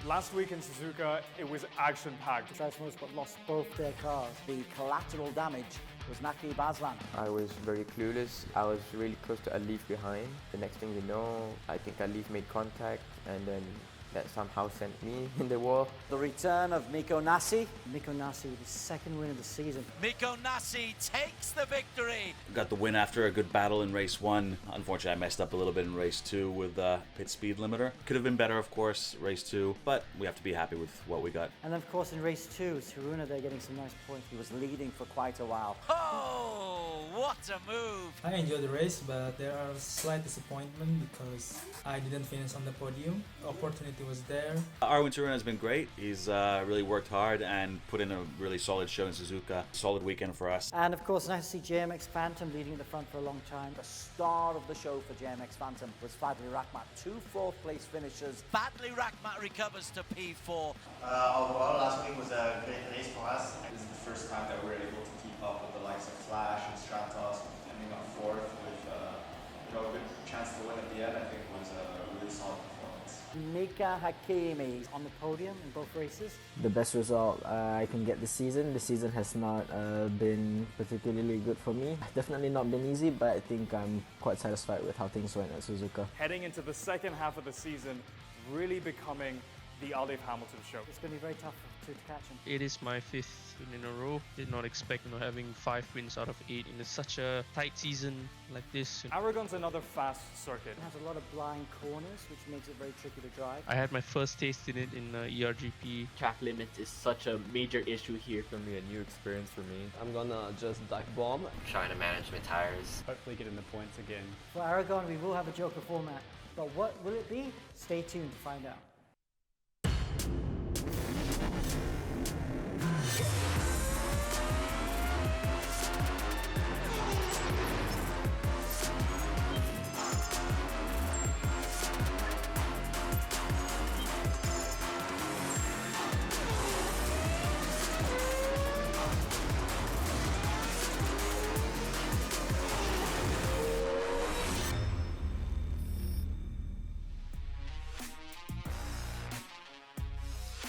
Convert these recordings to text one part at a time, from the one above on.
Last week in Suzuka, it was action-packed. Stratos Motorsport lost both their cars. The collateral damage was Naki Baslan. I was very clueless. I was really close to Alif behind. The next thing you know, I think Alif made contact and then that somehow sent me in the wall. The return of Mikko Nassi. Mikko Nassi with his second win of the season. Mikko Nassi takes the victory. Got the win after a good battle in race 1. Unfortunately, I messed up a little bit in race 2 with pit speed limiter. Could have been better, of course, race 2, but we have to be happy with what we got. And then, of course, in race 2, Siruna, they're getting some nice points. He was leading for quite a while. Oh, what a move. I enjoyed the race, but there are slight disappointment because I didn't finish on the podium. Opportunity was there. Arwin Turun has been great. He's really worked hard and put in a really solid show in Suzuka. Solid weekend for us. And of course, nice to see JMX Phantom leading at the front for a long time. The star of the show for JMX Phantom was Fadli Rahmat. 2 fourth-place finishers. Fadli Rahmat recovers to P4. Overall, last week was a great race for us. This is the first time that we're able to keep up with the likes of Flash and Stratos, ending up 4th with a good chance to win at the end. I think was a really solid performance. Mika Hakimi on the podium in both races. The best result I can get this season. The season has not been particularly good for me. Definitely not been easy, but I think I'm quite satisfied with how things went at Suzuka. Heading into the second half of the season, really becoming the Alif Hamilton show. It's going to be very tough to catch him. It is my 5th win in a row. Did not expect having 5 wins out of 8 in such a tight season like this. Aragon's another fast circuit. It has a lot of blind corners, which makes it very tricky to drive. I had my first taste in it in ERGP. Track limits is such a major issue here. It's going to be a new experience for me. I'm gonna just dive bomb. Trying to manage my tires. Hopefully getting the points again. For Aragon, we will have a Joker format. But what will it be? Stay tuned to find out.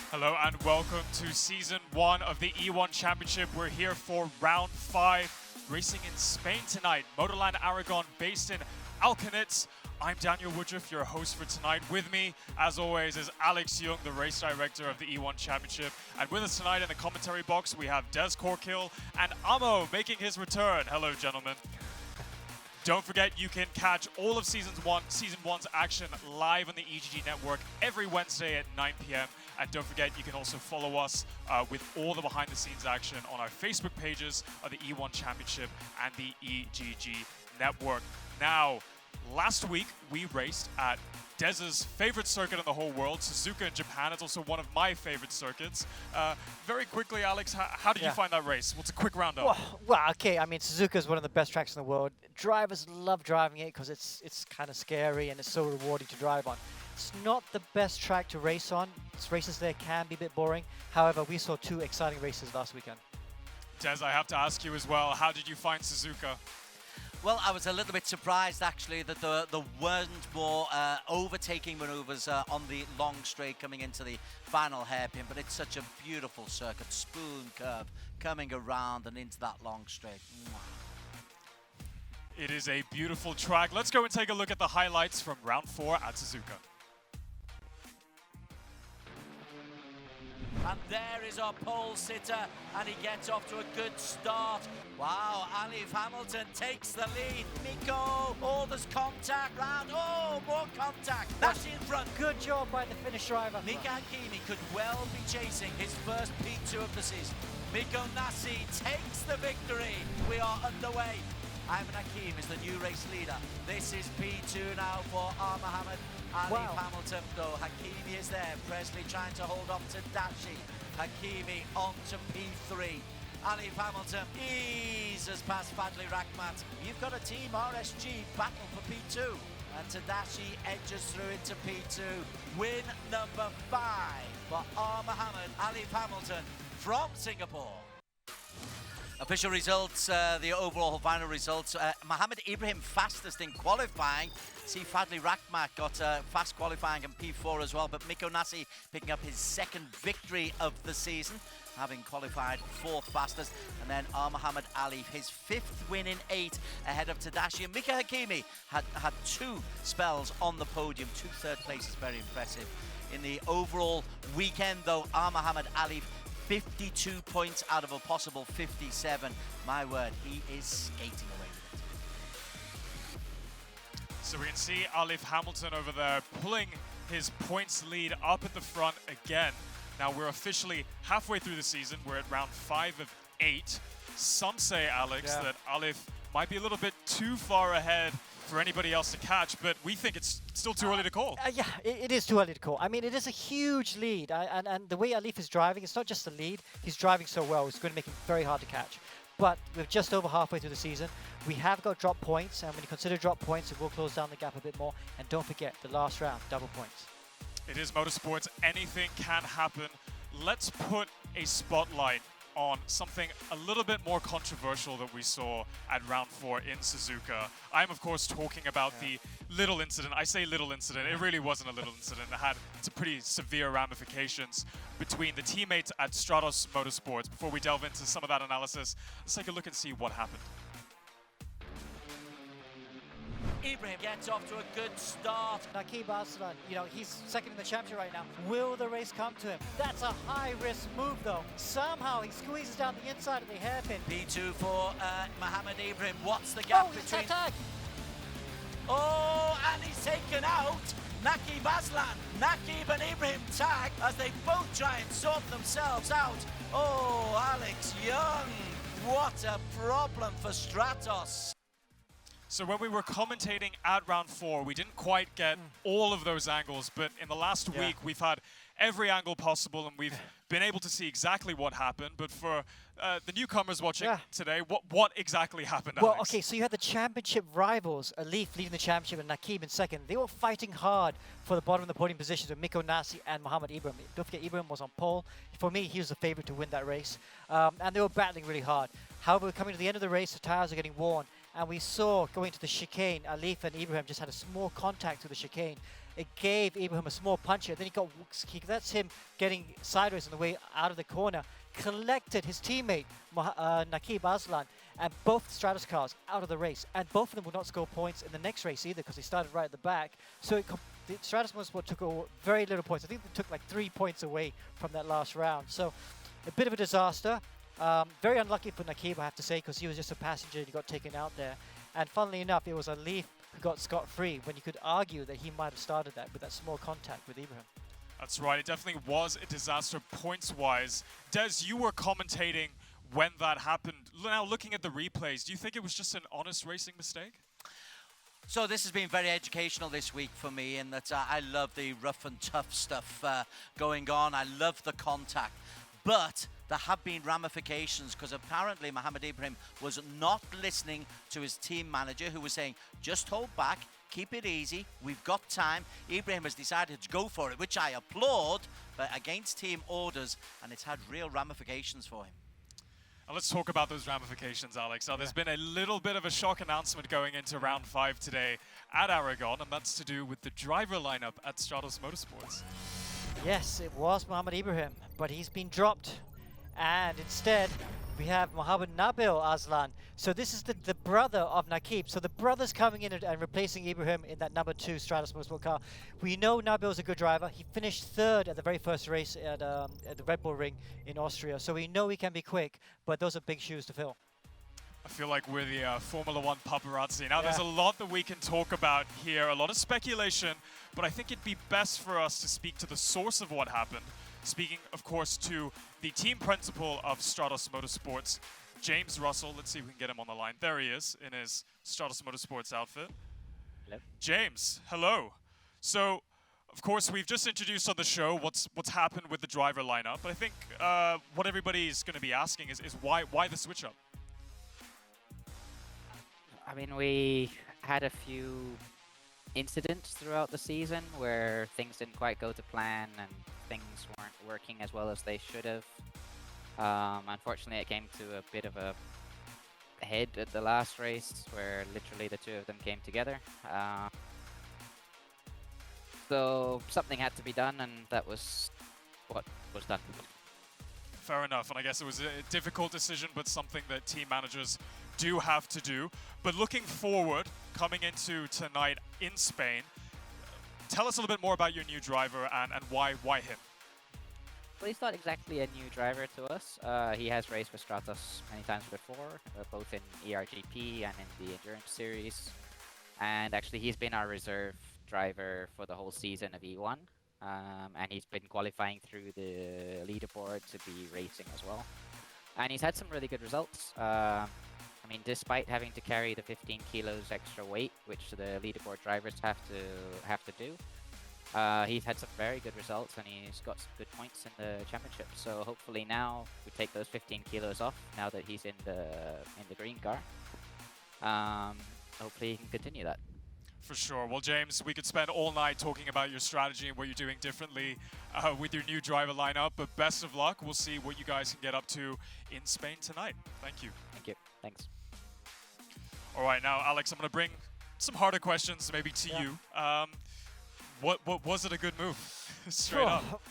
Hello and welcome to Season 1 of the E1 Championship. We're here for Round 5, racing in Spain tonight. Motorland Aragon based in Alcanitz. I'm Daniel Woodruff, your host for tonight. With me, as always, is Alex Young, the race director of the E1 Championship. And with us tonight in the commentary box, we have Des Corkill and Amo making his return. Hello, gentlemen. Don't forget, you can catch all of Season 1's action live on the EGG network every Wednesday at 9 p.m. And don't forget, you can also follow us with all the behind-the-scenes action on our Facebook pages of the E1 Championship and the EGG network. Now, last week, we raced at Dez's favorite circuit in the whole world, Suzuka in Japan. It's also one of my favorite circuits. Very quickly, Alex, how did you find that race? What's a quick roundup? Well, okay, I mean, Suzuka is one of the best tracks in the world. Drivers love driving it because it's kind of scary and it's so rewarding to drive on. It's not the best track to race on. Its races there can be a bit boring. However, we saw 2 exciting races last weekend. Des, I have to ask you as well, how did you find Suzuka? Well, I was a little bit surprised, actually, that there weren't more overtaking maneuvers on the long straight coming into the final hairpin, but it's such a beautiful circuit, spoon curve, coming around and into that long straight. It is a beautiful track. Let's go and take a look at the highlights from Round 4 at Suzuka. And there is our pole sitter, and he gets off to a good start. Wow, Alif Hamilton takes the lead. Mikko, oh, there's contact round. Oh, more contact. That's in front. Good job by the Finnish driver. Mika Hakimi could well be chasing his first P2 of the season. Mikko Nassi takes the victory. We are underway. Ayman Hakim is the new race leader. This is P2 now for Mohammed. Alif Hamilton, though. Hakimi is there. Presley trying to hold off to Dashi. Hakimi on to P3. Alif Hamilton eases past Fadli Rahmat. You've got a Team RSG battle for P2. And Tadashi edges through into P2. Win number 5 for Mohammed Alif Hamilton from Singapore. Official results, the overall final results. Mohammed Ibrahim fastest in qualifying. See, Fadli Rakhmat got fast qualifying and P4 as well, but Miko Nasi picking up his second victory of the season, having qualified 4th fastest. And then Mohammed Ali, his 5th win in 8, ahead of Tadashi. And Mika Hakimi had 2 spells on the podium. 2 third places, very impressive. In the overall weekend, though, Mohammed Ali, 52 points out of a possible 57. My word, he is skating away with it. So we can see Alif Hamilton over there pulling his points lead up at the front again. Now we're officially halfway through the season. We're at round 5 of 8. Some say, Alex, that Alif might be a little bit too far ahead for anybody else to catch, but we think it's still too early to call. Yeah, it is too early to call. I mean, it is a huge lead, and the way Alif is driving, it's not just the lead. He's driving so well, it's going to make him very hard to catch. But we're just over halfway through the season. We have got drop points, and when you consider drop points, it will close down the gap a bit more. And don't forget, the last round, double points. It is motorsports. Anything can happen. Let's put a spotlight on something a little bit more controversial that we saw at round 4 in Suzuka. I'm of course talking about the little incident. I say little incident, it really wasn't a little incident. It had some pretty severe ramifications between the teammates at Stratos Motorsports. Before we delve into some of that analysis, let's take a look and see what happened. Ibrahim gets off to a good start. Nakib Aslan, he's second in the championship right now. Will the race come to him? That's a high-risk move, though. Somehow he squeezes down the inside of the hairpin. P2 for Mohammed Ibrahim. What's the gap between... Oh, and he's taken out. Nakib Aslan. Nakib and Ibrahim tag as they both try and sort themselves out. Oh, Alex Young. What a problem for Stratos. So when we were commentating at round 4, we didn't quite get all of those angles, but in the last week we've had every angle possible and we've been able to see exactly what happened. But for the newcomers watching today, what exactly happened, Well, Alex? okay, so you had the championship rivals, Alif leading the championship and Nakib in second. They were fighting hard for the bottom of the podium positions with Miko Nasi and Mohammed Ibrahim. Don't forget, Ibrahim was on pole. For me, he was the favorite to win that race. And they were battling really hard. However, coming to the end of the race, the tires are getting worn. And we saw going to the chicane, Alif and Ibrahim just had a small contact to the chicane. It gave Ibrahim a small puncher. Then that's him getting sideways on the way out of the corner. Collected his teammate, Nakib Aslan, and both Stratos cars out of the race. And both of them would not score points in the next race either because they started right at the back. So the Stratos Motorsport took very little points. I think they took like 3 points away from that last round. So a bit of a disaster. Very unlucky for Nakib, I have to say, because he was just a passenger and he got taken out there. And funnily enough, it was Alif who got scot-free when you could argue that he might have started that with that small contact with Ibrahim. That's right, it definitely was a disaster points-wise. Des, you were commentating when that happened. Now looking at the replays, do you think it was just an honest racing mistake? So this has been very educational this week for me in that I love the rough and tough stuff going on. I love the contact. But there have been ramifications because apparently Mohammed Ibrahim was not listening to his team manager who was saying, just hold back, keep it easy, we've got time. Ibrahim has decided to go for it, which I applaud, but against team orders, and it's had real ramifications for him. Now let's talk about those ramifications, Alex. Now, there's been a little bit of a shock announcement going into round 5 today at Aragon, and that's to do with the driver lineup at Stratos Motorsports. Yes, it was Mohammed Ibrahim, but he's been dropped. And instead, we have Mohammed Nabil Aslan. So this is the brother of Nakib. So the brother's coming in and replacing Ibrahim in that number 2 Stratos Motorsport car. We know Nabil's a good driver. He finished 3rd at the very first race at the Red Bull Ring in Austria. So we know he can be quick, but those are big shoes to fill. I feel like we're the Formula 1 paparazzi. Now, there's a lot that we can talk about here, a lot of speculation, but I think it'd be best for us to speak to the source of what happened. Speaking, of course, to the team principal of Stratos Motorsports, James Russell. Let's see if we can get him on the line. There he is in his Stratos Motorsports outfit. Hello. James, hello. So, of course, we've just introduced on the show what's happened with the driver lineup. But I think what everybody's going to be asking is why the switch up? I mean, we had a few incidents throughout the season where things didn't quite go to plan and things weren't working as well as they should have. Unfortunately, it came to a bit of a head at the last race where literally the two of them came together. So something had to be done, and that was what was done. Fair enough, and I guess it was a difficult decision, but something that team managers do have to do. But looking forward, coming into tonight in Spain, tell us a little bit more about your new driver and why him? Well, he's not exactly a new driver to us. He has raced with Stratos many times before, both in ERGP and in the Endurance Series. And actually, he's been our reserve driver for the whole season of E1. And he's been qualifying through the leaderboard to be racing as well. And he's had some really good results. I mean, despite having to carry the 15 kilos extra weight, which the leaderboard drivers have to do, he's had some very good results, and he's got some good points in the championship. So hopefully now we take those 15 kilos off now that he's in the green car. Hopefully he can continue that. For sure. Well, James, we could spend all night talking about your strategy and what you're doing differently with your new driver lineup, but best of luck. We'll see what you guys can get up to in Spain tonight. Thank you. Thank you. Thanks. All right, now, Alex, I'm going to bring some harder questions maybe to you. What was it a good move? Straight up.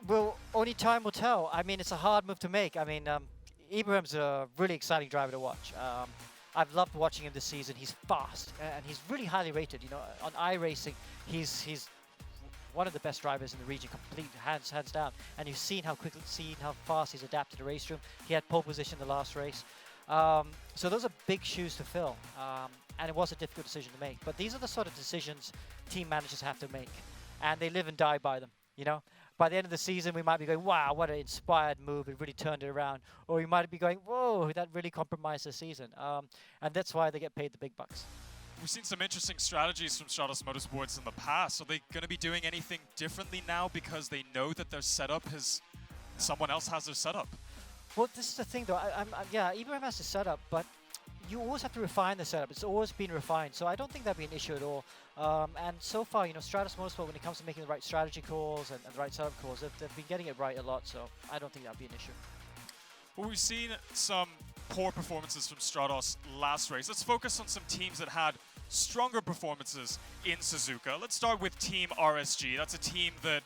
Well, only time will tell. I mean, it's a hard move to make. I mean, Ibrahim's a really exciting driver to watch. I've loved watching him this season. He's fast, and he's really highly rated. You know, on iRacing, he's one of the best drivers in the region, complete hands down. And you've seen how fast he's adapted to RaceRoom. He had pole position the last race. So those are big shoes to fill, and it was a difficult decision to make. But these are the sort of decisions team managers have to make, and they live and die by them. You know, by the end of the season, we might be going, "Wow, what an inspired move! It really turned it around," or we might be going, "Whoa, that really compromised the season." And that's why they get paid the big bucks. We've seen some interesting strategies from Stratos Motorsports in the past. Are they going to be doing anything differently now because they know that their setup has someone else has their setup? Well, this is the thing, though. Yeah, Ibrahim has the setup, but you always have to refine the setup. It's always been refined, so I don't think that'd be an issue at all. And so far, you know, Stratos Motorsport, when it comes to making the right strategy calls and the right setup calls, they've been getting it right a lot, so I don't think that'd be an issue. Well, we've seen some poor performances from Stratos last race. Let's focus on some teams that had stronger performances in Suzuka. Let's start with Team RSG. That's a team that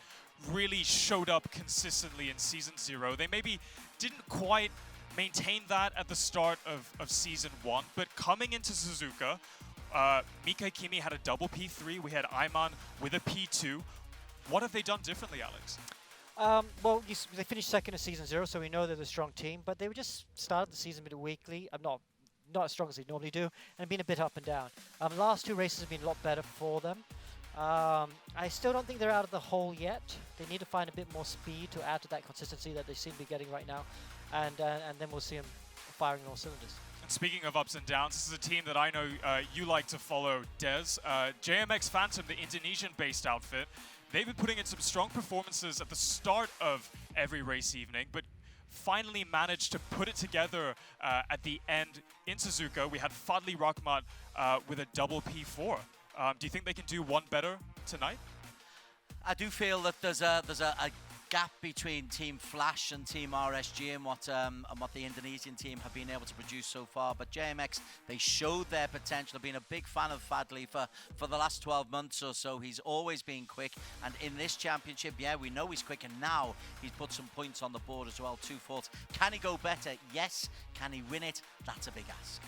really showed up consistently in Season 0. They maybe didn't quite maintain that at the start of Season 1, but coming into Suzuka, Mika Kimi had a double P3. We had Ayman with a P2. What have they done differently, Alex? Well, they finished second in Season 0, so we know they're a strong team, but they were just started the season a bit weakly. Not as strong as they normally do, and been a bit up and down. Last two races have been a lot better for them. I still don't think they're out of the hole yet. They need to find a bit more speed to add to that consistency that they seem to be getting right now, and then we'll see them firing on all cylinders. And speaking of ups and downs, this is a team that I know you like to follow, Des. JMX Phantom, the Indonesian-based outfit, they've been putting in some strong performances at the start of every race evening, but finally managed to put it together at the end in Suzuka. We had Fadli Rahmat with a double P4. Do you think they can do one better tonight? I do feel that there's a gap between Team Flash and Team RSG and what the Indonesian team have been able to produce so far. But JMX, they showed their potential. I've been a big fan of Fadli for the last 12 months or so. He's always been quick, and in this championship, yeah, we know he's quick, and now he's put some points on the board as well, 2 fourths. Can he go better? Yes. Can he win it? That's a big ask.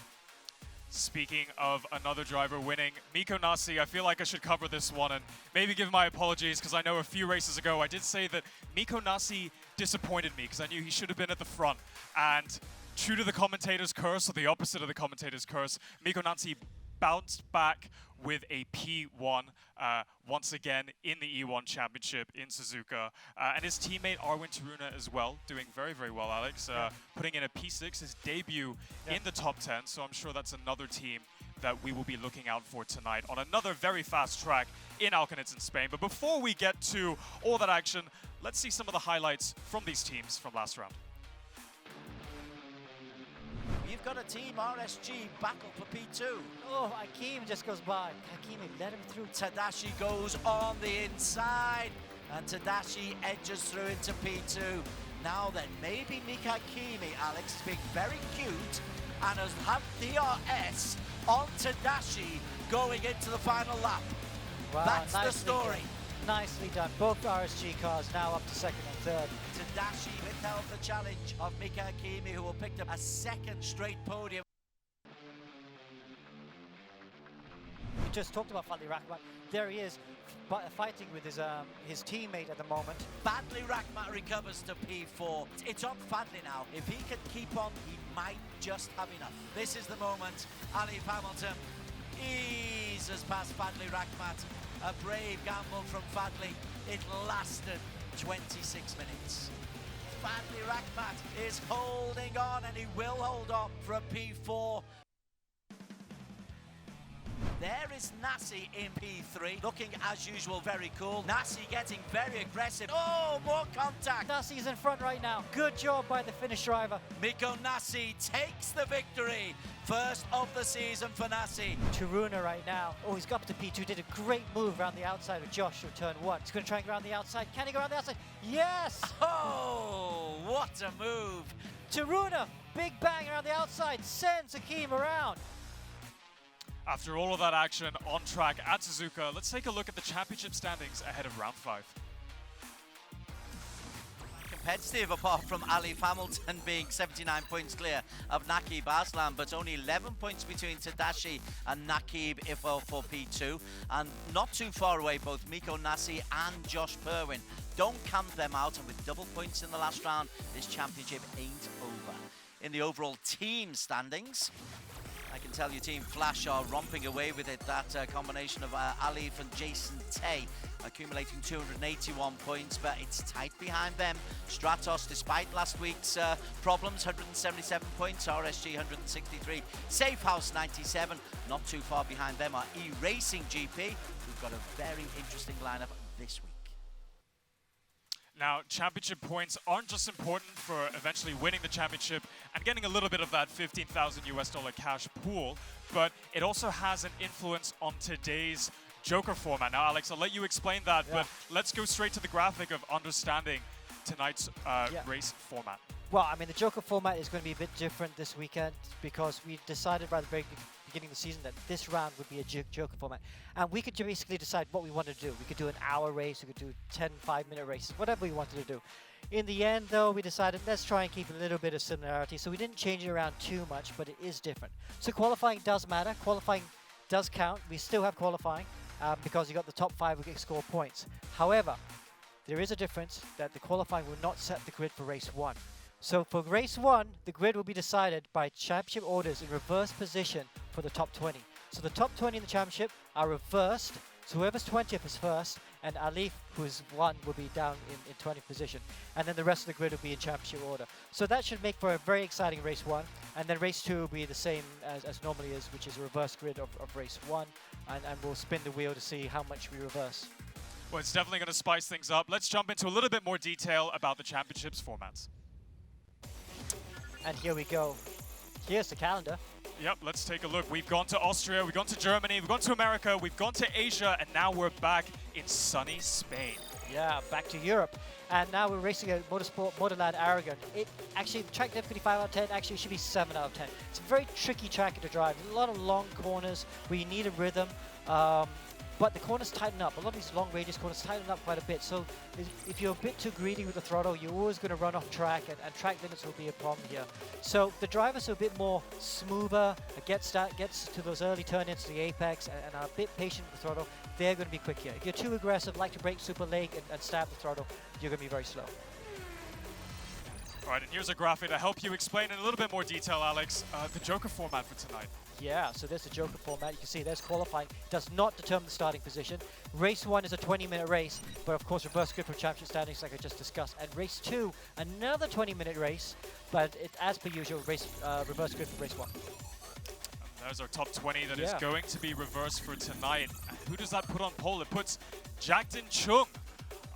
Speaking of another driver winning, Mikko Nasi, I feel like I should cover this one and maybe give my apologies, because I know a few races ago I did say that Mikko Nasi disappointed me because I knew he should have been at the front. And true to the commentator's curse, or the opposite of the commentator's curse, Mikko Nasi bounced back with a P1 once again in the E1 Championship in Suzuka. And his teammate Arwin Taruna as well, doing very, very well, Alex. Putting in a P6, his debut in the top 10. So I'm sure that's another team that we will be looking out for tonight on another very fast track in Alcanitz in Spain. But before we get to all that action, let's see some of the highlights from these teams from last round. You've got a Team RSG battle for P2. Oh, Hakim just goes by. Hakim, let him through. Tadashi goes on the inside, and Tadashi edges through into P2. Now then, maybe Mika Kimi, Alex, is being very cute and has had DRS on Tadashi going into the final lap. Wow, That's the nicely story. done. Nicely done. Both RSG cars now up to second and third. Tadashi withheld the challenge of Mika Kimi, who will pick up a second straight podium. We just talked about Fadli Rahmat. There he is, fighting with his teammate at the moment. Fadli Rahmat recovers to P4. It's on Fadli now. If he can keep on, he might just have enough. This is the moment. Alif Hamilton eases past Fadli Rahmat. A brave gamble from Fadli. It lasted 26 minutes. Fadli Rahmat is holding on, and he will hold on for a P4. There is Nasi in P3, looking as usual very cool. Nasi getting very aggressive. Oh, more contact. Nasi's in front right now. Good job by the Finnish driver. Mikko Nasi takes the victory. First of the season for Nasi. Taruna right now. Oh, he's got up to P2. Did a great move around the outside of Josh on turn 1. He's going to try and go around the outside. Can he go around the outside? Yes! Oh, what a move. Taruna, big bang around the outside, sends Hakim around. After all of that action on track at Suzuka, let's take a look at the championship standings ahead of round 5. Competitive, apart from Alif Hamilton being 79 points clear of Nakib Aslan, but only 11 points between Tadashi and Nakib Ifo for P2. And not too far away, both Mikko Nasi and Josh Perwin. Don't count them out, and with double points in the last round, this championship ain't over. In the overall team standings, I can tell you Team Flash are romping away with it. That combination of Alif and Jason Tay accumulating 281 points, but it's tight behind them. Stratos, despite last week's problems, 177 points, RSG 163, Safe House 97. Not too far behind them are ERacing GP, who've got a very interesting lineup this week. Now, championship points aren't just important for eventually winning the championship and getting a little bit of that $15,000 US cash pool, but it also has an influence on today's Joker format. Now, Alex, I'll let you explain that, but let's go straight to the graphic of understanding tonight's race format. Well, I mean, the Joker format is going to be a bit different this weekend because we decided right at the very beginning of the season that this round would be a Joker format. And we could basically decide what we wanted to do. We could do an hour race, we could do 10 5-minute races, whatever we wanted to do. In the end, though, we decided let's try and keep a little bit of similarity. So we didn't change it around too much, but it is different. So qualifying does matter. Qualifying does count. We still have qualifying because you got the top 5 who can score points. However, there is a difference that the qualifying will not set the grid for race 1. So for race 1, the grid will be decided by championship orders in reverse position for the top 20. So the top 20 in the championship are reversed. So whoever's 20th is first, and Alif, who's 1, will be down in 20th position. And then the rest of the grid will be in championship order. So that should make for a very exciting race 1. And then race 2 will be the same as normally is, which is a reverse grid of race 1. And we'll spin the wheel to see how much we reverse. Well, it's definitely going to spice things up. Let's jump into a little bit more detail about the championships formats. And here we go. Here's the calendar. Yep, let's take a look. We've gone to Austria, we've gone to Germany, we've gone to America, we've gone to Asia, and now we're back in sunny Spain. Yeah, back to Europe. And now we're racing at Motorland Aragon. It actually, the track difficulty 5 out of 10, actually should be 7 out of 10. It's a very tricky track to drive. There's a lot of long corners where you need a rhythm. But the corners tighten up. A lot of these long radius corners tighten up quite a bit. So if you're a bit too greedy with the throttle, you're always going to run off track, and track limits will be a problem here. So the drivers are a bit more smoother, gets to those early turn-ins to the apex, and are a bit patient with the throttle. They're going to be quick here. If you're too aggressive, like to brake super late and stab the throttle, you're going to be very slow. All right, and here's a graphic to help you explain in a little bit more detail, Alex, the Joker format for tonight. Yeah, so there's the Joker format. You can see there's qualifying. Does not determine the starting position. Race 1 is a 20-minute race, but of course reverse grid for championship standings like I just discussed. And race 2, another 20-minute race, but as per usual, reverse grid for race 1. There's our top 20 that is going to be reversed for tonight. And who does that put on pole? It puts Jackton Chung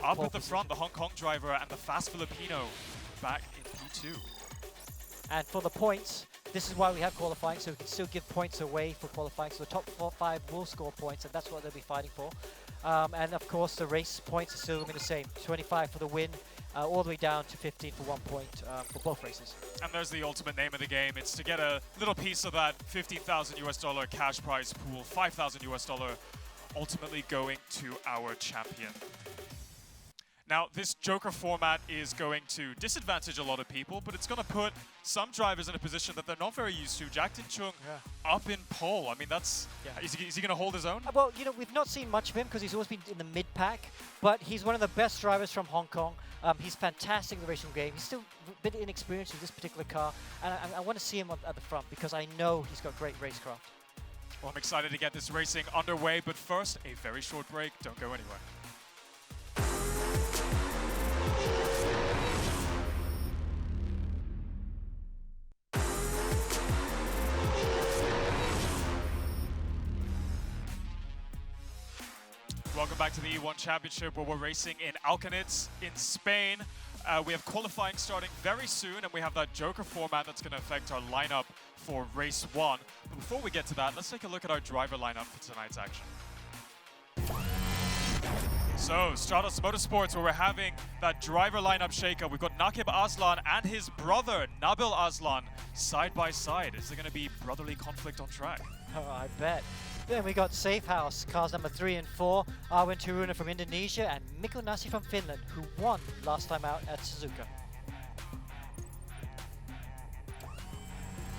up at the front, the Hong Kong driver, and the fast Filipino back in P2. And for the points, this is why we have qualifying, so we can still give points away for qualifying. So the top 5 will score points, and that's what they'll be fighting for. And of course, the race points are still going to be the same. 25 for the win, all the way down to 15 for 1 point for both races. And there's the ultimate name of the game. It's to get a little piece of that $15,000 cash prize pool, $5,000 ultimately going to our champion. Now, this Joker format is going to disadvantage a lot of people, but it's going to put some drivers in a position that they're not very used to. Jack Tin Chung up in pole. I mean, that's... Is he going to hold his own? Well, you know, we've not seen much of him because he's always been in the mid-pack, but he's one of the best drivers from Hong Kong. He's fantastic in the racing game. He's still a bit inexperienced with this particular car, and I want to see him at the front because I know he's got great racecraft. Well, I'm excited to get this racing underway, but first, a very short break. Don't go anywhere. Welcome back to the E1 Championship, where we're racing in Alcanitz in Spain. We have qualifying starting very soon, and we have that Joker format that's going to affect our lineup for race 1. But before we get to that, let's take a look at our driver lineup for tonight's action. So, Stratos Motorsports, where we're having that driver lineup shakeup. We've got Nakib Aslan and his brother, Nabil Aslan, side by side. Is there going to be brotherly conflict on track? Oh, I bet. Then we got Safe House, cars number 3 and 4, Arwin Turuna from Indonesia, and Mikko Nasi from Finland, who won last time out at Suzuka.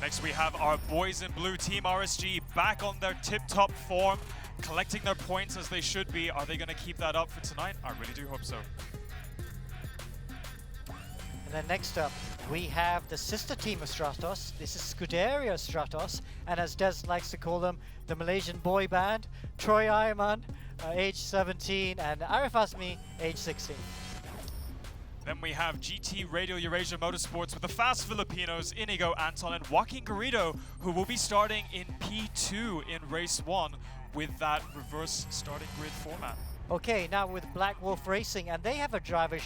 Next we have our boys in blue, Team RSG, back on their tip-top form, collecting their points as they should be. Are they going to keep that up for tonight? I really do hope so. And then next up, we have the sister team of Stratos. This is Scuderia Stratos, and as Des likes to call them, the Malaysian boy band, Troy Iman, age 17, and Arif Azmi, age 16. Then we have GT Radio Eurasia Motorsports with the fast Filipinos, Inigo Anton and Joaquin Garrido, who will be starting in P2 in race 1 with that reverse starting grid format. Okay, now with Black Wolf Racing, and they have a driver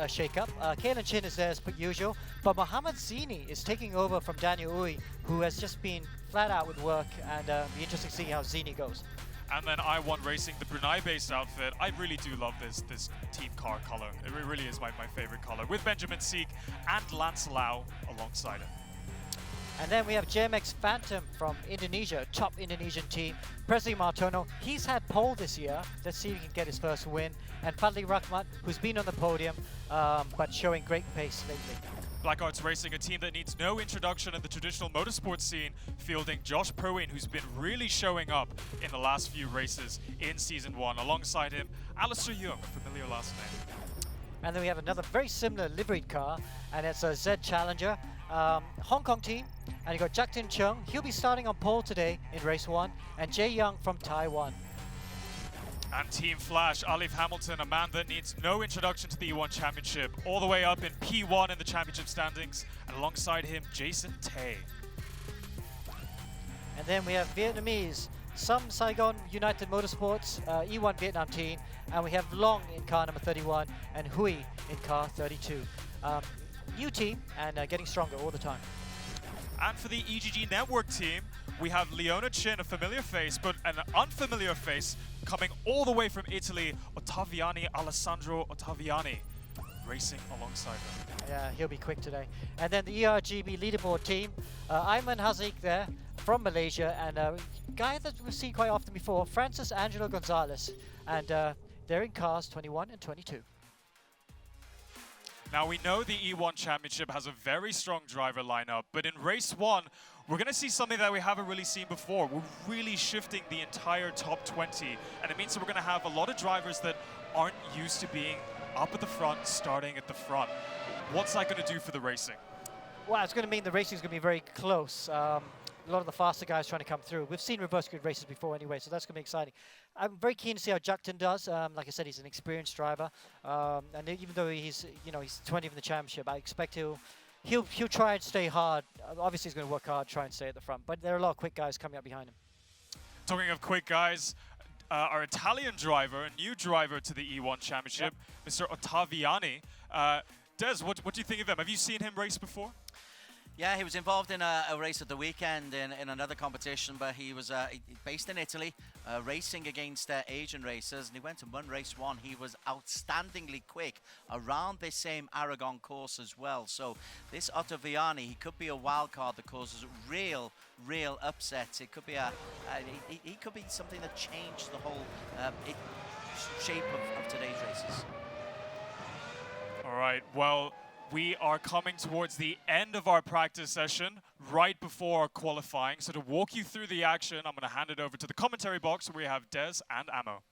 shake-up. Kalen Chin is there as per usual, but Mohamed Zini is taking over from Daniel Uy, who has just been flat out with work, and be interesting to see how Zini goes. And then I1 Racing, the Brunei-based outfit. I really do love this team car color. It really is my favorite color, with Benjamin Seek and Lance Lau alongside it. And then we have JMX Phantom from Indonesia, top Indonesian team. Presley Martono, he's had pole this year. Let's see if he can get his first win. And Fadli Rahmat, who's been on the podium, but showing great pace lately. Black Arts Racing, a team that needs no introduction in the traditional motorsport scene, fielding Josh Perwin, who's been really showing up in the last few races in Season 1. Alongside him, Alistair Young, a familiar last name. And then we have another very similar liveried car, and it's a Z Challenger. Hong Kong team, and you got Jack Tin Chung. He'll be starting on pole today in race 1, and Jay Young from Taiwan. And Team Flash, Alif Hamilton, a man that needs no introduction to the E1 Championship, all the way up in P1 in the championship standings, and alongside him, Jason Tay. And then we have Vietnamese, Some Saigon United Motorsports, E1 Vietnam team, and we have Long in car number 31, and Hui in car 32. New team, and getting stronger all the time. And for the EGG Network team, we have Leona Chin, a familiar face, but an unfamiliar face coming all the way from Italy, Octaviani, Alessandro Octaviani, racing alongside them. Yeah, he'll be quick today. And then the ERGB leaderboard team, Ayman Haziq there from Malaysia, and a guy that we've seen quite often before, Francis Angelo Gonzalez, and they're in cars 21 and 22. Now, we know the E1 Championship has a very strong driver lineup, but in race 1, we're going to see something that we haven't really seen before. We're really shifting the entire top 20, and it means that we're going to have a lot of drivers that aren't used to being up at the front, starting at the front. What's that going to do for the racing? Well, it's going to mean the racing is going to be very close. A lot of the faster guys trying to come through. We've seen reverse grid races before anyway, so that's going to be exciting. I'm very keen to see how Jukton does. Like I said, he's an experienced driver, and even though he's 20th in the championship, I expect he'll try and stay hard. Obviously, he's going to work hard, try and stay at the front. But there are a lot of quick guys coming up behind him. Talking of quick guys, our Italian driver, a new driver to the E1 Championship, Mr. Octaviani. Des, what do you think of him? Have you seen him race before? Yeah, he was involved in a race at the weekend in another competition, but he was based in Italy, racing against Asian racers, and he went and won race 1. He was outstandingly quick around this same Aragon course as well. So this Octaviani, he could be a wild card that causes real upsets. It could be he could be something that changed the whole shape of today's races. All right, well, we are coming towards the end of our practice session, right before qualifying. So to walk you through the action, I'm going to hand it over to the commentary box where we have Des and Amo.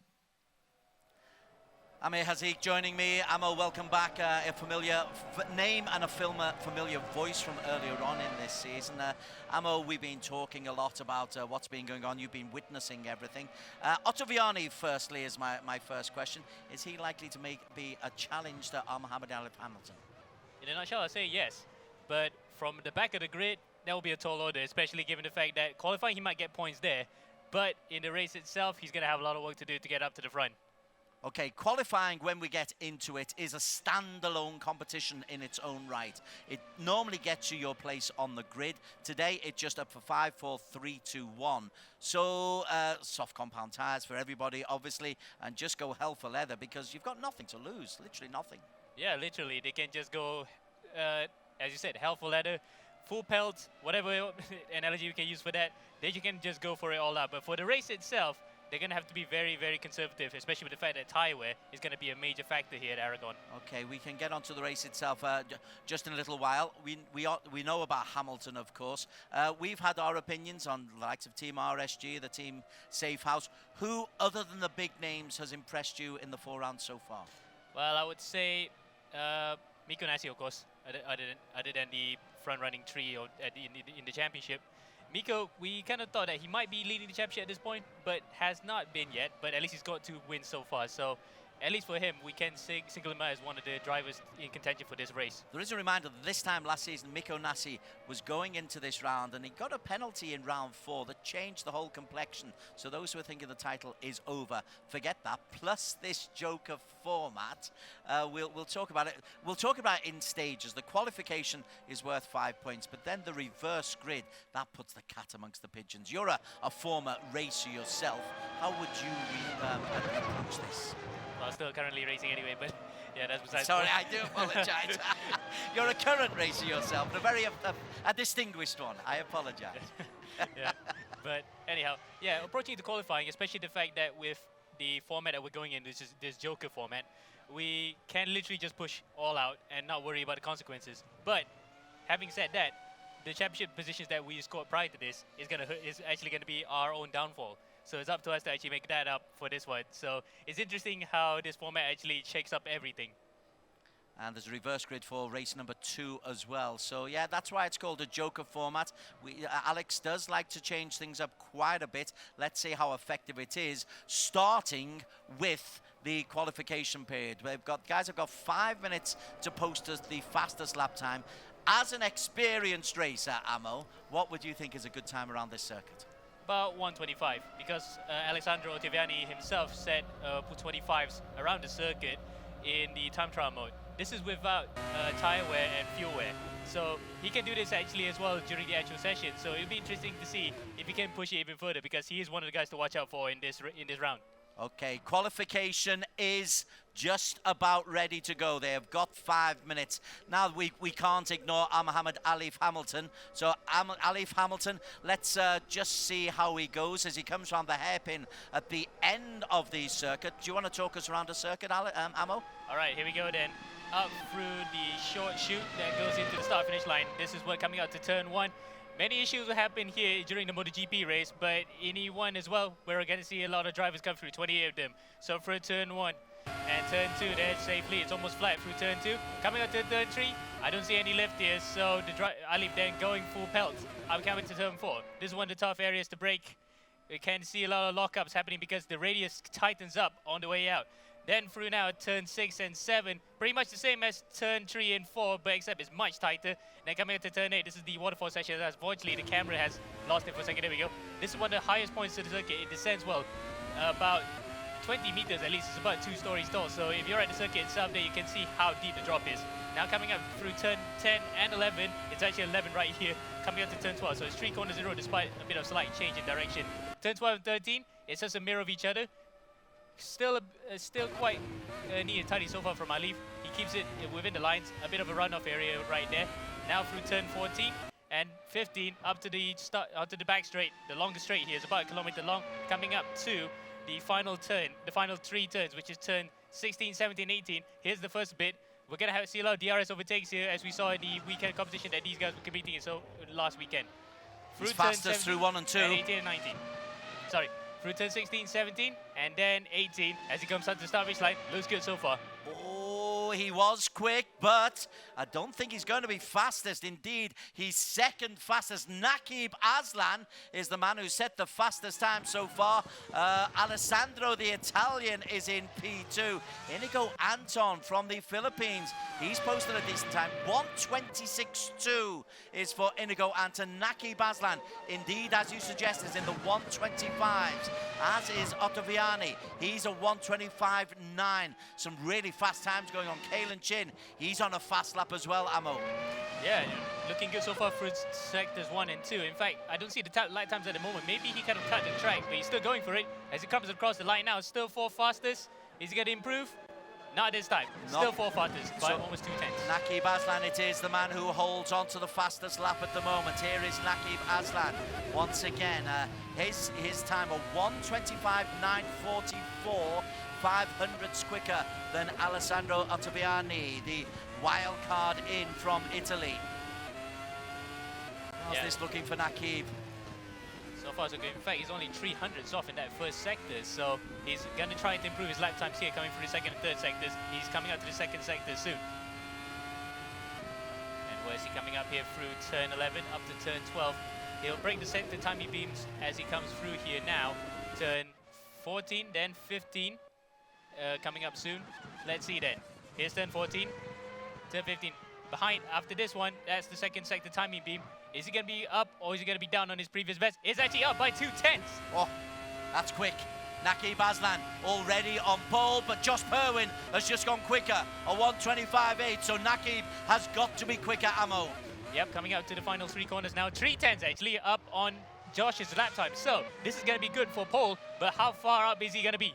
Amir Hazik joining me. Amo, welcome back. A familiar name and a familiar voice from earlier on in this season. Amo, we've been talking a lot about what's been going on. You've been witnessing everything. Octaviani, firstly, is my first question. Is he likely to be a challenge to Muhammad Ali Hamilton? In a nutshell, I say yes. But from the back of the grid, that will be a tall order, especially given the fact that qualifying, he might get points there. But in the race itself, he's going to have a lot of work to do to get up to the front. Okay, qualifying, when we get into it, is a standalone competition in its own right. It normally gets you your place on the grid. Today, it's just up for 5, 4, 3, 2, 1. So, soft compound tyres for everybody, obviously, and just go hell for leather because you've got nothing to lose, literally nothing. Yeah, literally, they can just go, as you said, hell for leather, full pelt, whatever analogy you can use for that. Then you can just go for it all out. But for the race itself, they're going to have to be very, very conservative, especially with the fact that tyre wear is going to be a major factor here at Aragon. Okay, we can get onto the race itself just in a little while. We know about Hamilton, of course. We've had our opinions on the likes of Team RSG, the Team Safe House. Who, other than the big names, has impressed you in the 4 rounds so far? Well, I would say Mikko Nassi, of course, other than the front-running trio in the championship. Mikko, we kind of thought that he might be leading the championship at this point, but has not been yet. But at least he's got 2 wins so far. So at least for him, we can single him out as one of the drivers in contention for this race. There is a reminder that this time last season, Mikko Nassi was going into this round and he got a penalty in round 4 that changed the whole complexion. So those who are thinking the title is over, forget that. Plus this Joker format, we'll talk about it. We'll talk about it in stages. The qualification is worth 5 points, but then the reverse grid, that puts the cat amongst the pigeons. You're a former racer yourself. How would you approach this? Well, I'm still currently racing anyway, but yeah, that's besides. Sorry, I do apologise. You're a current racer yourself, and a distinguished one. I apologise. Yeah, but anyhow, yeah, approaching the qualifying, especially the fact that with the format that we're going in, this Joker format, we can literally just push all out and not worry about the consequences. But having said that, the championship positions that we scored prior to this is actually going to be our own downfall. So it's up to us to actually make that up for this one. So it's interesting how this format actually shakes up everything. And there's a reverse grid for race number 2 as well. So yeah, that's why it's called a Joker format. Alex does like to change things up quite a bit. Let's see how effective it is, starting with the qualification period. Guys have got 5 minutes to post us the fastest lap time. As an experienced racer, Amo, what would you think is a good time around this circuit? About 125, because Alessandro Octaviani himself set 25s around the circuit in the time trial mode. This is without tyre wear and fuel wear. So he can do this actually as well during the actual session. So it'll be interesting to see if he can push it even further, because he is one of the guys to watch out for in this round. Okay, qualification is just about ready to go. They have got 5 minutes. Now we can't ignore Muhammad Ali Hamilton. So Ali Hamilton, let's just see how he goes as he comes around the hairpin at the end of the circuit. Do you want to talk us around the circuit, Amo? All right, here we go then. Up through the short chute that goes into the start-finish line. This is what coming out to turn 1. Many issues will happen here during the MotoGP race, but in E1 as well, we're going to see a lot of drivers come through, 28 of them. So for turn 1 and turn 2, there safely. It's almost flat through turn 2. Coming out to turn 3, I don't see any lift here, so Ali then going full pelt. I'm coming to turn 4. This is one of the tough areas to brake. We can see a lot of lockups happening because the radius tightens up on the way out. Then through now turn 6 and 7, pretty much the same as turn 3 and 4, but except it's much tighter. Then coming into turn 8, this is the waterfall section. As unfortunately the camera has lost it for a second. There we go. This is one of the highest points to the circuit. It descends well, about 20 meters at least. It's about 2 stories tall. So if you're at the circuit itself, there you can see how deep the drop is. Now coming up through turn 10 and 11. It's actually 11 right here, coming up to turn 12. So it's 3 corners in a row despite a bit of slight change in direction. Turn 12 and 13, it's just a mirror of each other. Still quite neat and tidy so far from Alif. He keeps it within the lines. A bit of a runoff area right there. Now through turn 14 and 15 up to the back straight. The longest straight here is about 1 kilometer long. Coming up to the final turn, the final 3 turns, which is turn 16, 17, 18. Here's the first bit. We're going to see a lot of DRS overtakes here, as we saw in the weekend competition that these guys were competing in last weekend. He's fastest through 1 and 2. And 18 and 19. Sorry, through turn 16, 17, and then 18 as he comes out to the start line. Looks good so far. Oh, he was quick, but I don't think he's going to be fastest. Indeed, he's second fastest. Nakib Aslan is the man who set the fastest time so far. Alessandro, the Italian, is in P2. Inigo Anton from the Philippines, he's posted a decent time. 1:26.2 is for Inigo Anton. Nakib Aslan, indeed, as you suggest, is in the 1:25s, as is Octaviani. He's a 1:25.9. Some really fast times going on. Kalen Chin, he's on a fast lap as well, Amo. Yeah, looking good so far through sectors 1 and 2. In fact, I don't see the lap times at the moment. Maybe he kind of cut the track, but he's still going for it. As he comes across the line now, it's still 4 fastest. Is he going to improve? Not this time. Still 4 fastest by almost 2 tenths. Nakib Aslan, it is the man who holds on to the fastest lap at the moment. Here is Nakib Aslan once again. His time of 1:25.944. 500ths quicker than Alessandro Octaviani, the wild card in from Italy. How's this looking for Nakib? So far so good. In fact, he's only 300ths off in that first sector, so he's going to try to improve his lap times here coming through the second and third sectors. He's coming out to the second sector soon. And where's he coming up here through turn 11 up to turn 12? He'll break the sector timing beams as he comes through here now. Turn 14, then 15. Coming up soon. Let's see then. Here's turn 14, turn 15. Behind, after this one, that's the second sector timing beam. Is he going to be up or is he going to be down on his previous best? It's actually up by 2 tenths. Oh, that's quick. Nakib Aslan already on pole, but Josh Perwin has just gone quicker. A 1:25.8, so Nakib has got to be quicker, Amo. Yep, coming out to the final 3 corners now. 3 tenths actually up on Josh's lap time. So this is going to be good for pole, but how far up is he going to be?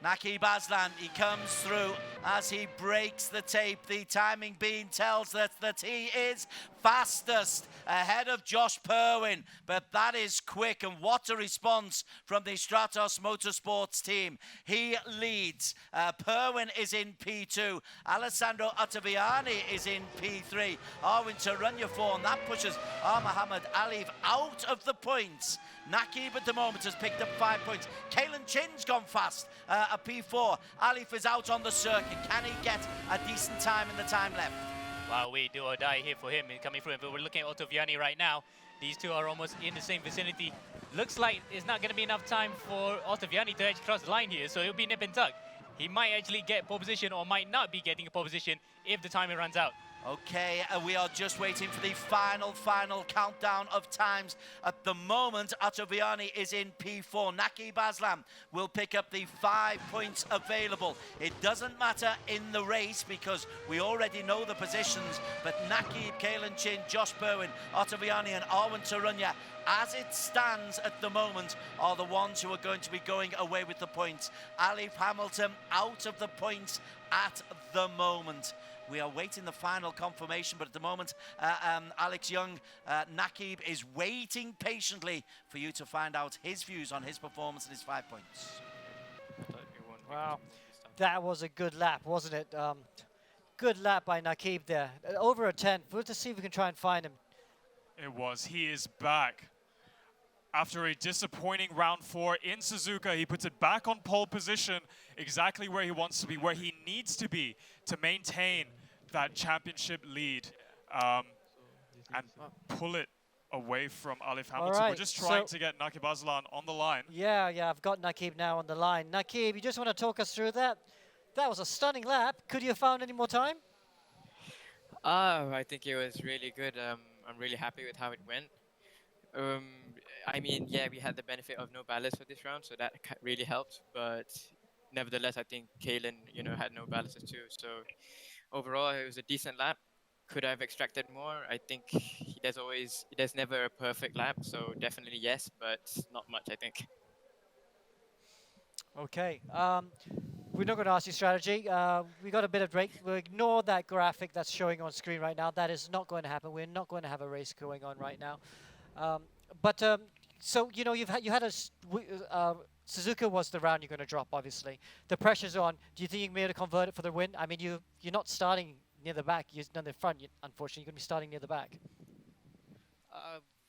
Nakib Aslan, he comes through as he breaks the tape. The timing beam tells us that he is fastest ahead of Josh Perwin, but that is quick, and what a response from the Stratos Motorsports team. He leads. Perwin is in P2. Alessandro Octaviani is in P3. Arwin Tarunya 4, and that pushes Mohammed Alif out of the points. Nakib at the moment has picked up 5 points. Kalen Chin's gone fast, a P4. Alif is out on the circuit. Can he get a decent time in the time left? Wow, we do or die here for him coming through. But we're looking at Octaviani right now. These two are almost in the same vicinity. Looks like it's not going to be enough time for Octaviani to actually cross the line here, so he'll be nip and tuck. He might actually get pole position or might not be getting a pole position if the timer runs out. Okay, we are just waiting for the final countdown of times. At the moment, Octaviani is in P4. Nakib Aslan will pick up the 5 points available. It doesn't matter in the race because we already know the positions, but Nakib, Kalen Chin, Josh Perwin, Octaviani and Arwin Tarunya, as it stands at the moment, are the ones who are going to be going away with the points. Alif Hamilton out of the points at the moment. We are waiting the final confirmation, but at the moment, Alex Young, Nakib is waiting patiently for you to find out his views on his performance and his 5 points. Wow, that was a good lap, wasn't it? Good lap by Nakib there. Over a 10. We'll just see if we can try and find him. It was. He is back. After a disappointing round 4 in Suzuka, he puts it back on pole position, exactly where he wants to be, where he needs to be to maintain that championship lead and pull it away from Alif Hamilton. Right, we're just trying to get Nakib Aslan on the line. Yeah, I've got Nakib now on the line. Nakib, you just want to talk us through that? That was a stunning lap. Could you have found any more time? I think it was really good. I'm really happy with how it went. I mean, yeah, we had the benefit of no ballast for this round, so that really helped. But nevertheless, I think Kalen, had no ballasts too. So overall it was a decent lap. Could I have extracted more? I think there's never a perfect lap, so definitely yes, but not much, I think. Okay. We're not going to ask you strategy. We got a bit of break. We'll ignore that graphic that's showing on screen right now. That is not going to happen. We're not going to have a race going on right now. So you know you had Suzuka was the round you're going to drop. Obviously, the pressure's on. Do you think you can be able to convert it for the win? I mean, you're not starting near the back. You're not the front. Unfortunately, you're going to be starting near the back.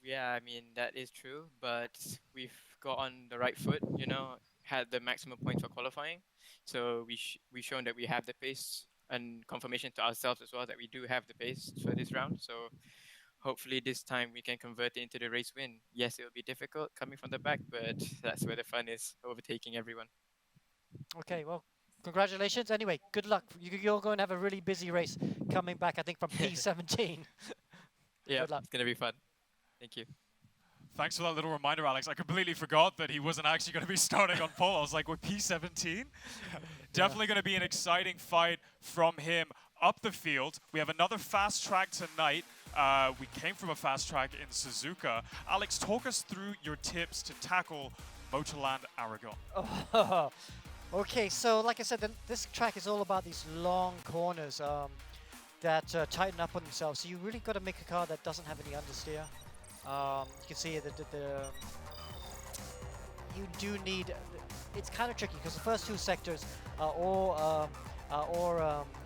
Yeah, I mean, that is true, but we've got on the right foot, you know, had the maximum points for qualifying. So we've shown that we have the pace, and confirmation to ourselves as well that we do have the pace for this round. So hopefully this time we can convert it into the race win. Yes, it will be difficult coming from the back, but that's where the fun is, overtaking everyone. Okay, well, congratulations. Anyway, good luck. You're going to have a really busy race coming back, I think, from P17. Yeah, Good luck. it's going to be fun. Thank you. Thanks for that little reminder, Alex. I completely forgot that he wasn't actually going to be starting on pole. I was like, we're P17? Definitely going to be an exciting fight from him up the field. We have another fast track tonight. We came from a fast track in Suzuka. Alex, talk us through your tips to tackle Motorland Aragon. Oh, okay, so like I said, this track is all about these long corners that tighten up on themselves. So you really got to make a car that doesn't have any understeer. You can see that you do need. It's kind of tricky because the first two sectors are all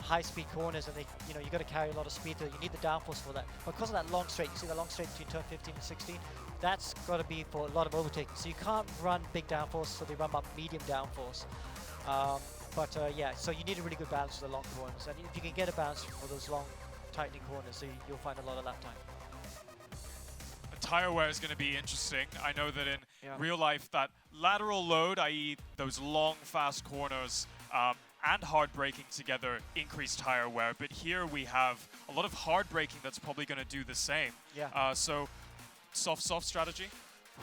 high-speed corners, and you got to carry a lot of speed. You need the downforce for that. But because of that long straight, you see the long straight between turn 15 and 16. That's got to be for a lot of overtaking. So you can't run big downforce, so they run up medium downforce. Yeah, so you need a really good balance for the long corners, and if you can get a balance for those long, tightening corners, so you'll find a lot of lap time. Tire wear is going to be interesting. I know that in real life, that lateral load, i.e. those long, fast corners, and hard braking together increase tire wear. But here we have a lot of hard braking that's probably going to do the same. Yeah. So soft strategy?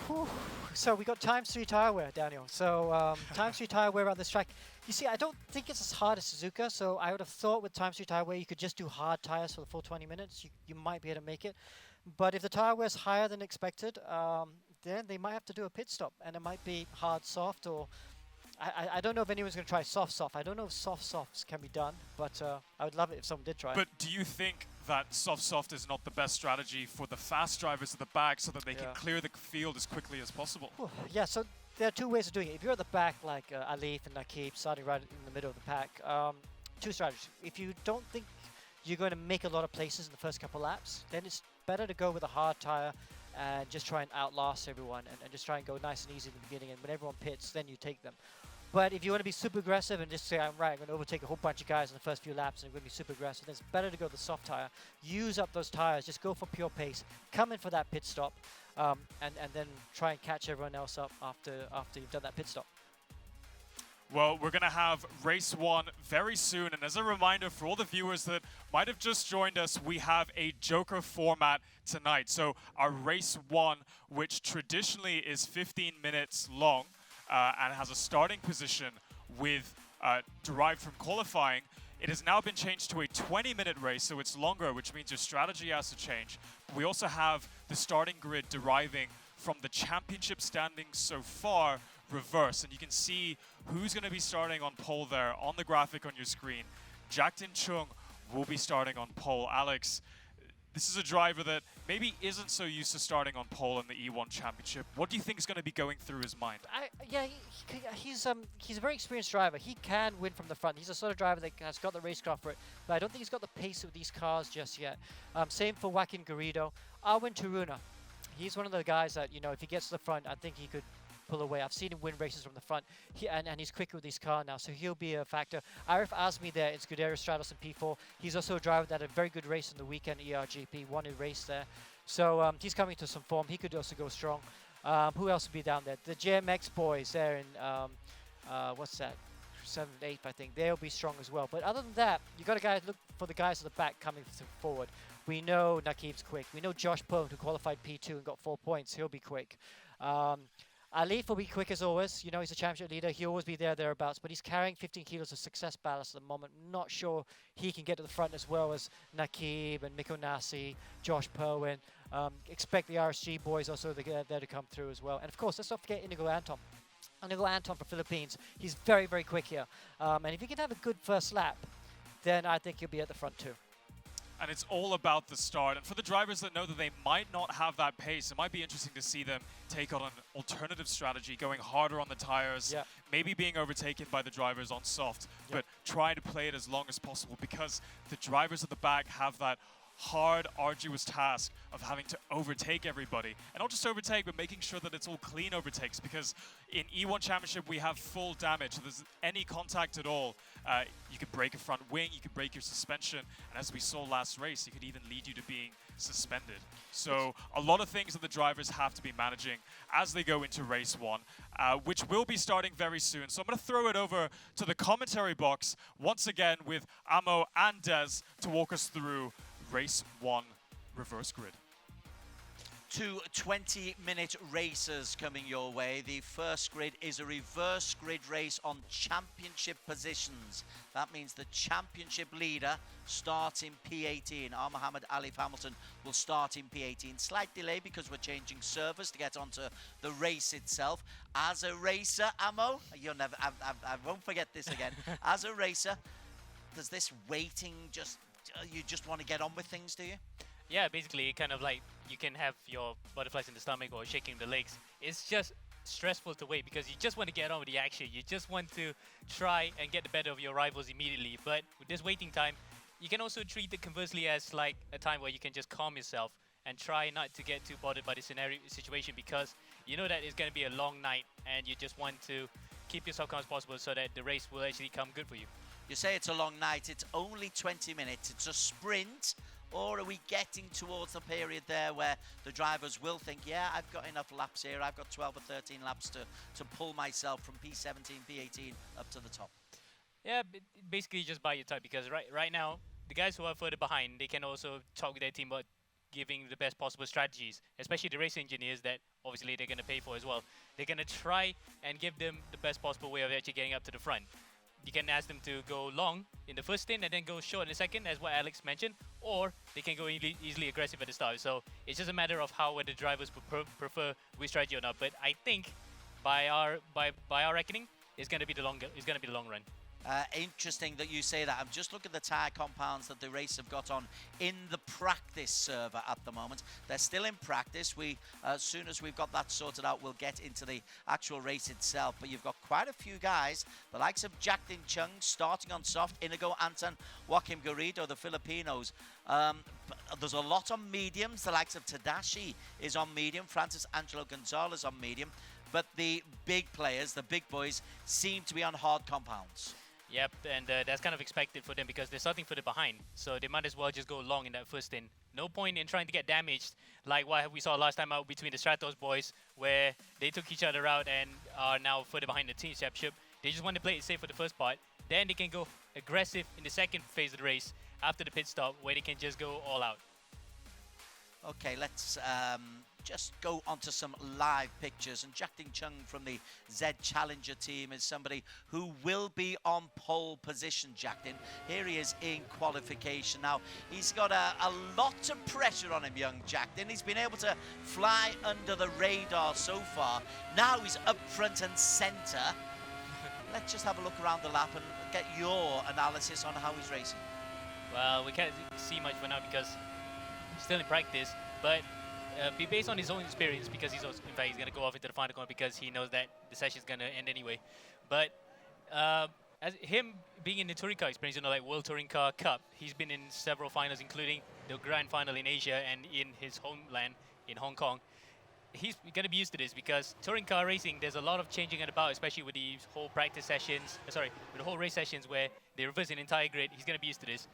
Whew. So we got ×3 tire wear, Daniel. So ×3 tire wear on this track. You see, I don't think it's as hard as Suzuka, so I would have thought with ×3 tire wear you could just do hard tires for the full 20 minutes. You might be able to make it. But if the tire wear is higher than expected, then they might have to do a pit stop, and it might be hard soft, or I don't know if anyone's going to try soft. I don't know if soft softs can be done, but I would love it if someone did try it. But do you think that soft is not the best strategy for the fast drivers at the back so that they can clear the field as quickly as possible? Yeah, so there are two ways of doing it. If you're at the back, like Alif and Nakib, starting right in the middle of the pack, two strategies. If you don't think you're going to make a lot of places in the first couple laps, then it's better to go with a hard tire and just try and outlast everyone and just try and go nice and easy in the beginning, and when everyone pits, then you take them. But if you want to be super aggressive and just say, I'm going to overtake a whole bunch of guys in the first few laps and I'm going to be super aggressive, then it's better to go with the soft tire. Use up those tires, just go for pure pace, come in for that pit stop, and then try and catch everyone else up after you've done that pit stop. Well, we're going to have race 1 very soon. And as a reminder for all the viewers that might have just joined us, we have a Joker format tonight. So our race 1, which traditionally is 15 minutes long and has a starting position with derived from qualifying, it has now been changed to a 20-minute race, so it's longer, which means your strategy has to change. We also have the starting grid deriving from the championship standings so far reverse, and you can see who's going to be starting on pole there on the graphic on your screen. Jackton Chung will be starting on pole. Alex, this is a driver that maybe isn't so used to starting on pole in the E1 Championship. What do you think is going to be going through his mind? He's a very experienced driver. He can win from the front. He's the sort of driver that has got the racecraft for it, but I don't think he's got the pace of these cars just yet. Same for Joaquin Garrido. Arwin Taruna, he's one of the guys that, if he gets to the front, I think he could pull away. I've seen him win races from the front, and he's quicker with his car now, so he'll be a factor. Arif Azmi there in Scuderia Stratos in P4. He's also a driver that had a very good race in the weekend, ERGP, won a race there. So he's coming to some form. He could also go strong. Who else will be down there? The JMX boys there in, what's that? 7th, 8th, I think. They'll be strong as well. But other than that, you got to look for the guys at the back coming forward. We know Nakib's quick. We know Josh Poe, who qualified P2 and got 4 points. He'll be quick. Alif will be quick as always. You know, he's a championship leader. He'll always be thereabouts. But he's carrying 15 kilos of success ballast at the moment. Not sure he can get to the front as well as Nakib and Miko Nasi, Josh Perwin. Expect the RSG boys also there to come through as well. And of course, let's not forget Inigo Anton. Inigo Anton from Philippines. He's very, very quick here. And if he can have a good first lap, then I think he'll be at the front too. And it's all about the start. And for the drivers that know that they might not have that pace, it might be interesting to see them take on an alternative strategy, going harder on the tires, maybe being overtaken by the drivers on soft, but try to play it as long as possible, because the drivers at the back have that hard, arduous task of having to overtake everybody. And not just overtake, but making sure that it's all clean overtakes, because in E1 Championship, we have full damage. If there's any contact at all, you could break a front wing, you could break your suspension, and as we saw last race, it could even lead you to being suspended. So a lot of things that the drivers have to be managing as they go into race 1, which will be starting very soon. So I'm going to throw it over to the commentary box once again with Amo and Des to walk us through Race 1 reverse grid. 2 20-minute races coming your way. The first grid is a reverse grid race on championship positions. That means the championship leader starts in P18. Mohammed Alif Hamilton will start in P18. Slight delay because we're changing servers to get onto the race itself. As a racer, Amo, you'll never, I won't forget this again. As a racer, does this waiting just, you just want to get on with things, do you? Yeah, basically, kind of like you can have your butterflies in the stomach or shaking the legs. It's just stressful to wait because you just want to get on with the action. You just want to try and get the better of your rivals immediately. But with this waiting time, you can also treat it conversely as like a time where you can just calm yourself and try not to get too bothered by the situation, because you know that it's going to be a long night and you just want to keep yourself calm as possible so that the race will actually come good for you. You say it's a long night, it's only 20 minutes, it's a sprint, or are we getting towards the period there where the drivers will think, yeah, I've got enough laps here, I've got 12 or 13 laps to pull myself from P17, P18 up to the top? Yeah, basically just buy your time, because right now, the guys who are further behind, they can also talk with their team about giving the best possible strategies, especially the race engineers that obviously they're going to pay for as well. They're going to try and give them the best possible way of actually getting up to the front. You can ask them to go long in the first stint and then go short in the second, as what Alex mentioned, or they can go easily aggressive at the start. So it's just a matter of how the drivers prefer which strategy or not. But I think by our reckoning, it's going to be the long run. Interesting that you say that. I'm just looking at the tyre compounds that the race have got on in the practice server at the moment. They're still in practice. As soon as we've got that sorted out, we'll get into the actual race itself. But you've got quite a few guys, the likes of Jack Din Chung starting on soft, Inigo Anton, Joaquim Garrido, the Filipinos. There's a lot on mediums. The likes of Tadashi is on medium. Francis Angelo Gonzalez on medium. But the big players, the big boys, seem to be on hard compounds. Yep, and that's kind of expected for them because they're starting further behind. So they might as well just go long in that first stint. No point in trying to get damaged like what we saw last time out between the Stratos boys, where they took each other out and are now further behind the team championship. They just want to play it safe for the first part. Then they can go aggressive in the second phase of the race after the pit stop, where they can just go all out. Okay, let's just go onto some live pictures. And Jack Din Chung from the Z Challenger team is somebody who will be on pole position, Jack Din. Here he is in qualification. Now, he's got a lot of pressure on him, young Jack Din. He's been able to fly under the radar so far. Now he's up front and centre. Let's just have a look around the lap and get your analysis on how he's racing. Well, we can't see much for now because he's still in practice, but be based on his own experience, because he's also, in fact, he's going to go off into the final corner because he knows that the session is going to end anyway. But as him being in the touring car experience, you know, like World Touring Car Cup, he's been in several finals, including the grand final in Asia and in his homeland in Hong Kong. He's going to be used to this because touring car racing, there's a lot of changing about, especially with the whole practice sessions, with the whole race sessions where they reverse an entire grid. He's going to be used to this.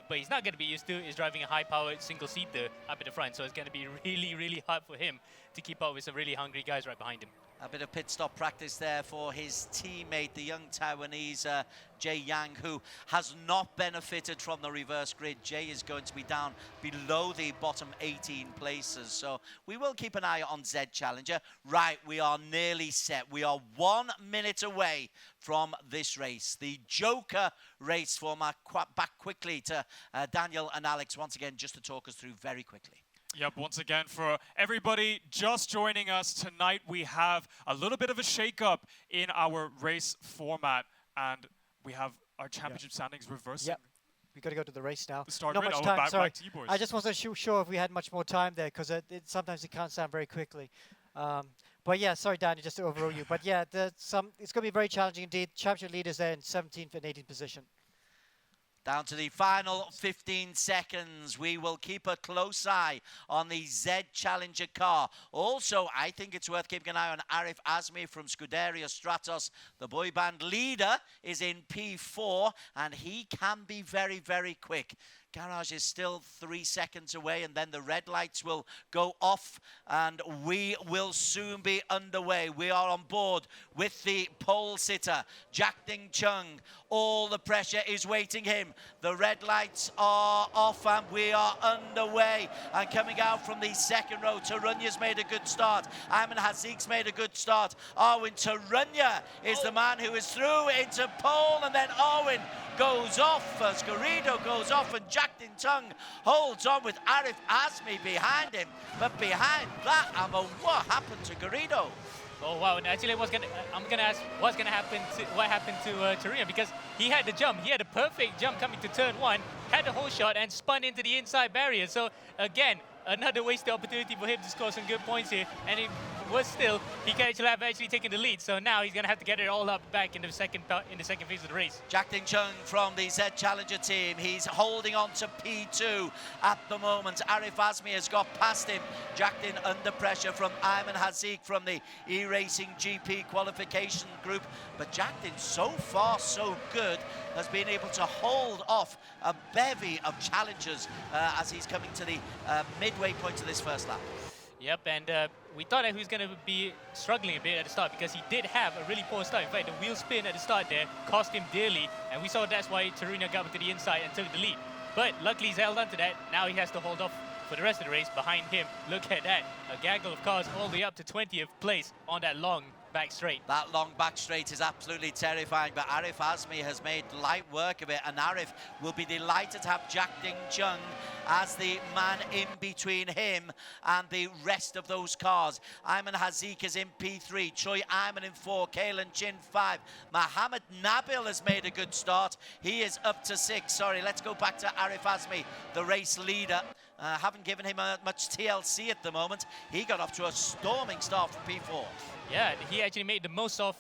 But he's not going to be used to is driving a high-powered single-seater up at the front. So it's going to be really, really hard for him to keep up with some really hungry guys right behind him. A bit of pit stop practice there for his teammate, the young Taiwanese Jay Yang, who has not benefited from the reverse grid. Jay is going to be down below the bottom 18 places, so we will keep an eye on Z Challenger. Right, we are nearly set. We are 1 minute away from this race. The Joker race format. Back quickly to Daniel and Alex once again, just to talk us through very quickly. Yep, once again, for everybody just joining us tonight, we have a little bit of a shake-up in our race format, and we have our championship standings reversing. Yep. We got to go to the race now. Start Not grid. much Oh, time. back Sorry, to you boys. I just wasn't sure if we had much more time there because sometimes it counts down very quickly. But yeah, sorry, Danny, just to overrule you. But yeah, it's going to be very challenging indeed. Championship leaders there in 17th and 18th position. Down to the final 15 seconds. We will keep a close eye on the Z Challenger car. Also, I think it's worth keeping an eye on Arif Azmi from Scuderia Stratos. The boy band leader is in P4, and he can be very, very quick. Garage is still 3 seconds away, and then the red lights will go off, and we will soon be underway. We are on board with the pole sitter, Jack Ding Chung. All the pressure is waiting him. The red lights are off, and we are underway. And coming out from the second row, Tarunya's made a good start. Ayman Hazik's made a good start. Arwin Tarunya is the man who is through into pole, and then Arwin goes off as Garrido goes off, and Jack Ding Chung holds on with Arif Azmi behind him. But behind that, what happened to Garrido? Oh wow! And actually, I'm gonna ask what happened to Tarunya, because he had the jump. He had a perfect jump coming to turn 1, had the whole shot, and spun into the inside barrier. So again, another wasted opportunity for him to score some good points here. And it was still, he could have actually taken the lead. So now he's gonna have to get it all up back in the second phase of the race. Jack Ding Chung from the Z Challenger team. He's holding on to P2 at the moment. Arif Azmi has got past him. Jack Ding under pressure from Ayman Hazik from the ERacing GP qualification group. But Jack Ding, so far so good, has been able to hold off a bevy of challengers as he's coming to the midway point of this first lap. Yep, and we thought that he was going to be struggling a bit at the start because he did have a really poor start. In fact, the wheel spin at the start there cost him dearly, and we saw that's why Tarunya got to the inside and took the lead. But luckily he's held on to that. Now he has to hold off for the rest of the race. Behind him, look at that, a gaggle of cars all the way up to 20th place on that long back straight. That long back straight is absolutely terrifying, but Arif Azmi has made light work of it, and Arif will be delighted to have Jack Ding Chung as the man in between him and the rest of those cars. Ayman Hazik is in P3, Choi Ayman in 4, Kalen Chin 5. Mohammed Nabil has made a good start. He is up to 6. Sorry, let's go back to Arif Azmi, the race leader. Haven't given him much TLC at the moment. He got off to a storming start from P4. Yeah, he actually made the most of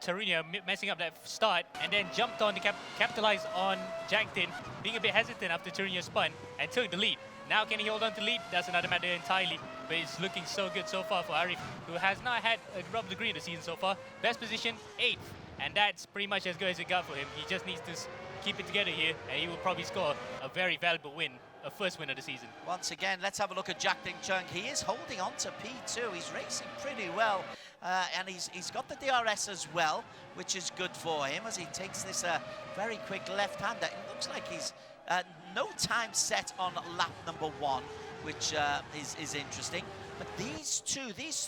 Tarunya messing up that start, and then jumped on to capitalize on Jack Ding, being a bit hesitant after Tarunya spun, and took the lead. Now can he hold on to the lead? That's another matter entirely, but it's looking so good so far for Arif, who has not had a rub of the green this season so far. Best position, 8th, and that's pretty much as good as it got for him. He just needs to keep it together here, and he will probably score a very valuable win. A first win of the season. Once again, let's have a look at Jack Ding Chung. He is holding on to P2. He's racing pretty well, and he's got the DRS as well, which is good for him as he takes this very quick left-hander. It looks like he's no time set on lap number 1, which is interesting. But these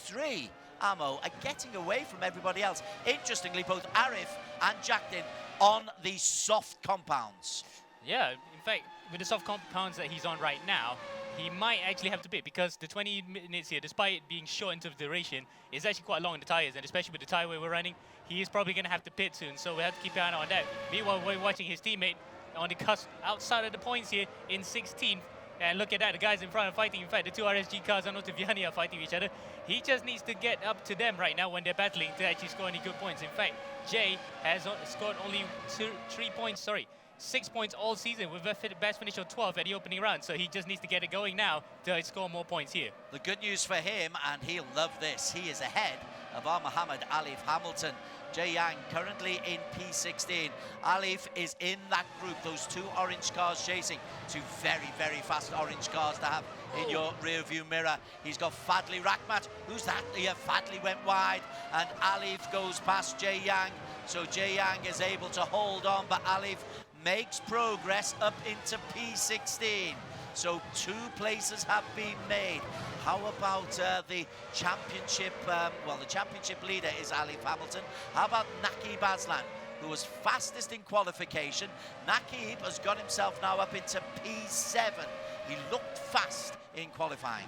three, Amo, are getting away from everybody else. Interestingly, both Arif and Jack Ding on the soft compounds. Yeah, in fact, with the soft compounds that he's on right now, he might actually have to pit, because the 20 minutes here, despite it being short into the duration, is actually quite long in the tyres, and especially with the tyre we're running, he is probably going to have to pit soon, so we have to keep an eye on that. Meanwhile, we're watching his teammate on the cusp outside of the points here in 16th, and look at that, the guys in front are fighting. In fact, the 2 RSG cars, Alessandro Octaviani, are fighting each other. He just needs to get up to them right now when they're battling to actually score any good points. In fact, Jay has scored only 6 points all season with a best finish of 12 at the opening round, so he just needs to get it going now to score more points here. The good news for him, and he'll love this, he is ahead of our Muhammad Alif Hamilton. Jay Yang currently in P16. Alif is in that group, those two orange cars chasing. Two very, very fast orange cars to have in your rear view mirror. He's got Fadli Rakhmat. Who's that? Yeah, Fadli went wide and Alif goes past Jay Yang. So Jay Yang is able to hold on, but Alif makes progress up into P16. So 2 places have been made. How about the championship? Well, the championship leader is Alif Hamilton. How about Naqib Aslan, who was fastest in qualification? Naqib has got himself now up into P7. He looked fast in qualifying.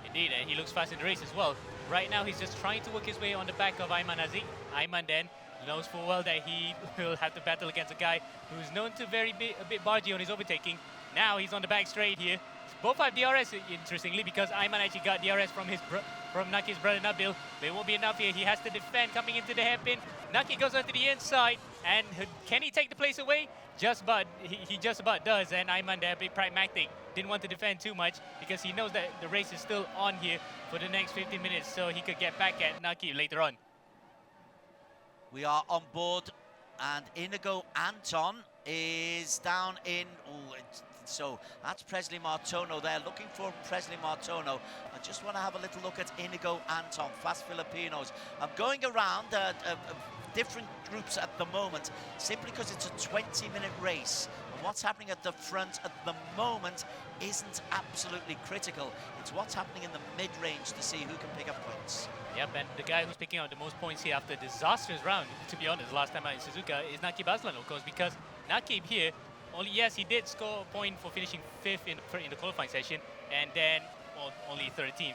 Indeed, and he looks fast in the race as well. Right now, he's just trying to work his way on the back of Ayman Aziz. Ayman then knows full well that he will have to battle against a guy who's known to a bit bargy on his overtaking. Now he's on the back straight here. Both have DRS, interestingly, because Ayman actually got DRS from Naki's brother Nabil. But it won't be enough here. He has to defend coming into the hairpin. Naki goes onto the inside, and can he take the place away? Just about, he just about does, and Ayman there, a bit pragmatic. Didn't want to defend too much because he knows that the race is still on here for the next 15 minutes, so he could get back at Naki later on. We are on board, and Inigo Anton is down in... So that's Presley Martono there, looking for Presley Martono. I just want to have a little look at Inigo Anton, fast Filipinos. I'm going around different groups at the moment, simply because it's a 20-minute race. And what's happening at the front at the moment isn't absolutely critical. It's what's happening in the mid-range to see who can pick up points. Yep, and the guy who's picking up the most points here after a disastrous round, to be honest, last time out in Suzuka, is Naqib Aslan, of course, because Naqib here, yes, he did score a point for finishing 5th in the qualifying session, and then only 14th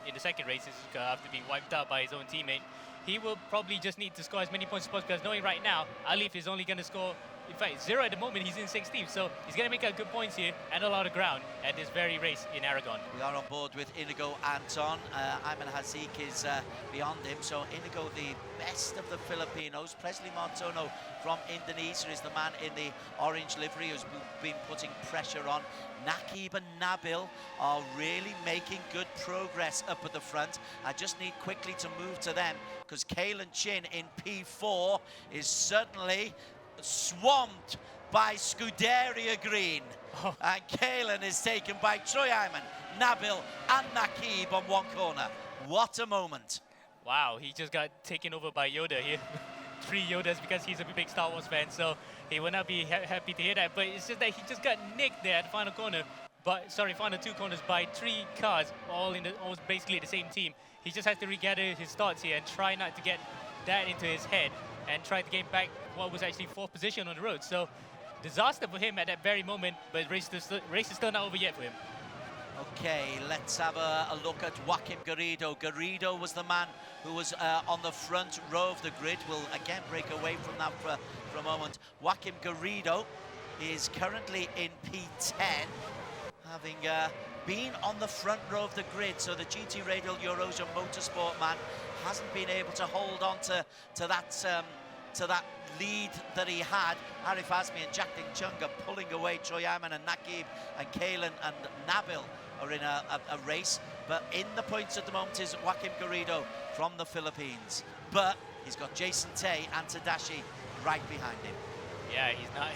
in the second race in Suzuka after being wiped out by his own teammate. He will probably just need to score as many points as possible, because knowing right now, Alif is only going to score, in fact, 0 at the moment. He's in 16th, so he's going to make out good points here and a lot of ground at this very race in Aragon. We are on board with Inigo Anton. Ayman Hazik is beyond him, so Inigo, the best of the Filipinos. Presley Martono from Indonesia is the man in the orange livery who's been putting pressure on. Naqib and Nabil are really making good progress up at the front. I just need quickly to move to them, because Kalen Chin in P4 is certainly swamped by Scuderia Green. And Kalen is taken by Troy Ayman, Nabil and Naqib on one corner. What a moment. Wow, he just got taken over by Yoda here. 3 Yodas, because he's a big Star Wars fan, so he will not be happy to hear that. But it's just that he just got nicked there at the final corner. But final 2 corners by 3 cars, all basically the same team. He just has to regather his thoughts here and try not to get that into his head and try to gain back what was actually 4th position on the road. So disaster for him at that very moment, but race is still not over yet for him. Okay, let's have a look at Joaquim Garrido. Garrido was the man who was on the front row of the grid. We'll again break away from that for a moment. Joaquim Garrido is currently in P10, having been on the front row of the grid. So the GT Radial Eurasia Motorsport man hasn't been able to hold on to that lead that he had. Arif Azmi and Jack Ding Chunga pulling away. Troy Ayman and Naqib and Kalen and Nabil are in a race, but in the points at the moment is Joaquim Garrido from the Philippines. But he's got Jason Tay and Tadashi right behind him. Yeah,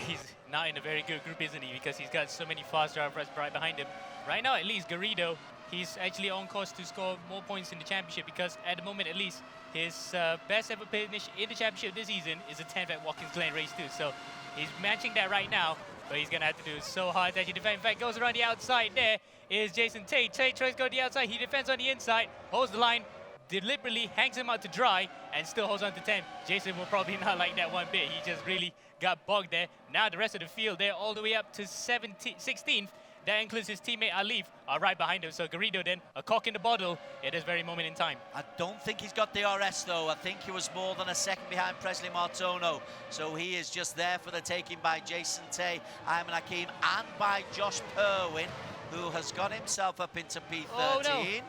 he's not in a very good group, isn't he? Because he's got so many fast drivers right behind him. Right now, at least, Garrido, he's actually on course to score more points in the championship, because at the moment, at least, his best ever finish in the championship this season is a 10th at Watkins Glen Race 2. So he's matching that right now, but he's going to have to do so hard that he defends. In fact, goes around the outside. There is Jason Tate. Tate tries to go to the outside. He defends on the inside, holds the line, deliberately hangs him out to dry, and still holds on to 10. Jason will probably not like that one bit. He just really got bogged there. Now the rest of the field, they're all the way up to 16th. That includes his teammate Alif, right behind him. So Garrido then, a cock in the bottle at this very moment in time. I don't think he's got DRS though. I think he was more than a second behind Presley Martono. So he is just there for the taking by Jason Tay, Ayman Hakim, and by Josh Perwin, who has got himself up into P13.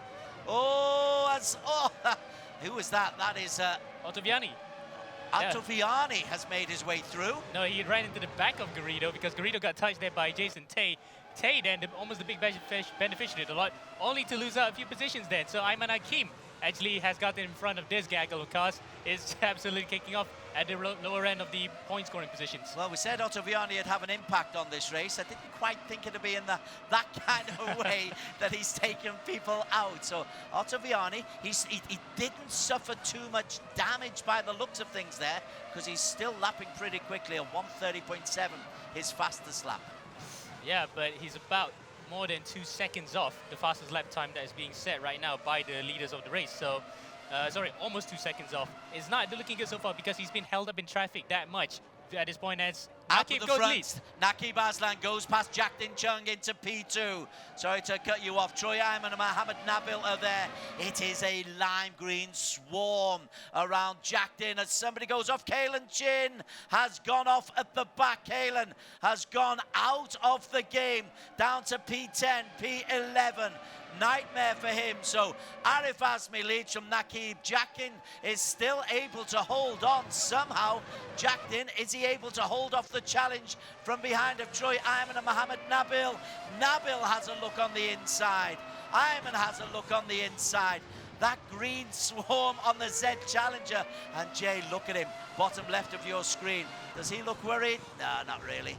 Who is that? That is Octaviani. Octaviani has made his way through. No, he ran into the back of Garrido, because Garrido got touched there by Jason Tay. Tay then, almost the big beneficiary of the lot, only to lose out a few positions then. So Ayman Hakim actually has gotten in front of this gaggle of cars, is absolutely kicking off at the lower end of the point scoring positions. Well, we said Octaviani would have an impact on this race. I didn't quite think it'd be in that kind of way that he's taken people out. So Octaviani, he didn't suffer too much damage by the looks of things there, because he's still lapping pretty quickly at 1:30.7, his fastest lap. Yeah, but he's about more than 2 seconds off the fastest lap time that is being set right now by the leaders of the race. So, sorry, almost 2 seconds off. It's not looking good so far because he's been held up in traffic that much at this point as Out of Nakib the goes front, lead. Nakib Aslan goes past Jack Din Chung into P2. Sorry to cut you off. Troy Ayman and Mohammed Nabil are there. It is a lime green swarm around Jack Din as somebody goes off. Kalen Chin has gone off at the back. Kalen has gone out of the game, down to P10, P11. Nightmare for him. So Arif Azmi leads from Nakib. Jackin is still able to hold on somehow. Jackin, is he able to hold off the challenge from behind of Troy Ayman and Mohammed Nabil? Nabil has a look on the inside. Ayman has a look on the inside. That green swarm on the Z Challenger. And Jay, look at him, bottom left of your screen. Does he look worried? No, not really.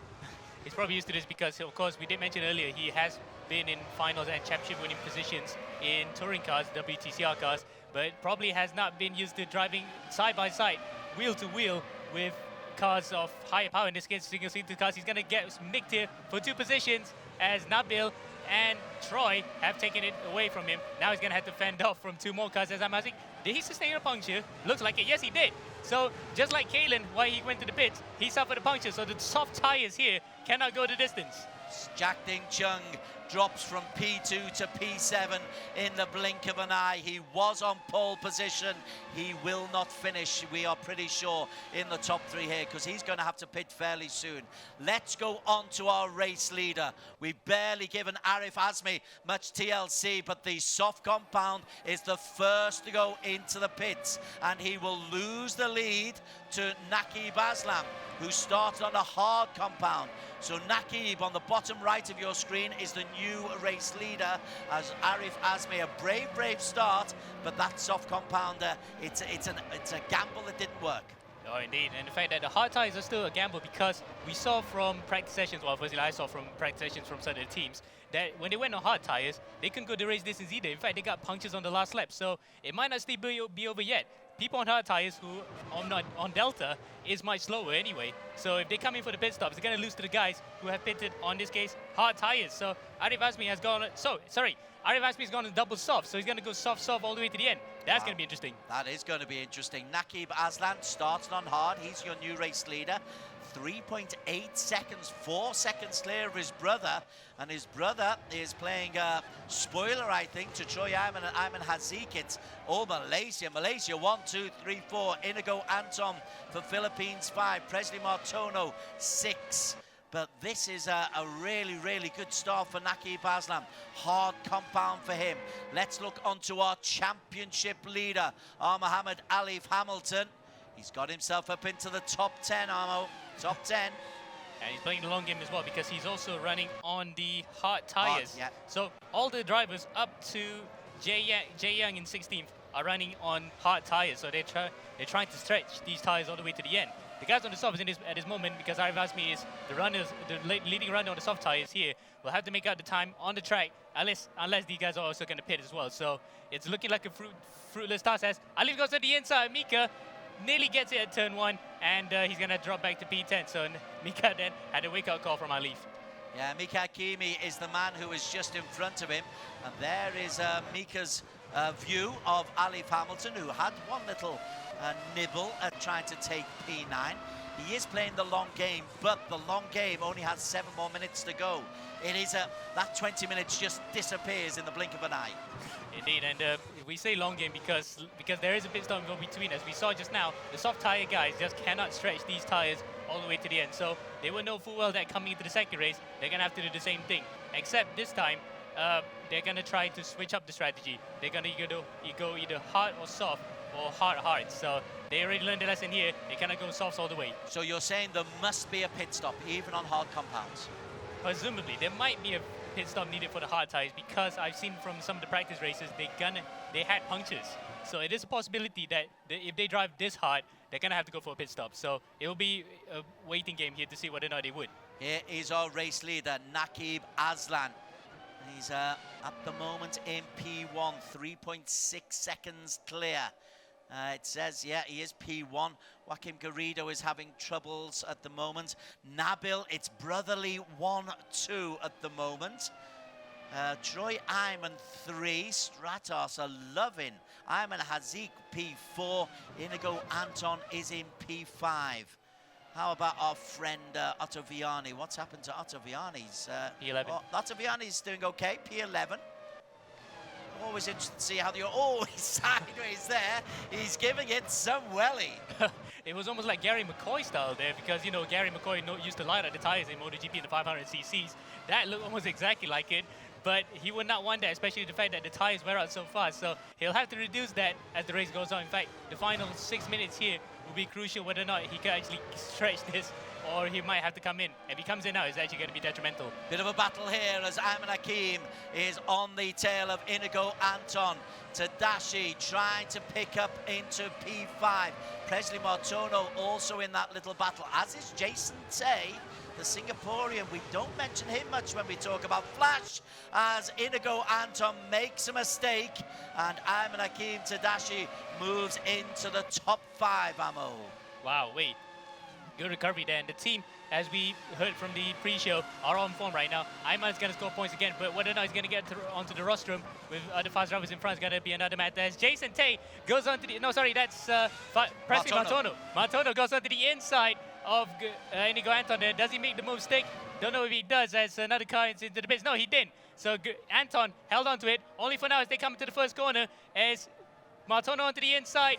He's probably used to this because, of course, we did mention earlier, he has been in finals and championship winning positions in touring cars, WTCR cars, but probably has not been used to driving side by side, wheel to wheel with cars of higher power. In this case, single seater cars. He's going to get micked here for 2 positions as Nabil and Troy have taken it away from him. Now he's going to have to fend off from 2 more cars as I'm asking, did he sustain a puncture? Looks like it. Yes, he did. So just like Kalen, while he went to the pits, he suffered a puncture. So the soft tires here cannot go the distance. Jack Ding Chung drops from P2 to P7 in the blink of an eye. He was on pole position. He will not finish, we are pretty sure, in the top 3 here, because he's going to have to pit fairly soon. Let's go on to our race leader. We've barely given Arif Azmi much TLC, but the soft compound is the first to go into the pits, and he will lose the lead to Nakib Aslam, who started on a hard compound. So Nakib, on the bottom right of your screen, is the new race leader, as Arif Azmi, a brave start, but that soft compounder, it's a gamble that didn't work. Oh, indeed. And the fact that the hard tires are still a gamble, because we saw from practice sessions, well, firstly, I saw from practice sessions from some of the teams, that when they went on hard tires, they couldn't go the race distance either. In fact, they got punctures on the last lap, so it might not still be over yet. People on hard tires who on Delta is much slower anyway. So if they come in for the pit stops, they're going to lose to the guys who have pitted on, this case, hard tires. So Arif Azmi has gone, Arif Azmi has gone on double soft, so he's going to go soft all the way to the end. That's going to be interesting. That is going to be interesting. Nakib Aslan starting on hard. He's your new race leader. 3.8 seconds, 4 seconds clear of his brother, and his brother is playing spoiler, I think, to Troy Ayman and Ayman Hazik. It's all Malaysia. 1, 2, 3, 4. Inigo Anton for Philippines 5. Presley Martono 6. But this is a really good start for Nakib Aslam. Hard compound for him. Let's look onto our championship leader, Mohammed Alif Hamilton. He's got himself up into the top 10, Armo. Top 10. And he's playing the long game as well, because he's also running on the hard tires. Yeah. So all the drivers up to Jay Young in 16th are running on hard tires. So they're trying to stretch these tires all the way to the end. The guys on the softs at this moment, because Arif Azmi is the leading runner on the soft tires here, will have to make out the time on the track, unless these guys are also going to pit as well. So it's looking like a fruitless task as Alif goes to the inside. Mika nearly gets it at turn 1, and he's going to drop back to P10. So Mika then had a wake-up call from Alif. Yeah, Mika Hakimi is the man who is just in front of him. And there is Mika's view of Alif Hamilton, who had one little nibble at trying to take P9. He is playing the long game, but the long game only has 7 more minutes to go. It is that 20 minutes just disappears in the blink of an eye. Indeed, and we say long game because there is a pit stop in between. As we saw just now, the soft tire guys just cannot stretch these tires all the way to the end. So they will know full well that coming into the second race, they're going to have to do the same thing. Except this time, they're going to try to switch up the strategy. They're going to go either hard or soft, or hard. So they already learned the lesson here. They cannot go softs all the way. So you're saying there must be a pit stop, even on hard compounds? Presumably, there might be pit stop needed for the hard tires, because I've seen from some of the practice races they had punctures. So it is a possibility that if they drive this hard, they're gonna have to go for a pit stop. So it will be a waiting game here to see whether or not they would. Here is our race leader, Naqib Aslan. He's at the moment in P1, 3.6 seconds clear. It says, yeah, he is P1. Joaquim Garrido is having troubles at the moment. Nabil, it's brotherly 1-2 at the moment. Troy Iman 3, Stratos are loving. Iman Hazik P4, Inigo Anton is in P5. How about our friend Octaviani? What's happened to Octaviani's? P11. Oh, Octaviani's doing okay, P11. Always interested to see how the... Oh, he's sideways there. He's giving it some welly. It was almost like Gary McCoy style there, because, you know, Gary McCoy used to light up the tires in MotoGP in the 500cc's. That looked almost exactly like it, but he would not want that, especially the fact that the tires wear out so fast. So he'll have to reduce that as the race goes on. In fact, the final 6 minutes here will be crucial whether or not he can actually stretch this, or he might have to come in. If he comes in now, it's actually going to be detrimental. Bit of a battle here as Ayman Hakim is on the tail of Inigo Anton. Tadashi trying to pick up into P5. Presley Martono also in that little battle, as is Jason Tay, the Singaporean. We don't mention him much when we talk about Flash, as Inigo Anton makes a mistake and Ayman Hakim Tadashi moves into the top 5, Amo. Wow, wait. Good recovery there, and the team, as we heard from the pre-show, are on form right now. Ayman's going to score points again, but whether or not he's going to get onto the rostrum with other fast drivers in front is going to be another matter. As Jason Tay goes onto the... No, sorry, that's Presley Martono. Martono goes onto the inside of Inigo Anton there. Does he make the move stick? Don't know if he does, as another car is into the bits. No, he didn't. So Anton held onto it, only for now as they come into the first corner, as Martono onto the inside,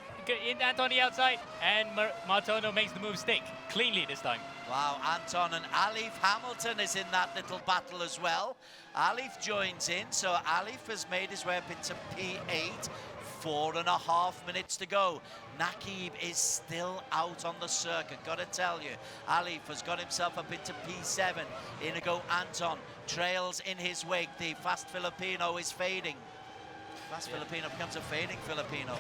Anton on the outside, and Martono makes the move stick cleanly this time. Wow, Anton and Alif Hamilton is in that little battle as well. Alif joins in, so Alif has made his way up into P8. 4.5 minutes to go. Naqib is still out on the circuit, gotta tell you. Alif has got himself up into P7. Inigo Anton trails in his wake. The fast Filipino is fading. Fast Filipino becomes a fading Filipino.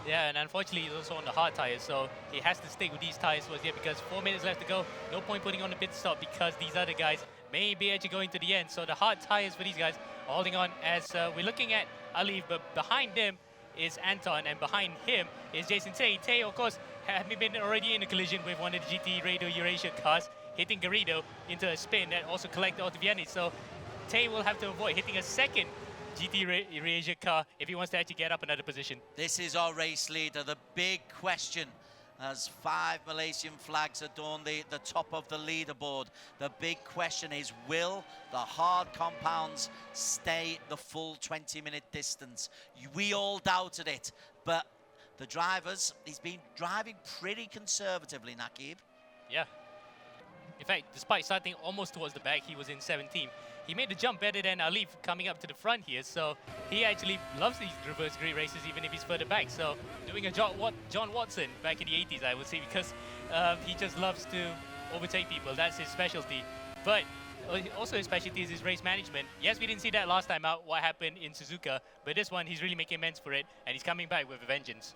Yeah, and unfortunately he's also on the hard tires, so he has to stick with these tires towards the end, because 4 minutes left to go. No point putting on the pit stop, because these other guys may be actually going to the end. So the hard tires for these guys are holding on, as we're looking at Alif, but behind them is Anton, and behind him is Jason Tay. Tay, of course, having been already in a collision with one of the GT Radio Eurasia cars, hitting Garrido into a spin that also collected Octaviani. So Tay will have to avoid hitting a second GT Eurasia car if he wants to actually get up another position. This is our race leader. The big question, as 5 Malaysian flags adorn the top of the leaderboard. The big question is, will the hard compounds stay the full 20-minute distance? We all doubted it, but the drivers, he's been driving pretty conservatively, Naqib. Yeah. In fact, despite starting almost towards the back, he was in 17th. He made the jump better than Alif coming up to the front here, so he actually loves these reverse grid races even if he's further back. So doing a John Watson back in the 80s, I would say, because he just loves to overtake people. That's his specialty. But also his specialty is his race management. Yes, we didn't see that last time out, what happened in Suzuka, but this one he's really making amends for it, and he's coming back with a vengeance.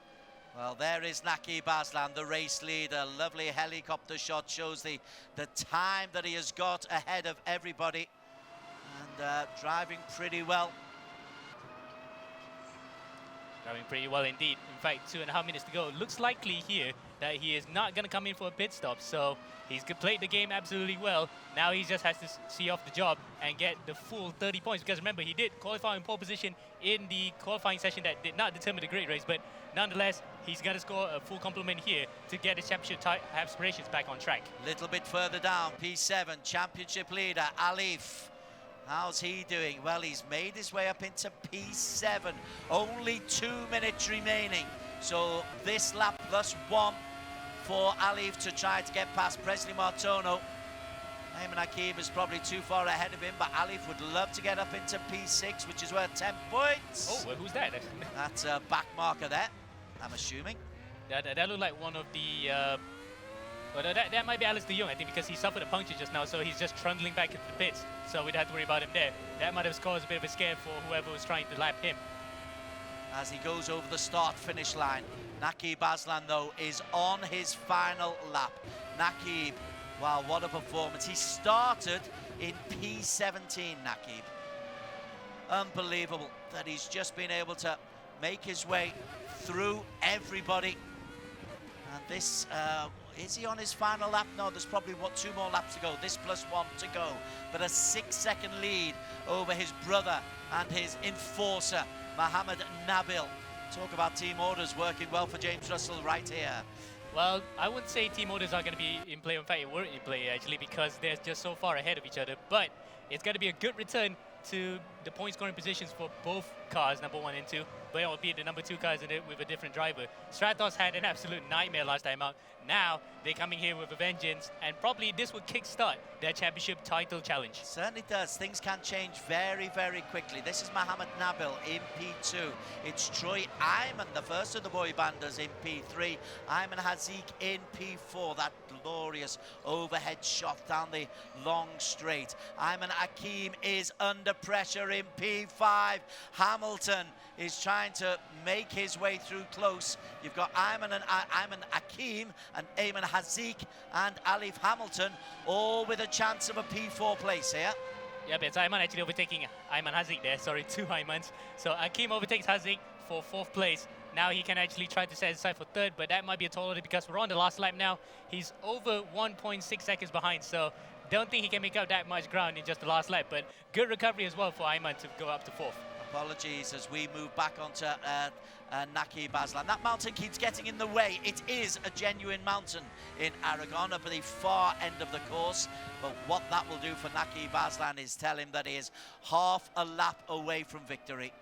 Well, there is Naqib Aslan, the race leader. Lovely helicopter shot shows the time that he has got ahead of everybody. And driving pretty well. Driving pretty well indeed. In fact, 2.5 minutes to go. Looks likely here that he is not going to come in for a pit stop. So he's played the game absolutely well. Now he just has to see off the job and get the full 30 points. Because remember, he did qualify in pole position in the qualifying session that did not determine the great race. But nonetheless, he's going to score a full complement here to get his championship aspirations back on track. Little bit further down, P7, championship leader, Alif. How's he doing? Well, he's made his way up into P7. Only 2 minutes remaining. So this lap +1 for Alif to try to get past Presley Martono. Ayman Hakim is probably too far ahead of him, but Alif would love to get up into P6, which is worth 10 points. Oh, well, who's that? That's a back marker there, I'm assuming. That looked like one of the Well, that might be Alice de Jong, I think, because he suffered a puncture just now, so he's just trundling back into the pits. So we don't have to worry about him there. That might have caused a bit of a scare for whoever was trying to lap him. As he goes over the start-finish line, Naqib Aslan, though, is on his final lap. Naqib, wow, what a performance. He started in P17, Naqib. Unbelievable that he's just been able to make his way through everybody. And this, is he on his final lap? No, there's probably 2 more laps to go. This plus 1 to go. But a 6-second lead over his brother and his enforcer, Mohammed Nabil. Talk about team orders working well for James Russell right here. Well, I wouldn't say team orders are going to be in play. In fact, it weren't in play, actually, because they're just so far ahead of each other. But it's going to be a good return to the point scoring positions for both cars, number 1 and 2, but it will be the number 2 cars in it with a different driver. Stratos had an absolute nightmare last time out. Now they're coming here with a vengeance, and probably this will kickstart their championship title challenge. Certainly does. Things can change very, very quickly. This is Mohammed Nabil in P2. It's Troy Ayman, the first of the boy banders, in P3. Ayman Haziq in P4. That glorious overhead shot down the long straight. Ayman Akim is under pressure in P5. Hamilton is trying to make his way through close. You've got Ayman Akim and Ayman Haziq and Alif Hamilton, all with a chance of a P4 place here. Yeah, but it's Ayman actually overtaking Ayman Haziq there. Sorry, 2 Aymans. So Akim overtakes Haziq for 4th place. Now he can actually try to set his sight for 3rd, but that might be a tall order because we're on the last lap now. He's over 1.6 seconds behind, so don't think he can make up that much ground in just the last lap. But good recovery as well for Ayman to go up to 4th. Apologies as we move back onto Naqib Aslan. That mountain keeps getting in the way. It is a genuine mountain in Aragon up at the far end of the course. But what that will do for Naqib Aslan is tell him that he is half a lap away from victory.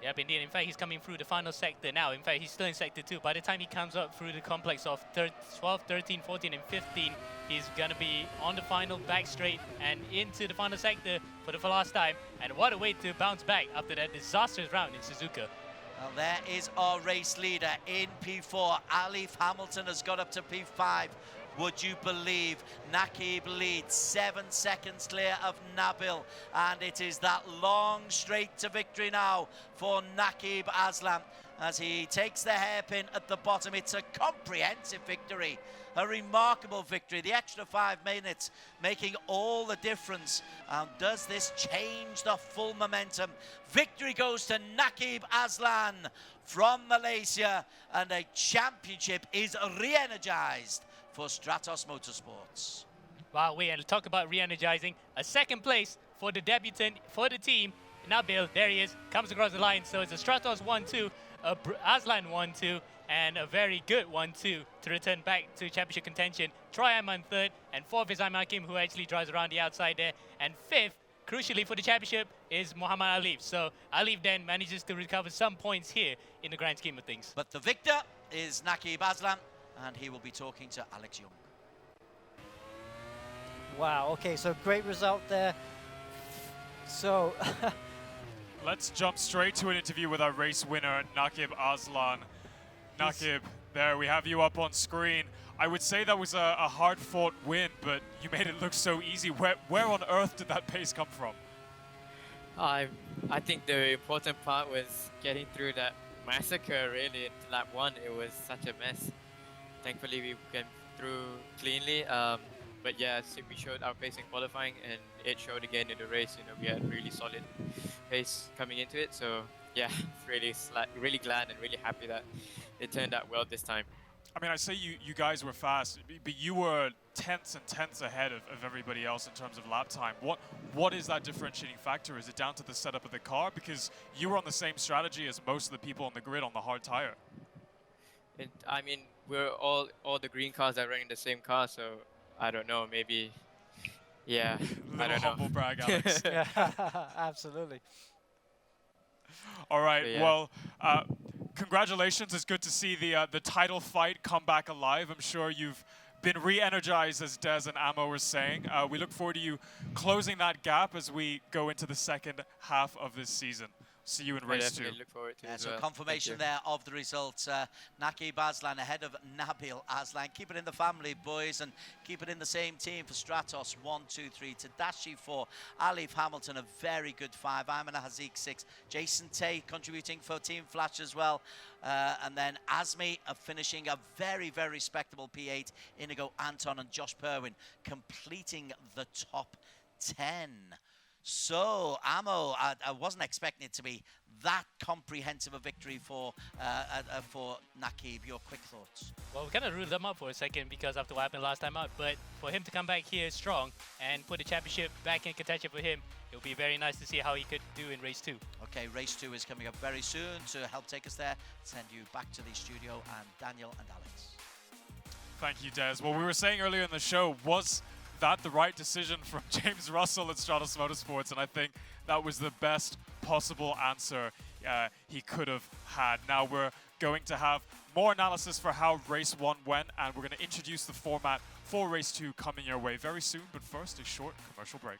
Yep, indeed. In fact, he's coming through the final sector now. In fact, he's still in sector 2. By the time he comes up through the complex of 12, 13, 14, and 15, he's going to be on the final back straight and into the final sector for the last time. And what a way to bounce back after that disastrous round in Suzuka. Well, there is our race leader in P4. Alif Hamilton has got up to P5. Would you believe Naqib leads 7 seconds clear of Nabil, and it is that long straight to victory now for Naqib Aslan as he takes the hairpin at the bottom. It's a comprehensive victory, a remarkable victory. The extra 5 minutes making all the difference. Does this change the full momentum? Victory goes to Naqib Aslan from Malaysia, and a championship is re-energized for Stratos Motorsports. Wow, and talk about re-energizing. A 2nd place for the debutant for the team. Nabil, there he is, comes across the line. So it's a Stratos 1-2, a Aslan 1-2, and a very good 1-2 to return back to championship contention. Troy Ayman 3rd, and 4th is Ayman Hakim, who actually drives around the outside there. And 5th, crucially for the championship, is Muhammad Alif. So Alif then manages to recover some points here in the grand scheme of things. But the victor is Naqib Aslan, and he will be talking to Alex Young. Wow, okay, so great result there. So let's jump straight to an interview with our race winner, Naqib Aslan. Naqib, there we have you up on screen. I would say that was a hard-fought win, but you made it look so easy. Where on earth did that pace come from? I think the important part was getting through that massacre, really, into lap 1. It was such a mess. Thankfully, we came through cleanly. But yeah, we showed our pace in qualifying, and it showed again in the race. You know, we had really solid pace coming into it. So yeah, really glad and really happy that it turned out well this time. I mean, I say you guys were fast, but you were tenths and tenths ahead of everybody else in terms of lap time. What is that differentiating factor? Is it down to the setup of the car? Because you were on the same strategy as most of the people on the grid on the hard tire. I mean, we're all the green cars are running the same car, so I don't know, maybe, yeah, I don't know. Humble brag, Alex. Yeah, absolutely. All right, yeah. Well, congratulations. It's good to see the title fight come back alive. I'm sure you've been re-energized, as Des and Amo were saying. We look forward to you closing that gap as we go into the second half of this season. see you in I race 2. definitely look forward to it as So well. confirmation Thank you. there of the results. Naqib Aslan ahead of Nabil Aslan. Keep it in the family, boys, and keep it in the same team for Stratos 1, 2, 3. Tadashi 4. Alif Hamilton a very good 5. Ayman Haziq 6. Jason Tay contributing for Team Flash as well. And then Azmi finishing a very, very respectable P8. Inigo Anton and Josh Perwin completing the top 10. So, Amo, I wasn't expecting it to be that comprehensive a victory for Naqib. Your quick thoughts? Well, we kind of ruled them out for a second because after what happened last time out, but for him to come back here strong and put the championship back in contention for him, it'll be very nice to see how he could do in race 2. Okay, race 2 is coming up very soon. To help take us there, send you back to the studio and Daniel and Alex. Thank you, Des. Well, we were saying earlier in the show, was that the right decision from James Russell at Stratos Motorsports? And I think that was the best possible answer he could have had. Now we're going to have more analysis for how race 1 went, and we're going to introduce the format for race 2 coming your way very soon. But first, a short commercial break.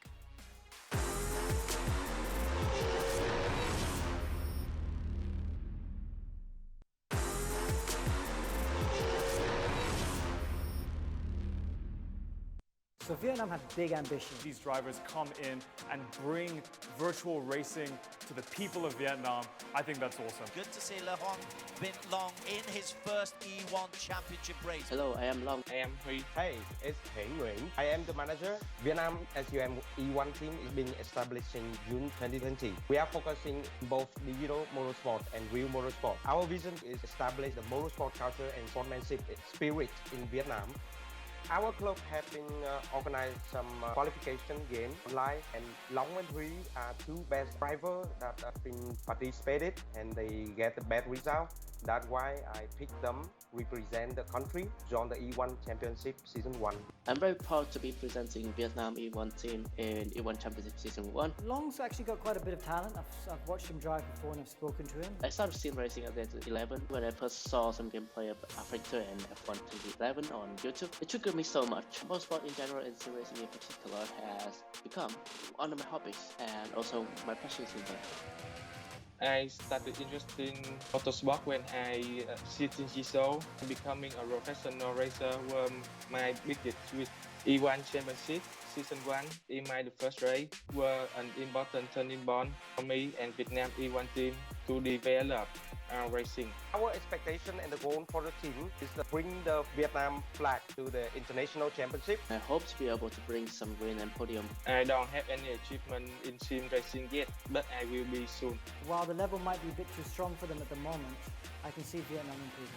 So Vietnam had big ambitions. These drivers come in and bring virtual racing to the people of Vietnam. I think that's awesome. Good to see Le Hong Binh Long in his first E1 championship race. Hello, I am Long. I am Huy. Hey, it's Hei Nguyen. I am the manager. Vietnam SUM E1 team is being established in June 2020. We are focusing both digital motorsport and real motorsport. Our vision is establish the motorsport culture and sportsmanship spirit in Vietnam. Our club have been organized some qualification games online, and Long and Huy are two best drivers that have been participated, and they get the best result. That's why I picked them represent the country on the E1 Championship Season 1. I'm very proud to be presenting Vietnam E1 team in E1 Championship Season 1. Long's actually got quite a bit of talent. I've watched him drive before and I've spoken to him. I started sim racing at the age of 11 when I first saw some gameplay of Africa and F1 2011 on YouTube. It triggered me so much. Motorsport in general and sim racing in particular has become one of my hobbies and also my passions in that. I started interested in motorsport when I 16 years old. Becoming a professional racer was my biggest with E1 Championship Season 1 in my first race were an important turning point for me and Vietnam E1 team to develop our racing. Our expectation and the goal for the team is to bring the Vietnam flag to the international championship. I hope to be able to bring some win and podium. I don't have any achievement in sim racing yet, but I will be soon. While the level might be a bit too strong for them at the moment, I can see Vietnam improving.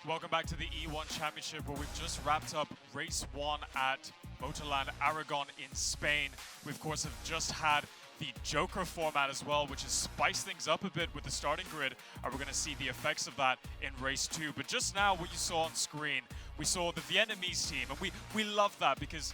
Welcome back to the E1 Championship, where we've just wrapped up race 1 at Motorland Aragon in Spain. We, of course, have just had the Joker format as well, which has spiced things up a bit with the starting grid, and we're going to see the effects of that in race 2. But just now, what you saw on screen, we saw the Vietnamese team, and we love that because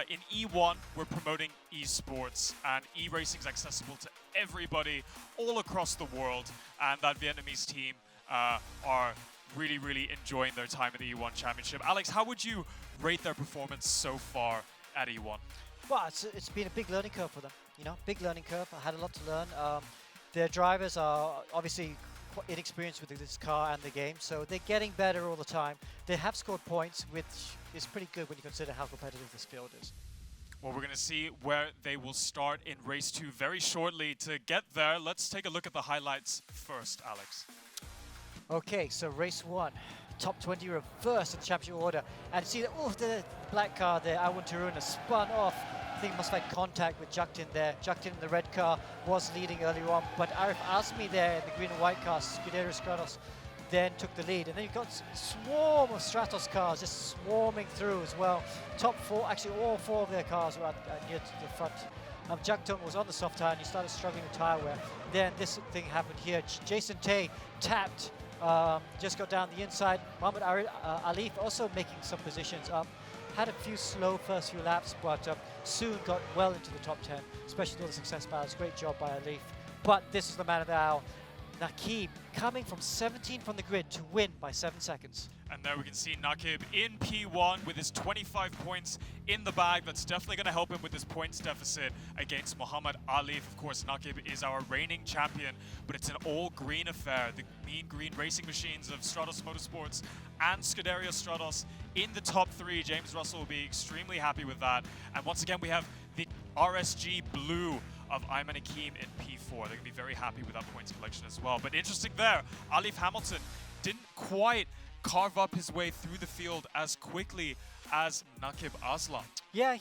in E1, we're promoting esports, and e-racing is accessible to everybody all across the world, and that Vietnamese team are really enjoying their time at the E1 Championship. Alex, how would you rate their performance so far at E1? Well, it's been a big learning curve for them, you know, big learning curve. I had a lot to learn. Their drivers are obviously quite inexperienced with this car and the game, so they're getting better all the time. They have scored points, which is pretty good when you consider how competitive this field is. Well, we're going to see where they will start in race 2 very shortly. To get there, let's take a look at the highlights first, Alex. Okay, so race 1, top 20 reverse in championship order, and see that the black car there, Awun Tarun, has spun off. I think it must have had contact with Juktin there. Juktin in the red car was leading earlier on, but Arif Azmi there in the green and white car, Scuderia Stratos, then took the lead. And then you've got a swarm of Stratos cars just swarming through as well. Top 4, actually all 4 of their cars were near to the front. Juktin was on the soft tire and he started struggling with tire wear. Then this thing happened here. Jason Tay tapped. Just got down the inside. Mohamed Alif also making some positions up. Had a few slow first few laps, but soon got well into the top 10, especially with all the success battles. Great job by Alif. But this is the man of the hour, Naqib, coming from 17 from the grid to win by 7 seconds. And there we can see Nakib in P1 with his 25 points in the bag. That's definitely going to help him with his points deficit against Muhammad Alif. Of course, Nakib is our reigning champion, but it's an all-green affair. The mean green racing machines of Stratos Motorsports and Scuderia Stratos in the top 3. James Russell will be extremely happy with that. And once again, we have the RSG blue of Ayman Hakim in P4. They're going to be very happy with that points collection as well. But interesting there, Alif Hamilton didn't quite carve up his way through the field as quickly as Nakib Aslan. Yeah,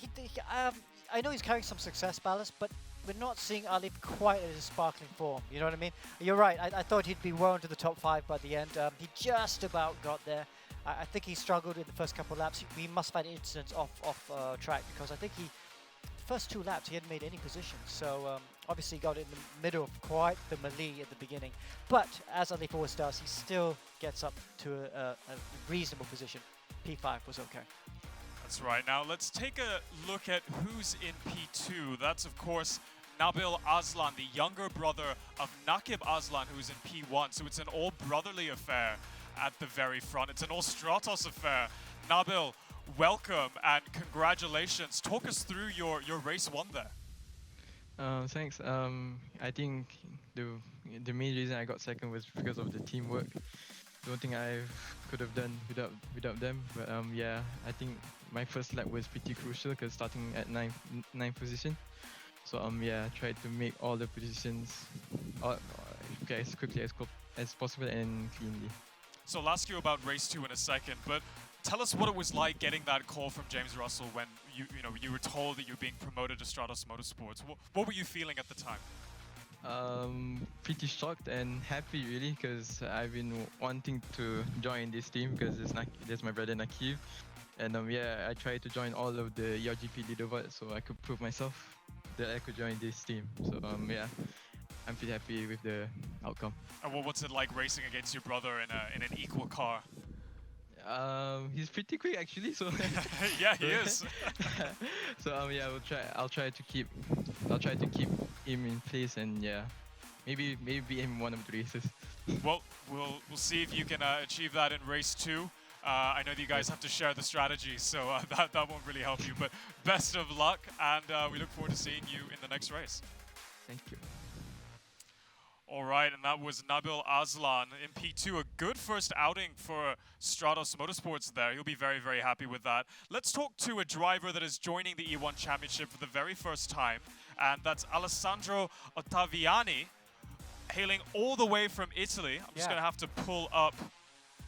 I know he's carrying some success ballast, but we're not seeing Alif quite at his sparkling form. You know what I mean? You're right. I thought he'd be well into the top 5 by the end. He just about got there. I think he struggled in the first couple of laps. We must have had incidents off track, because I think the first 2 laps he hadn't made any position. So obviously got in the middle of quite the melee at the beginning. But as Alif always does, he still gets up to a reasonable position. P5 was okay. That's right. Now let's take a look at who's in P2. That's of course Nabil Aslan, the younger brother of Nakib Aslan, who's in P1. So it's an all brotherly affair at the very front. It's an all Stratos affair. Nabil, welcome and congratulations. Talk us through your race 1 there. Thanks. I think the main reason I got second was because of the teamwork. Don't think I could have done without them. But yeah, I think my first lap was pretty crucial, because starting at ninth position. So yeah, tried to make all the positions as quickly as possible and cleanly. So I'll ask you about race 2 in a second, but tell us what it was like getting that call from James Russell when you were told that you were being promoted to Stratos Motorsports. What were you feeling at the time? Pretty shocked and happy, really, because I've been wanting to join this team, because there's my brother Nakib, and yeah, I tried to join all of the ERGP leaderboard so I could prove myself that I could join this team. So yeah, I'm pretty happy with the outcome. And what's it like racing against your brother in an equal car? He's pretty quick actually, so yeah, he is. So yeah, I'll try to keep him in place, and yeah, maybe beat him in one of the races. Well, we'll see if you can achieve that in race 2. I know that you guys have to share the strategy, so that won't really help you. But best of luck, and we look forward to seeing you in the next race. Thank you. All right, and that was Nabil Aslan in P2. A good first outing for Stratos Motorsports there. He'll be very, very happy with that. Let's talk to a driver that is joining the E1 Championship for the very first time, and that's Alessandro Octaviani, hailing all the way from Italy. I'm just going to have to pull up.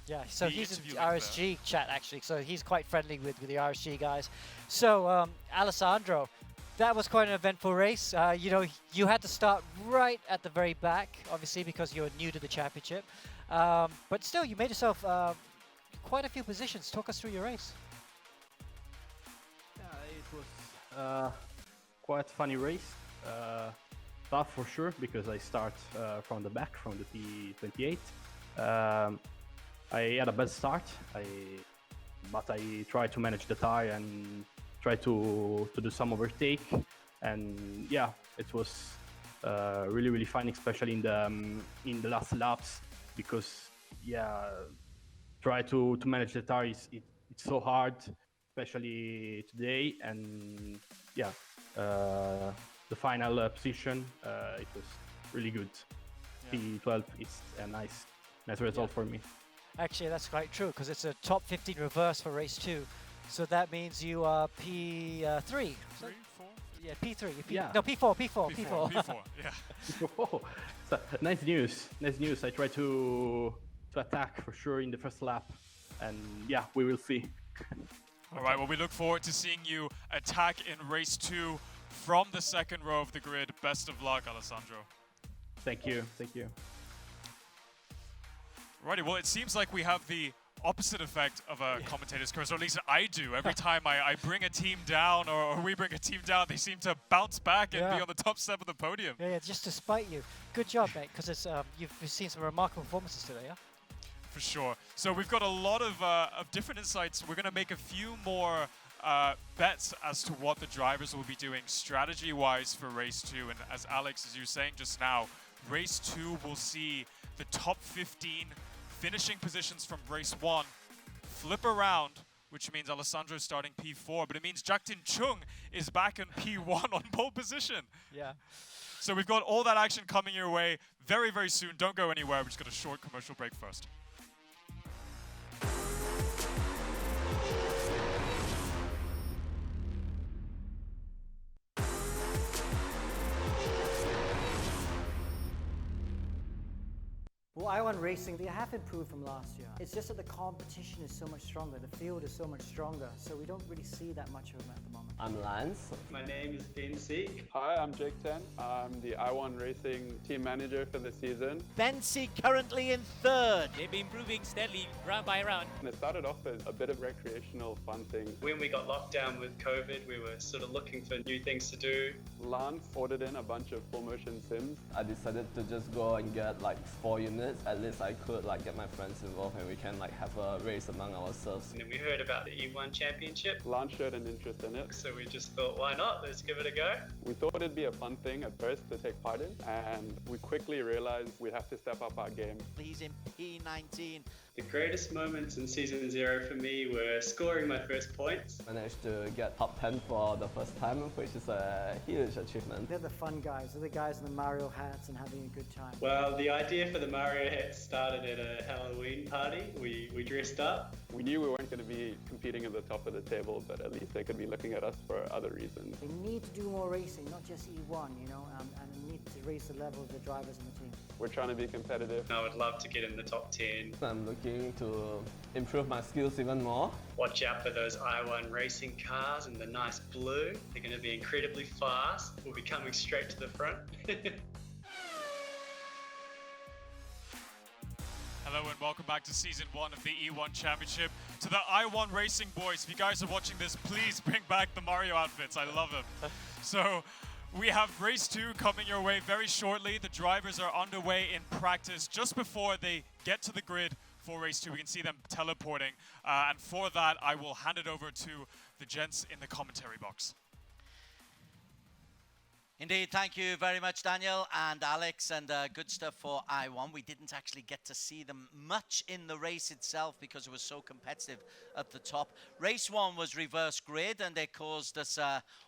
Yeah, so he's in the RSG chat, actually, so he's quite friendly with the RSG guys. So, Alessandro, that was quite an eventful race. You had to start right at the very back, obviously, because you're new to the championship. But still, you made yourself quite a few positions. Talk us through your race. Yeah, it was quite a funny race. Tough for sure, because I start from the back, from the P28. I had a bad start, but I tried to manage the tire and try to do some overtake, and yeah, it was really fun, especially in the last laps, because yeah, try to manage the tire it's so hard, especially today, and yeah, the final position it was really good. Yeah. P12 is a nice result for me. Actually, that's quite true, because it's a top 15 reverse for race 2. So that means you are P3. 3, 4? Yeah, P3. Yeah. No, P4, P4, yeah. P4. So, nice news. I try to attack for sure in the first lap, and yeah, we will see. All right, well, we look forward to seeing you attack in race 2 from the second row of the grid. Best of luck, Alessandro. Thank you. Alrighty, well, it seems like we have the opposite effect of a commentator's curse, or at least I do. Every time I bring a team down, or we bring a team down, they seem to bounce back and be on the top step of the podium. Yeah, just to spite you. Good job, mate, because it's you've seen some remarkable performances today, yeah? For sure. So we've got a lot of different insights. We're going to make a few more bets as to what the drivers will be doing strategy-wise for race 2. And as Alex, as you were saying just now, race 2 will see the top 15 finishing positions from race 1 flip around, which means Alessandro is starting P4, but it means Jack-Tin Chung is back in P1 on pole position. Yeah. So we've got all that action coming your way very, very soon. Don't go anywhere. We're just got a short commercial break first. Well, I1 Racing, they have improved from last year. It's just that the competition is so much stronger, the field is so much stronger, so we don't really see that much of them at the moment. I'm Lance. My name is Ben Seek. Hi, I'm Jake Ten. I'm the I1 Racing team manager for the season. Ben Seek currently in third. They've been improving steadily round by round. And it started off as a bit of recreational fun thing. When we got locked down with COVID, we were sort of looking for new things to do. Lance ordered in a bunch of full motion sims. I decided to just go and get like 4 units. At least I could like get my friends involved and we can like have a race among ourselves. And then we heard about the E1 Championship. Lance showed an interest in it. So we just thought, why not? Let's give it a go. We thought it'd be a fun thing at first to take part in, and we quickly realized we'd have to step up our game. He's in P19. The greatest moments in Season 0 for me were scoring my first points. Managed to get top 10 for the first time, which is a huge achievement. They're the fun guys. They're the guys in the Mario hats and having a good time. Well, the idea for the Mario hat started at a Halloween party. We dressed up. We knew we weren't going to be competing at the top of the table, but at least they could be looking at us for other reasons. They need to do more racing, not just E1, you know, and they need to raise the level of the drivers in the team. We're trying to be competitive. I would love to get in the top 10. I'm looking to improve my skills even more. Watch out for those I1 racing cars in the nice blue. They're going to be incredibly fast. We'll be coming straight to the front. Hello and welcome back to Season 1 of the E1 Championship. To the I1 Racing boys, if you guys are watching this, please bring back the Mario outfits. I love them. So we have Race 2 coming your way very shortly. The drivers are underway in practice just before they get to the grid for Race 2. We can see them teleporting. And for that, I will hand it over to the gents in the commentary box. Indeed, thank you very much, Daniel and Alex, and good stuff for I1. We didn't actually get to see them much in the race itself because it was so competitive at the top. Race 1 was reverse grid, and it caused us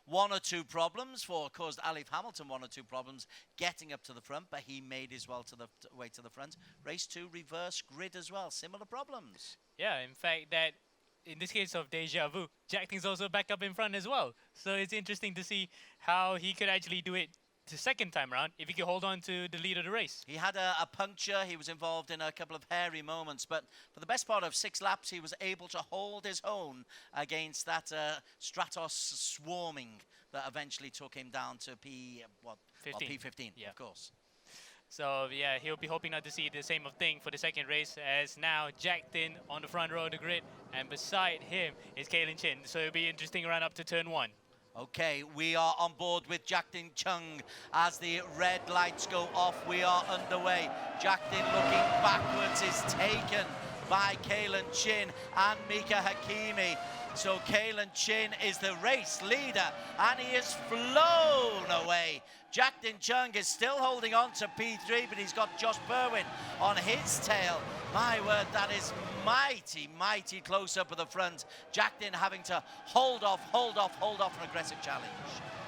one or two problems, caused Alif Hamilton one or two problems getting up to the front, but he made his way to the front. Race 2, reverse grid as well, similar problems. Yeah, in fact, that in this case of Deja Vu, Jack-Tin's also back up in front as well. So it's interesting to see how he could actually do it the second time around if he could hold on to the lead of the race. He had a puncture, he was involved in a couple of hairy moments, but for the best part of 6 laps, he was able to hold his own against that Stratos swarming that eventually took him down to P15, yeah. Of course. So yeah, he'll be hoping not to see the same thing for the second race, as now Jack-Tin on the front row of the grid, and beside him is Kalen Chin. So it'll be interesting around up to turn 1. Okay, we are on board with Jack-Tin Chung as the red lights go off. We are underway. Jack-Tin looking backwards is taken by Kalen Chin and Mika Hakimi. So Kalen Chin is the race leader, and he is flown away. Jack-Tin Chung is still holding on to P3, but he's got Josh Berwin on his tail. My word, that is mighty, mighty close up at the front. Jack-Tin having to hold off an aggressive challenge.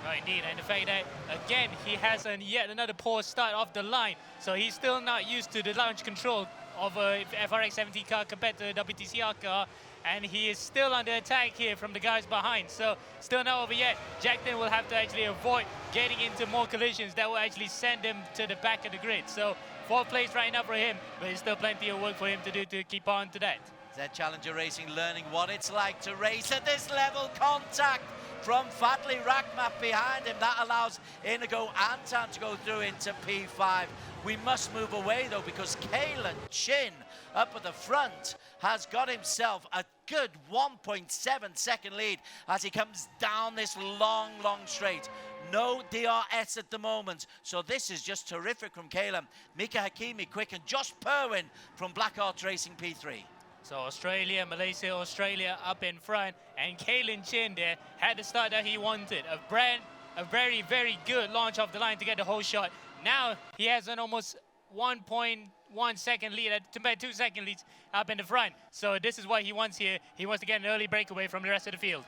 Right, indeed, and the fact that, again, he has yet another poor start off the line, so he's still not used to the launch control of a FRX 70 car compared to a WTCR car, and he is still under attack here from the guys behind, so still not over yet. Jack-Tin will have to actually avoid getting into more collisions that will actually send him to the back of the grid. So 4th place right now for him, but there's still plenty of work for him to do to keep on to that. Z Challenger Racing learning what it's like to race at this level. Contact from Fadli Rakhmat behind him. That allows Inigo Antan to go through into P5. We must move away though, because Kalen Chin up at the front has got himself a good 1.7 second lead as he comes down this long straight. No DRS at the moment, so this is just terrific from Kalen. Mika Hakimi quick, and Josh Perwin from Blackheart Racing P3. So Australia, Malaysia, Australia up in front, and Kalen Chin there had the start that he wanted. A very, very good launch off the line to get the whole shot. Now he has an almost 1.1 second lead, compared 2 second leads up in the front. So this is what he wants here. He wants to get an early breakaway from the rest of the field.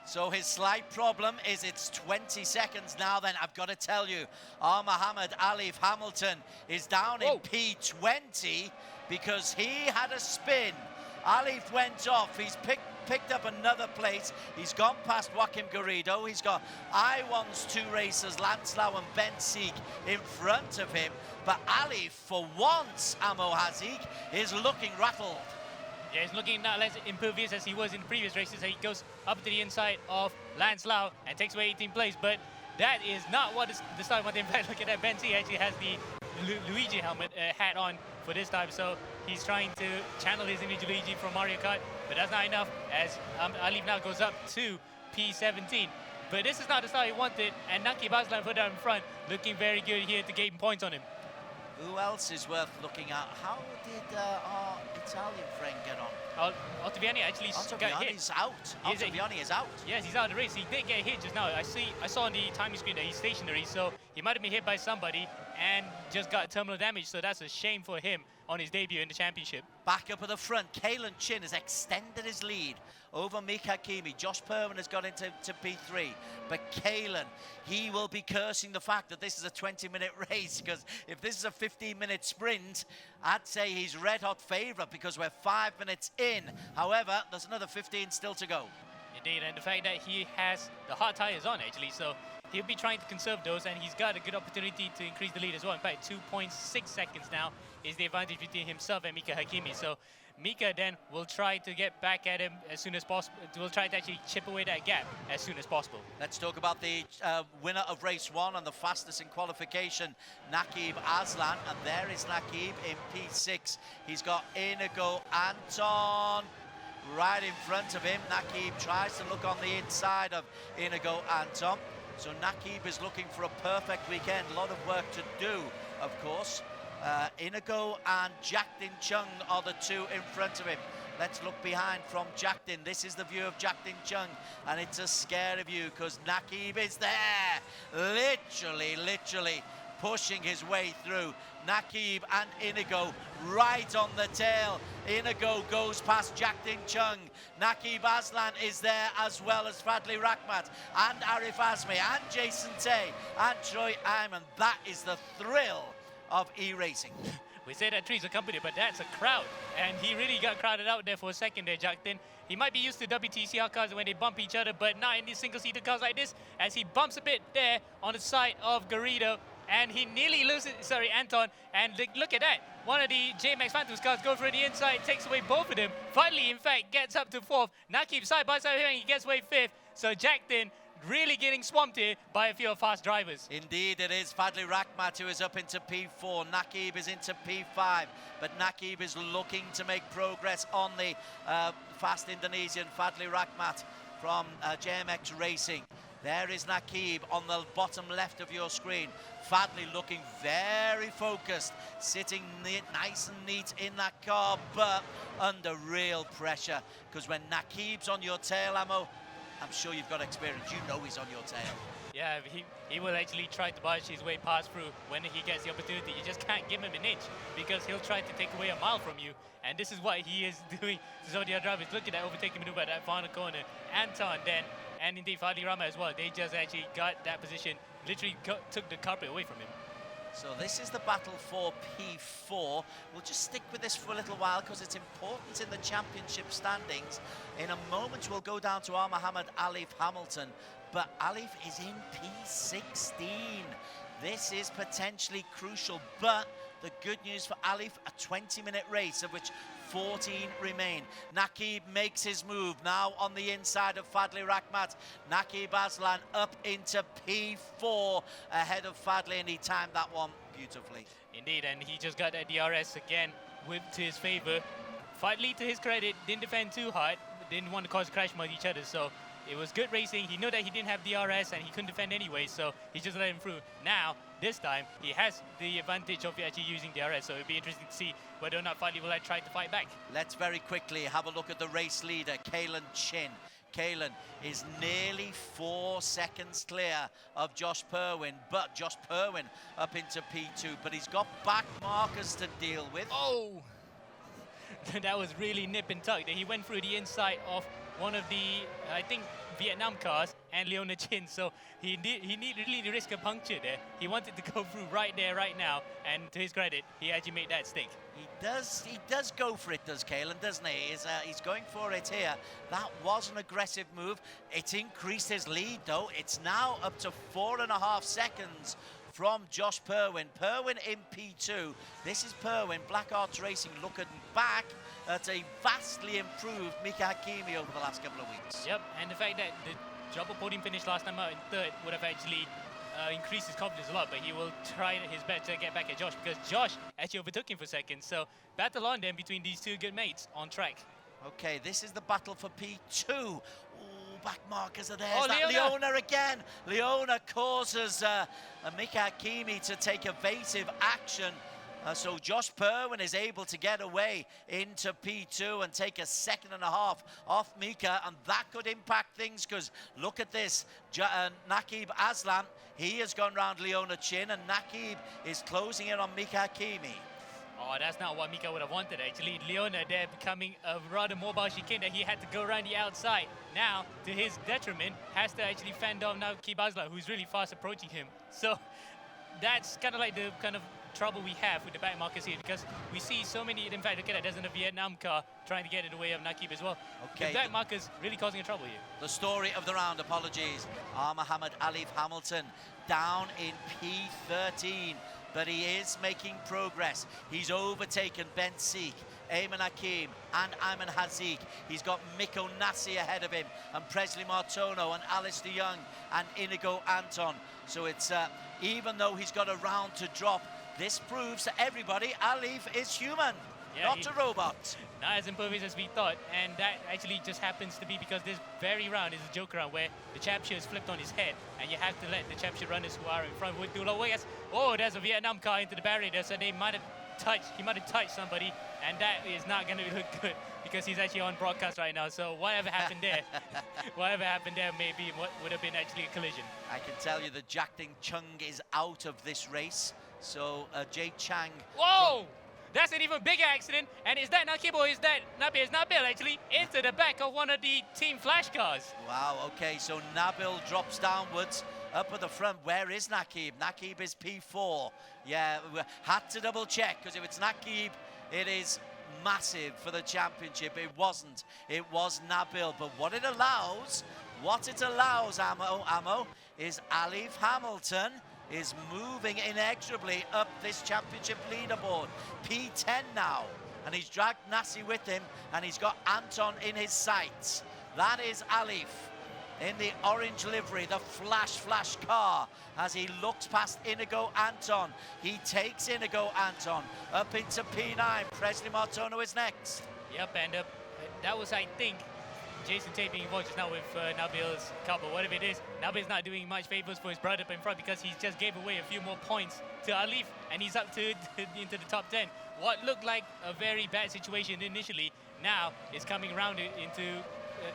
So his slight problem is it's 20 seconds now then. I've got to tell you, Mohammed Alif Hamilton is down in P20 because he had a spin. Alif went off. He's picked up another place. He's gone past Joaquim Garrido. He's got I1's 2 racers, Lancelot and Ben Sieg, in front of him. But Alif, for once, Amo Hazik, is looking rattled. Yeah, he's looking not less impervious as he was in the previous races. He goes up to the inside of Lancelot and takes away 18th place. But that is not what the start wanted. In fact, look at that. Ben Sieg actually has the Luigi helmet hat on for this time. So he's trying to channel his image Luigi from Mario Kart. But that's not enough as Alif now goes up to P17. But this is not the start he wanted. And Naki Baslan put down in front, looking very good here to gain points on him. Who else is worth looking at? How did our Italian friend get on? Octaviani actually got hit. Octaviani's out. Octaviani is out. Yes, he's out of the race. He did get hit just now. I saw on the timing screen that he's stationary, so he might have been hit by somebody and just got terminal damage. So that's a shame for him on his debut in the championship. Back up at the front, Kalen Chin has extended his lead over Mika Kimi. Josh Perman has got into P3, but Kalen, he will be cursing the fact that this is a 20-minute race, because if this is a 15-minute sprint, I'd say he's red-hot favourite because we're 5 minutes in. However, there's another 15 still to go. Indeed, and the fact that he has the hard tyres on, actually, so he'll be trying to conserve those, and he's got a good opportunity to increase the lead as well. In fact, 2.6 seconds now is the advantage between himself and Mika Hakimi. So Mika then will try to get back at him as soon as possible. Will try to actually chip away that gap as soon as possible. Let's talk about the winner of race 1 and the fastest in qualification, Nakib Aslan. And there is Nakib in P6. He's got Inigo Anton right in front of him. Nakib tries to look on the inside of Inigo Anton. So Nakib is looking for a perfect weekend. A lot of work to do, of course. Inigo and Jackdin Chung are the 2 in front of him. Let's look behind from Jackdin. This is the view of Jackdin Chung, and it's a scary view because Nakib is there, literally pushing his way through. Nakib and Inigo right on the tail. Inigo goes past Jackdin Chung. Nakib Aslan is there, as well as Fadli Rakhmat and Arif Azmi and Jason Tay and Troy Ayman. That is the thrill of e-racing. We say that trees are company, but that's a crowd. And he really got crowded out there for a second there, Jackdin. He might be used to WTCR cars when they bump each other, but not in these single-seater cars like this, as he bumps a bit there on the side of Garrido. And he nearly loses, Anton. And look at that. One of the J-Max Phantoms cars go for the inside, takes away both of them. Finally, in fact, gets up to 4th. Nakib side by side here, and he gets away 5th. So Jackdin really getting swamped here by a few fast drivers. Indeed it is. Fadli Rakhmat who is up into P4. Nakib is into P5. But Nakib is looking to make progress on the fast Indonesian Fadli Rakhmat from JMX Racing. There is Nakib on the bottom left of your screen. Fadli looking very focused, sitting nice and neat in that car, but under real pressure. Because when Nakib's on your tail, Amo, I'm sure you've got experience. You know he's on your tail. Yeah, he will actually try to barge his way past through when he gets the opportunity. You just can't give him an inch because he'll try to take away a mile from you. And this is what he is doing to some of the other drivers. Look at that overtaking maneuver at that final corner. Anton then, and indeed Fadli Rama as well, they just actually got that position, literally took the carpet away from him. So this is the battle for P4. We'll just stick with this for a little while because it's important in the championship standings. In a moment, we'll go down to our Mohammed Alif Hamilton, but Alif is in P16. This is potentially crucial, but the good news for Alif, a 20-minute race of which 14 remain. Nakib makes his move now on the inside of Fadli Rakhmat. Nakib Aslan up into P4 ahead of Fadli, and he timed that one beautifully. Indeed, and he just got that DRS again to his favor. Fadli, to his credit, didn't defend too hard, didn't want to cause a crash with each other, so it was good racing. He knew that he didn't have DRS and he couldn't defend anyway, so he just let him through. Now, this time, he has the advantage of actually using DRS, so it'll be interesting to see whether or not Fadli will try to fight back. Let's very quickly have a look at the race leader, Kalen Chin. Kalen is nearly 4 seconds clear of Josh Perwin, but Josh Perwin up into P2, but he's got back markers to deal with. Oh! That was really nip and tuck. He went through the inside of one of the, I think, Vietnam cars and Leona Chin, so he really risk a puncture there. He wanted to go through right there, right now, and to his credit, he actually made that stick. He does go for it, does Kalen, doesn't he? He's going for it here. That was an aggressive move. It's increased his lead, though. It's now up to 4.5 seconds from Josh Perwin. Perwin in P2. This is Perwin, Black Arts Racing, looking back at a vastly improved Mika Hakimi over the last couple of weeks. Yep, and the fact that the double podium finish last time out in third would have actually increased his confidence a lot, but he will try his best to get back at Josh, because Josh actually overtook him for seconds. So battle on then between these two good mates on track. Okay, this is the battle for P2. Ooh, back markers are there. Oh, Is that Leona. Leona again? Leona causes Mika Hakimi to take evasive action. So Josh Perwin is able to get away into P2 and take a 1.5 seconds off Mika, and that could impact things, because look at this. Nakib Aslan, he has gone round Leona Chin, and Nakib is closing in on Mika Hakimi. Oh, that's not what Mika would have wanted, actually. Leona there becoming a rather mobile chicane that he had to go around the outside. Now, to his detriment, has to actually fend off now Nakib Aslan, who's really fast approaching him. So that's kind of like the kind of trouble we have with the back markers here, because we see so many, in fact, look at that, there's a Vietnam car trying to get in the way of Nakib as well. Okay. The back markers really causing a trouble here. The story of the round, apologies. Mohammed Alif Hamilton down in P13, but he is making progress. He's overtaken Ben Seek, Ayman Hakim and Ayman Hazik. He's got Mikko Nassi ahead of him, and Presley Martono and Alistair Young and Inigo Anton. So it's, even though he's got a round to drop, this proves to everybody Alif is human, not a robot. Not as impervious as we thought, and that actually just happens to be because this very round is a joke round where the Chapter is flipped on his head, and you have to let the Chapter runners who are in front would do away. Oh, there's a Vietnam car into the barrier there, so he might have touched somebody, and that is not going to look good because he's actually on broadcast right now. So whatever happened there, maybe what would have been actually a collision. I can tell you that Jack Ding Chung is out of this race. So Jay Chang. Whoa! That's an even bigger accident. And is that Nakib or is that Nabil? It's Nabil actually into the back of one of the Team Flash cars. Wow, okay, so Nabil drops downwards up at the front. Where is Nakib? Nakib is P4. Yeah, we had to double check, because if it's Nakib, it is massive for the championship. It wasn't. It was Nabil. But what it allows, Ammo, is Alif Hamilton is moving inexorably up this championship leaderboard. P10 now, and he's dragged Nassi with him, and he's got Anton in his sights. That is Alif in the orange livery, the flash car, as he looks past Inigo Anton. He takes Inigo Anton up into P9. Presley Martono is next. Yep, and that was, I think, Jason Tate being involved just now with Nabil's couple. Whatever it is, Nabil's not doing much favors for his brother up in front, because he just gave away a few more points to Alif, and he's up to into the top 10. What looked like a very bad situation initially, now is coming around into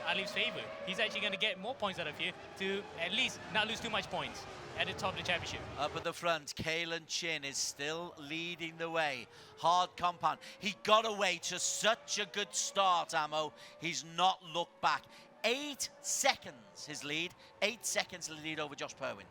Alif's favor. He's actually going to get more points out of here to at least not lose too much points at the top of the championship. Up at the front, Kalen Chin is still leading the way. Hard compound. He got away to such a good start, Ammo. He's not looked back. 8 seconds his lead. 8 seconds lead over Josh Perwin.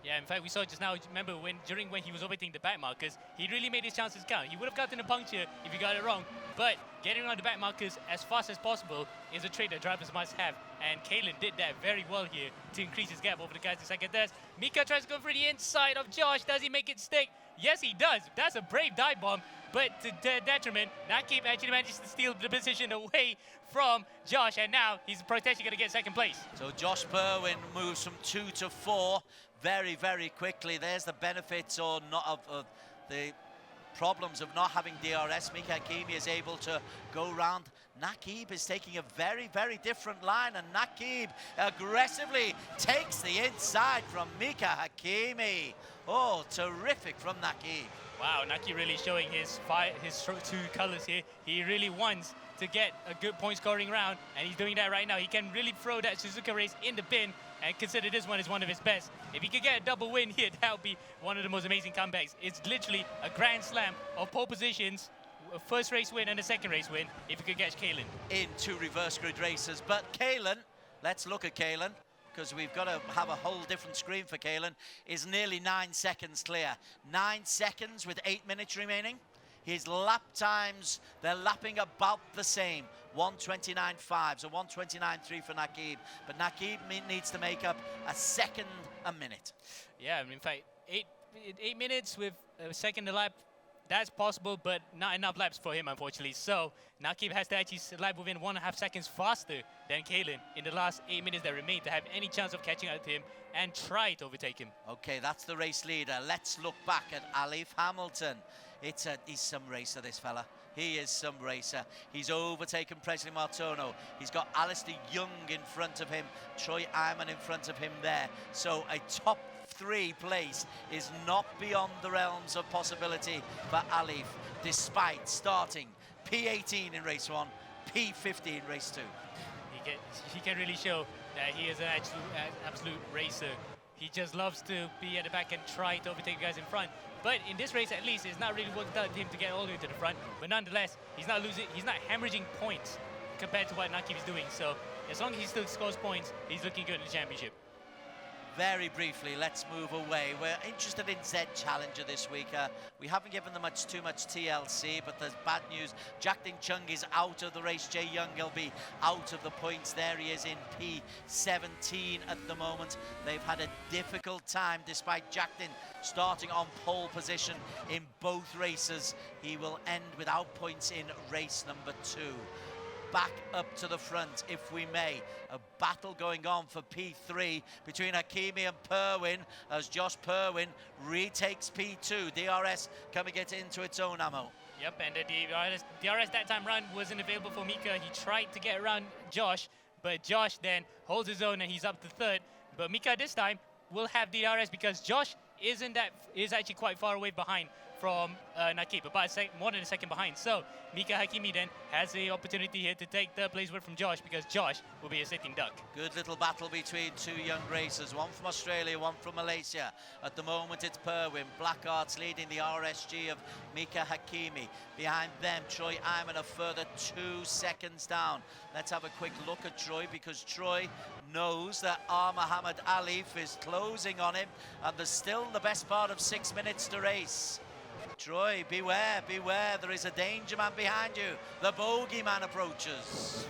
Yeah, in fact, we saw just now, remember, when he was overtaking the back markers, he really made his chances count. He would have gotten a puncture if he got it wrong, but getting around the back markers as fast as possible is a trait that drivers must have, and Kalen did that very well here to increase his gap over the guys in second. There's Mika tries to go for the inside of Josh. Does he make it stick? Yes, he does. That's a brave dive bomb, but to detriment, Nakib actually manages to steal the position away from Josh, and now he's potentially going to get second place. So Josh Perwin moves from 2 to 4 very, very quickly. There's the benefits or not of the problems of not having DRS. Mika Hakimi is able to go round. Nakib is taking a very, very different line, and Nakib aggressively takes the inside from Mika Hakimi. Oh, terrific from Nakib. Wow, Nakib really showing his true colors here. He really wants to get a good point scoring round, and he's doing that right now. He can really throw that Suzuka race in the bin and consider this one as one of his best. If he could get a double win here, that would be one of the most amazing comebacks. It's literally a grand slam of pole positions, a first race win and a second race win, if he could catch Kalen. In two reverse grid races, but Kalen, let's look at Kalen, because we've got to have a whole different screen for Kalen, is nearly 9 seconds clear. 9 seconds with 8 minutes remaining. His lap times, they're lapping about the same. 1:29.5, so 1:29.3 for Nakib. But Nakib needs to make up a second a minute. Yeah, I mean, in fact, 8 minutes with a second a lap, that's possible, but not enough laps for him, unfortunately. So Nakib has to actually lap within 1.5 seconds faster than Kalen in the last 8 minutes that remain to have any chance of catching up to him and try to overtake him. Okay, that's the race leader. Let's look back at Alif Hamilton. He's some racer, this fella. He is some racer. He's overtaken Presley Martono. He's got Alistair Young in front of him, Troy Iman in front of him there. So a top 3 place is not beyond the realms of possibility for Alif, despite starting P18 in race 1, P50 in race 2. He can really show that he is an absolute racer. He just loves to be at the back and try to overtake the guys in front. But in this race, at least, it's not really worked out to him to get all the way to the front. But nonetheless, he's not hemorrhaging points compared to what Nakib is doing. So as long as he still scores points, he's looking good in the championship. Very briefly, let's move away. We're interested in Z Challenger this week. We haven't given them too much TLC, but there's bad news. Jack Ding Chung is out of the race. Jay Young will be out of the points. There he is in P17 at the moment. They've had a difficult time despite Jack Ding starting on pole position in both races. He will end without points in race number 2. Back up to the front, if we may. A battle going on for P3 between Hakimi and Perwin as Josh Perwin retakes P2. DRS coming into its own ammo. Yep, and the DRS that time round wasn't available for Mika. He tried to get around Josh, but Josh then holds his own and he's up to 3rd. But Mika this time will have DRS because Josh is actually quite far away behind from Nakib, about more than a second behind. So Mika Hakimi then has the opportunity here to take 3rd place from Josh because Josh will be a sitting duck. Good little battle between 2 young racers, one from Australia, one from Malaysia. At the moment it's Perwin. Blackheart's leading the RSG of Mika Hakimi. Behind them, Troy Iman a further 2 seconds down. Let's have a quick look at Troy because Troy knows that Muhammad Alif is closing on him and there's still the best part of 6 minutes to race. Troy, beware, beware, there is a danger man behind you. The bogeyman approaches.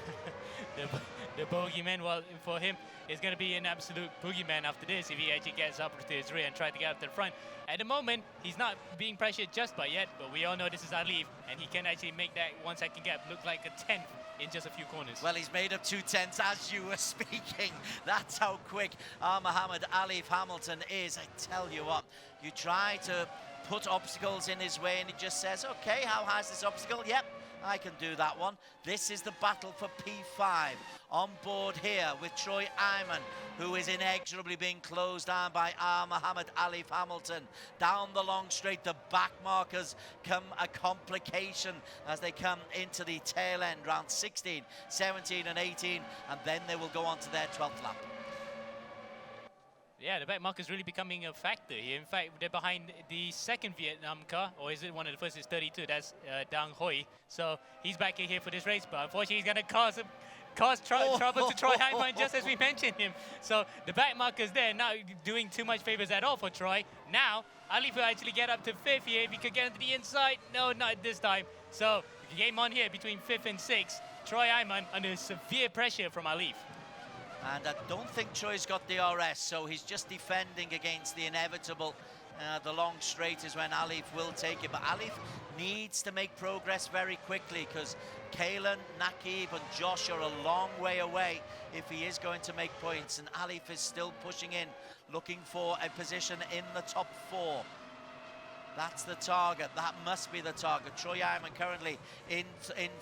the bogeyman, well, for him, is going to be an absolute boogeyman after this if he actually gets up to his rear and tries to get up to the front. At the moment, he's not being pressured just by yet, but we all know this is Alif, and he can actually make that 1 second gap look like a 10th in just a few corners. Well, he's made up 2 tenths as you were speaking. That's how quick Muhammad Alif Hamilton is. I tell you what, you try to put obstacles in his way and he just says, okay, how high is this obstacle? Yep, I can do that one. This is the battle for P5. On board here with Troy Iman, who is inexorably being closed down by Muhammad Alif Hamilton. Down the long straight, the back markers come a complication as they come into the tail end, round 16, 17 and 18, and then they will go on to their 12th lap. Yeah, the back marker is really becoming a factor here. In fact, they're behind the second Vietnam car, or is it one of the first? It's 32. That's Dang Hoi. So he's back in here for this race, but unfortunately, he's going to cause trouble to Troy Hyman, just as we mentioned him. So the back marker's there, not doing too much favors at all for Troy. Now, Alif will actually get up to 5th here. If he could get into the inside, no, not this time. So the game on here between 5th and 6th. Troy Hyman under severe pressure from Alif. And I don't think Troy's got DRS, so he's just defending against the inevitable. The long straight is when Alif will take it, but Alif needs to make progress very quickly because Kalen, Nakib and Josh are a long way away if he is going to make points, and Alif is still pushing in, looking for a position in the top 4. That's the target. That must be the target. Troy Iman currently in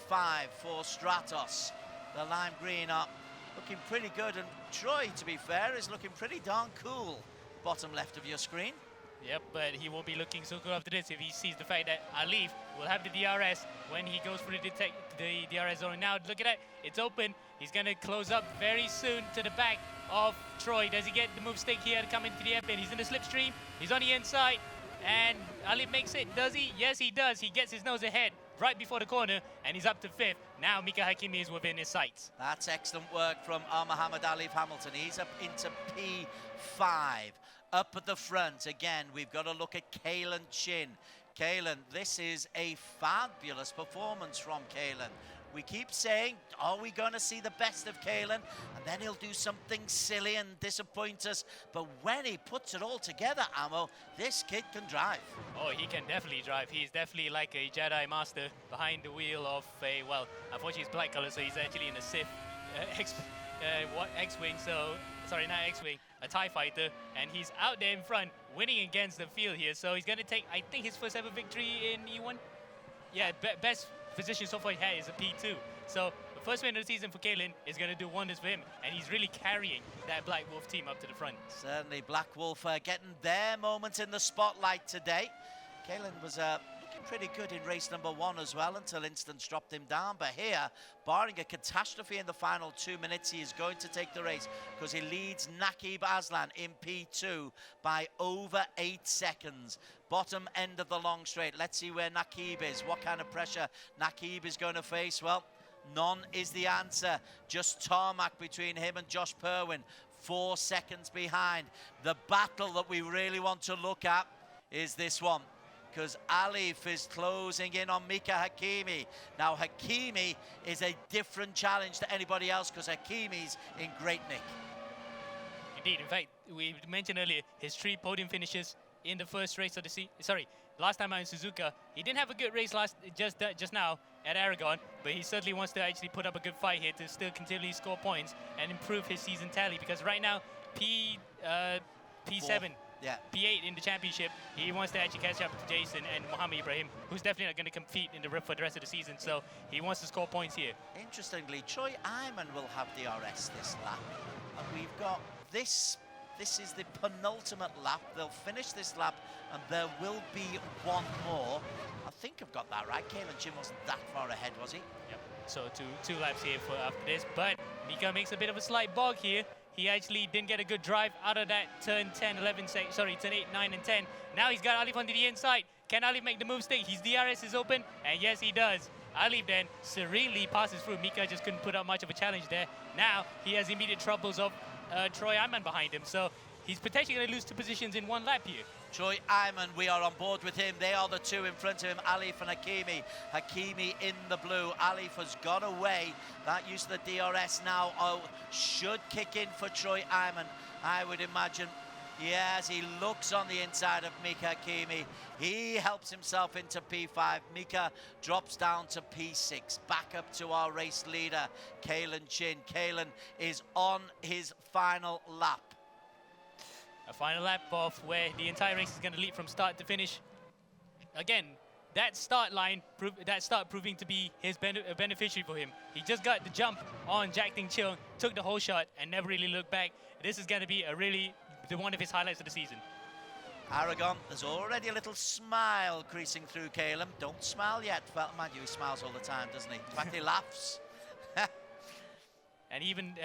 5 for Stratos. The lime green up. Looking pretty good, and Troy, to be fair, is looking pretty darn cool. Bottom left of your screen. Yep, but he will be looking so good after this if he sees the fact that Alif will have the DRS when he goes through the DRS zone. Now look at that, it's open. He's going to close up very soon to the back of Troy. Does he get the move stick here to come into the airpin? He's in the slipstream, he's on the inside, and Alif makes it. Does he? Yes, he does. He gets his nose ahead right before the corner, and he's up to 5th. Now Mika Hakimi is within his sights. That's excellent work from Mohammed Alif Hamilton. He's up into P5. Up at the front, again, we've got to look at Kalen Chin. Kalen, this is a fabulous performance from Kalen. We keep saying, are we going to see the best of Kalen? And then he'll do something silly and disappoint us. But when he puts it all together, Amo, this kid can drive. Oh, he can definitely drive. He's definitely like a Jedi Master behind the wheel of a, well, unfortunately he's black color, so he's actually in a Sith X-Wing, so, sorry, not X-Wing, a TIE fighter, and he's out there in front, winning against the field here, so he's going to take, I think, his first ever victory in E1. Yeah, best position so far he had is a P2. So the first win of the season for Kalen is going to do wonders for him, and he's really carrying that Black Wolf team up to the front. Certainly, Black Wolf getting their moment in the spotlight today. Kalen was looking pretty good in race number 1 as well until Instance dropped him down. But here, barring a catastrophe in the final 2 minutes, he is going to take the race because he leads Naqib Aslan in P2 by over 8 seconds. Bottom end of the long straight. Let's see where Naqib is. What kind of pressure Naqib is going to face? Well, none is the answer. Just tarmac between him and Josh Perwin. 4 seconds behind. The battle that we really want to look at is this one, because Alif is closing in on Mika Hakimi. Now, Hakimi is a different challenge to anybody else because Hakimi's in great nick. Indeed. In fact, we mentioned earlier his 3 podium finishes in the first race of the season. Sorry, last time out in Suzuka. He didn't have a good race just now at Aragon, but he certainly wants to actually put up a good fight here to still continually score points and improve his season tally, because right now, P7, yeah, P8 in the championship, he wants to actually catch up to Jason and Mohammed Ibrahim, who's definitely not going to compete in the for the rest of the season, so he wants to score points here. Interestingly, Troy Iman will have DRS this lap, and we've got this is the penultimate lap. They'll finish this lap, and there will be one more. I think I've got that right. Kalen Chin wasn't that far ahead, was he? Yep. So two laps here for after this, but Mika makes a bit of a slight bog here. He actually didn't get a good drive out of that turn 10, 11, sorry, turn 8, 9, and 10. Now he's got Alif onto the inside. Can Alif make the move stick? His DRS is open, and yes, he does. Alif then serenely passes through. Mika just couldn't put up much of a challenge there. Now he has immediate troubles of Troy Iman behind him, so he's potentially going to lose 2 positions in 1 lap here. Troy Iman, we are on board with him. They are the 2 in front of him, Alif and Hakimi. Hakimi in the blue. Alif has got away. That use of the DRS now should kick in for Troy Iman, I would imagine. Yes, he looks on the inside of Mika Hakimi. He helps himself into P5. Mika drops down to P6. Back up to our race leader, Kalen Chin. Kalen is on his final lap. A final lap of where the entire race is going to lead from start to finish. Again, that start line, proving to be his beneficiary for him. He just got the jump on Jack Ting Cheong, took the whole shot, and never really looked back. This is going to be one of his highlights of the season. Aragon, there's already a little smile creasing through Caleb. Don't smile yet. Well, mind you, he smiles all the time, doesn't he? In fact, he laughs. And even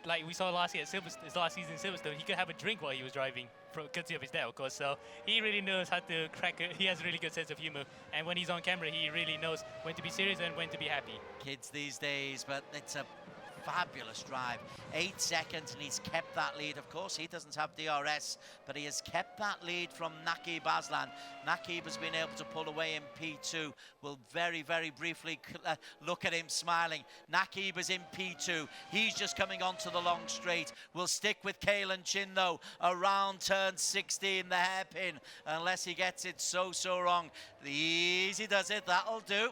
like we saw last year at his last season in Silverstone, he could have a drink while he was driving, courtesy of his dad, of course. So he really knows how to crack it. He has a really good sense of humor, and when he's on camera, he really knows when to be serious and when to be happy. Kids these days, but it's a fabulous drive. 8 seconds, and he's kept that lead. Of course, he doesn't have DRS, but he has kept that lead from Naqib Aslan. Naqib has been able to pull away in P2. We'll very, very briefly look at him smiling. Naqib is in P2. He's just coming onto the long straight. We'll stick with Kalen Chin, though, around turn 16, the hairpin, unless he gets it so wrong. The easy does it. That'll do.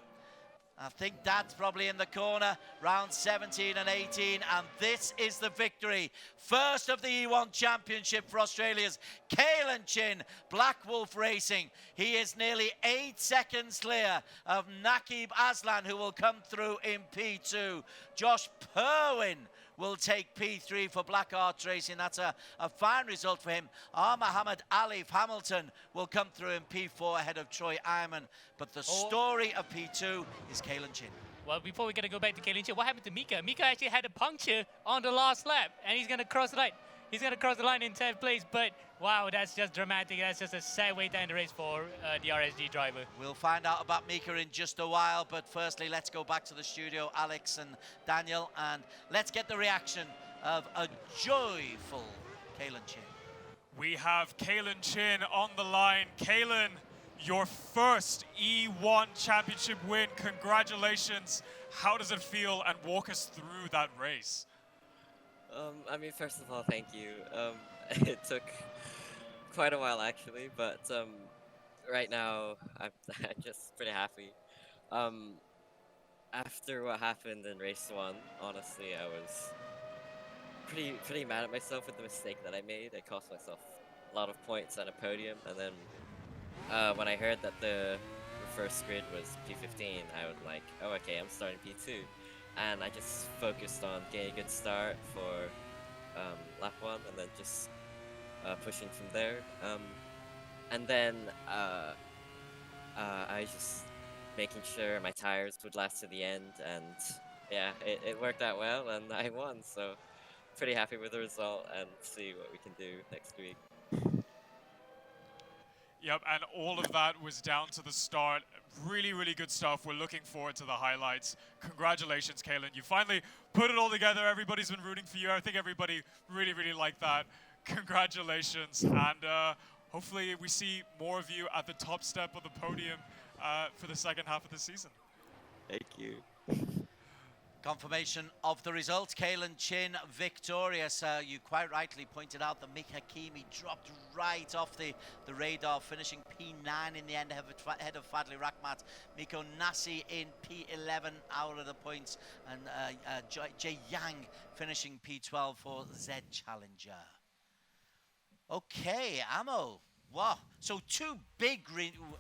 I think that's probably in the corner, round 17 and 18, and this is the victory. First of the E1 Championship for Australia's Kalen Chin, Black Wolf Racing. He is nearly 8 seconds clear of Naqib Aslan, who will come through in P2. Josh Perwin will take P3 for Black Arts Racing. That's a fine result for him. Muhammad Alif Hamilton will come through in P4 ahead of Troy Iman. But the story of P2 is Kalen Chin. Well, before we're going to go back to Kalen Chin, what happened to Mika? Mika actually had a puncture on the last lap, and he's going to cross the line. He's going to cross the line in 10th place, but wow, that's just dramatic. That's just a sad way to end the race for the RSG driver. We'll find out about Mika in just a while, but firstly, let's go back to the studio, Alex and Daniel, and let's get the reaction of a joyful Kalen Chin. We have Kalen Chin on the line. Kalen, your first E1 championship win. Congratulations. How does it feel? And walk us through that race. I mean, first of all, thank you. It took quite a while, actually, but right now, I'm just pretty happy. After what happened in race 1, honestly, I was pretty mad at myself with the mistake that I made. I cost myself a lot of points on a podium, and then when I heard that the first grid was P15, I was like, oh, okay, I'm starting P2. And I just focused on getting a good start for lap 1, and then just pushing from there. And then I was just making sure my tires would last to the end, and yeah, it worked out well, and I won. So pretty happy with the result, and see what we can do next week. Yep, and all of that was down to the start. Really, really good stuff. We're looking forward to the highlights. Congratulations, Kalen. You finally put it all together. Everybody's been rooting for you. I think everybody really, really liked that. Congratulations. And hopefully we see more of you at the top step of the podium for the second half of the season. Thank you. Confirmation of the results. Kalen Chin victorious. You quite rightly pointed out that Mick Hakimi dropped right off the radar, finishing P9 in the end ahead of Fadli Rakhmat. Miko Nasi in P11 out of the points, and Jay Yang finishing P12 for Z Challenger. Okay, Amo. Wow. So 2 big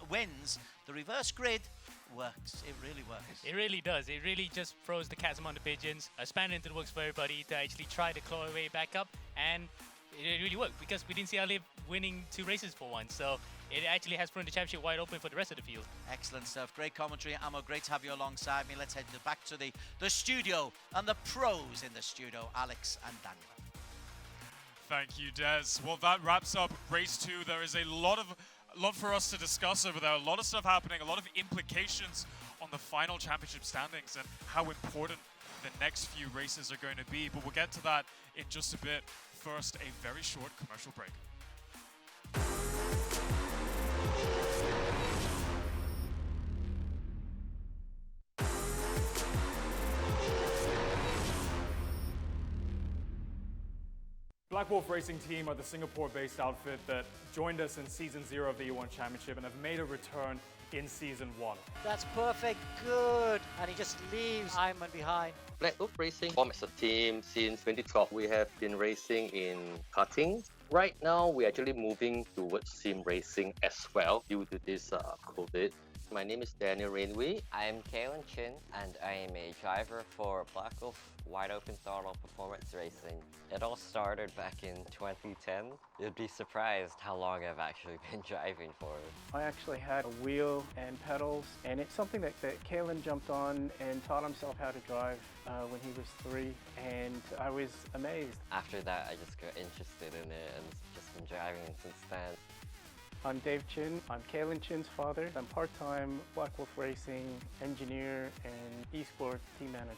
wins. The reverse grid works. It really works. It really does. It really just throws the chasm on the pigeons, a spanner into the works for everybody to actually try to claw their way back up, and it really worked because we didn't see Alif winning 2 races for once. So it actually has thrown the championship wide open for the rest of the field. Excellent stuff. Great commentary, Amo. Great to have you alongside me. Let's head back to the studio and the pros in the studio, Alex and Daniel. Thank you, Des. Well, that wraps up race 2. There is a lot for us to discuss over there. A lot of stuff happening, a lot of implications on the final championship standings and how important the next few races are going to be. But we'll get to that in just a bit. First, a very short commercial break. Black Wolf Racing Team are the Singapore-based outfit that joined us in Season 0 of the E1 Championship and have made a return in Season 1. That's perfect, good. And he just leaves Iman behind. Black Wolf Racing formed as a team since 2012. We have been racing in karting. Right now, we're actually moving towards sim racing as well due to this COVID. My name is Daniel Rainway. I'm Kalen Chin, and I am a driver for Black Wolf Wide Open Throttle Performance Racing. It all started back in 2010. You'd be surprised how long I've actually been driving for. I actually had a wheel and pedals, and it's something that Kalen jumped on and taught himself how to drive when he was 3, and I was amazed. After that, I just got interested in it and just been driving since then. I'm Dave Chin. I'm Kalen Chin's father. I'm part-time Black Wolf Racing engineer and eSport team manager.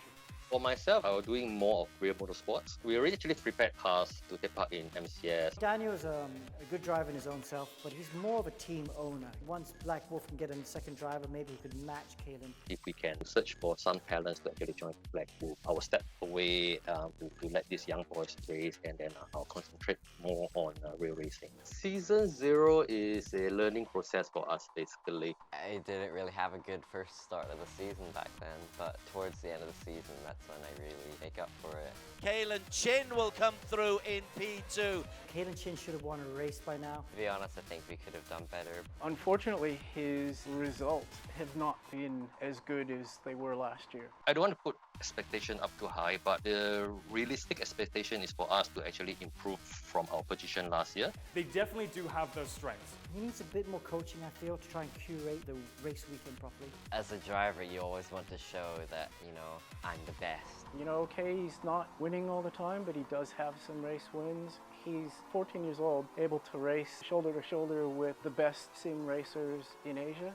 For myself, I was doing more of real motorsports. We already actually prepared cars to take part in MCS. Daniel's a good driver in his own self, but he's more of a team owner. Once Black Wolf can get a second driver, maybe he could match Kalen. If we can search for some talents to actually join Black Wolf, I will step away to let these young boys race, and then I'll concentrate more on real racing. Season 0 is a learning process for us, basically. I didn't really have a good first start of the season back then, but towards the end of the season, that's that's when I really make up for it. Kalen Chin will come through in P2. Kalen Chin should have won a race by now. To be honest, I think we could have done better. Unfortunately, his results have not been as good as they were last year. I don't want to put expectation up too high, but the realistic expectation is for us to actually improve from our position last year. They definitely do have those strengths. He needs a bit more coaching, I feel, to try and curate the race weekend properly. As a driver, you always want to show that, you know, I'm the best. You know, okay, he's not winning all the time, but he does have some race wins. He's 14 years old, able to race shoulder to shoulder with the best sim racers in Asia.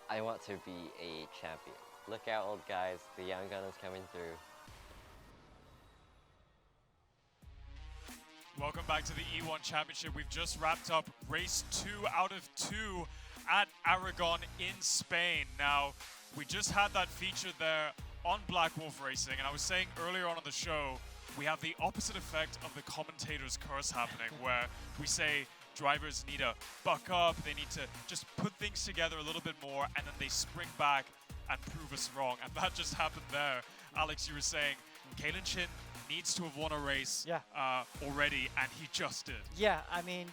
I want to be a champion. Look out, old guys, the young gun is coming through. Welcome back to the E1 Championship. We've just wrapped up race 2 out of 2 at Aragon in Spain. Now, we just had that feature there on Black Wolf Racing, and I was saying earlier on in the show, we have the opposite effect of the commentator's curse happening, where we say drivers need to buck up, they need to just put things together a little bit more, and then they spring back and prove us wrong. And that just happened there. Alex, you were saying Kalen Chin needs to have won a race already, and he just did. Yeah, I mean,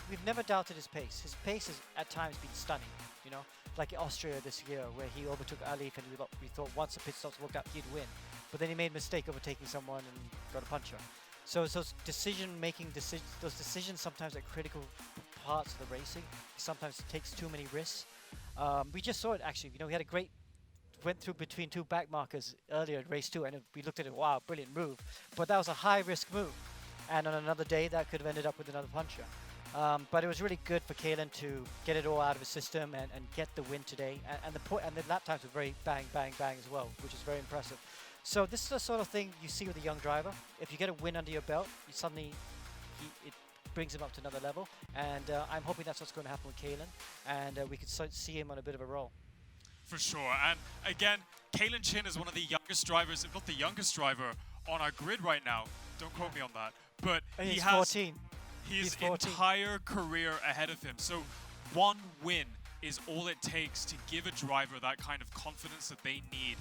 we've never doubted his pace. His pace has at times been stunning, you know, like Austria this year, where he overtook Alif, and we thought once the pit stops worked out, he'd win. But then he made a mistake overtaking someone and got a puncher. So those those decisions sometimes are critical parts of the racing. Sometimes it takes too many risks. We just saw it actually. You know, we had a great went through between two back markers earlier in race 2, and we looked at it. Wow, brilliant move! But that was a high risk move, and on another day that could have ended up with another puncher. But it was really good for Kalen to get it all out of his system and get the win today. And the lap times were very bang, bang, bang as well, which is very impressive. So this is the sort of thing you see with a young driver. If you get a win under your belt, you suddenly it brings him up to another level. And I'm hoping that's what's going to happen with Kalen, and we could see him on a bit of a roll. For sure. And again, Kalen Chin is one of the youngest drivers, if not the youngest driver, on our grid right now. Don't quote me on that. But he's has 14. His 14. entire career ahead of him. So one win is all it takes to give a driver that kind of confidence that they need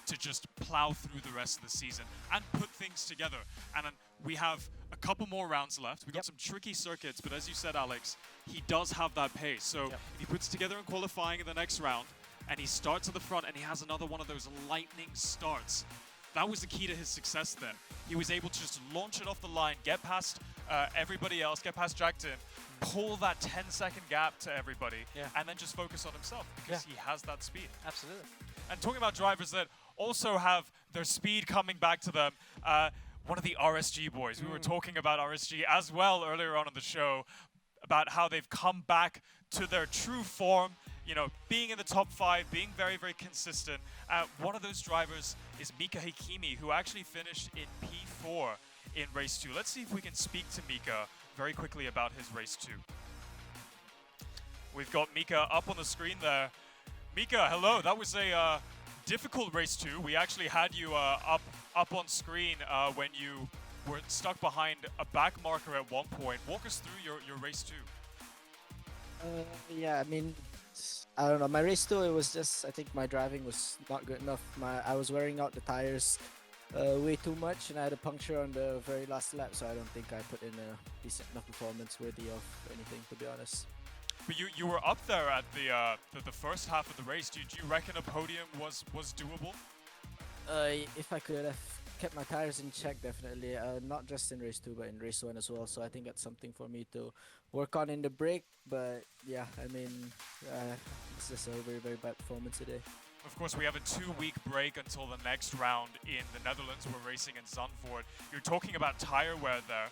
to just plow through the rest of the season and put things together. And we have a couple more rounds left. We've got some tricky circuits, but as you said, Alex, he does have that pace. So if he puts together in qualifying in the next round, and he starts at the front, and he has another one of those lightning starts, that was the key to his success then. He was able to just launch it off the line, get past everybody else, get past Jackton, pull that 10-second gap to everybody, and then just focus on himself because he has that speed. Absolutely. And talking about drivers that also have their speed coming back to them, one of the RSG boys. We were talking about RSG as well earlier on in the show, about how they've come back to their true form, you know, being in the top 5, being very, very consistent. One of those drivers is Mika Hikimi, who actually finished in P4 in race 2. Let's see if we can speak to Mika very quickly about his race 2. We've got Mika up on the screen there. Mika, hello. That was a difficult race 2. We actually had you up on screen when you were stuck behind a back marker at one point. Walk us through your race 2. Yeah, I mean, I don't know. My race 2, it was just, I think my driving was not good enough. I was wearing out the tires way too much, and I had a puncture on the very last lap, so I don't think I put in a decent enough performance worthy of anything, to be honest. But you were up there at the first half of the race. Do you reckon a podium was doable? If I could have kept my tires in check, definitely. Not just in race 2, but in race 1 as well. So I think that's something for me to work on in the break. But yeah, I mean, it's just a very, very bad performance today. Of course, we have a 2-week break until the next round in the Netherlands. We're racing in Zandvoort. You're talking about tire wear there.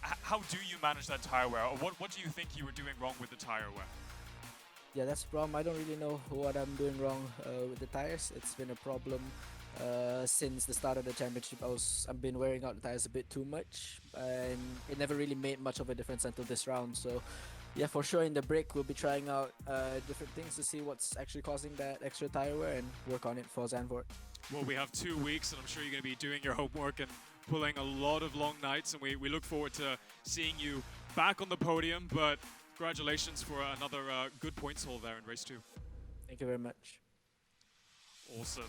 How do you manage that tire wear? Or what do you think you were doing wrong with the tire wear? Yeah, that's the problem. I don't really know what I'm doing wrong with the tires. It's been a problem since the start of the championship. I've been wearing out the tires a bit too much, and it never really made much of a difference until this round. So yeah, for sure in the break we'll be trying out different things to see what's actually causing that extra tire wear and work on it for Zandvoort. Well, we have 2 weeks, and I'm sure you're going to be doing your homework and pulling a lot of long nights, and we look forward to seeing you back on the podium. But congratulations for another good points haul there in race 2. Thank you very much. Awesome.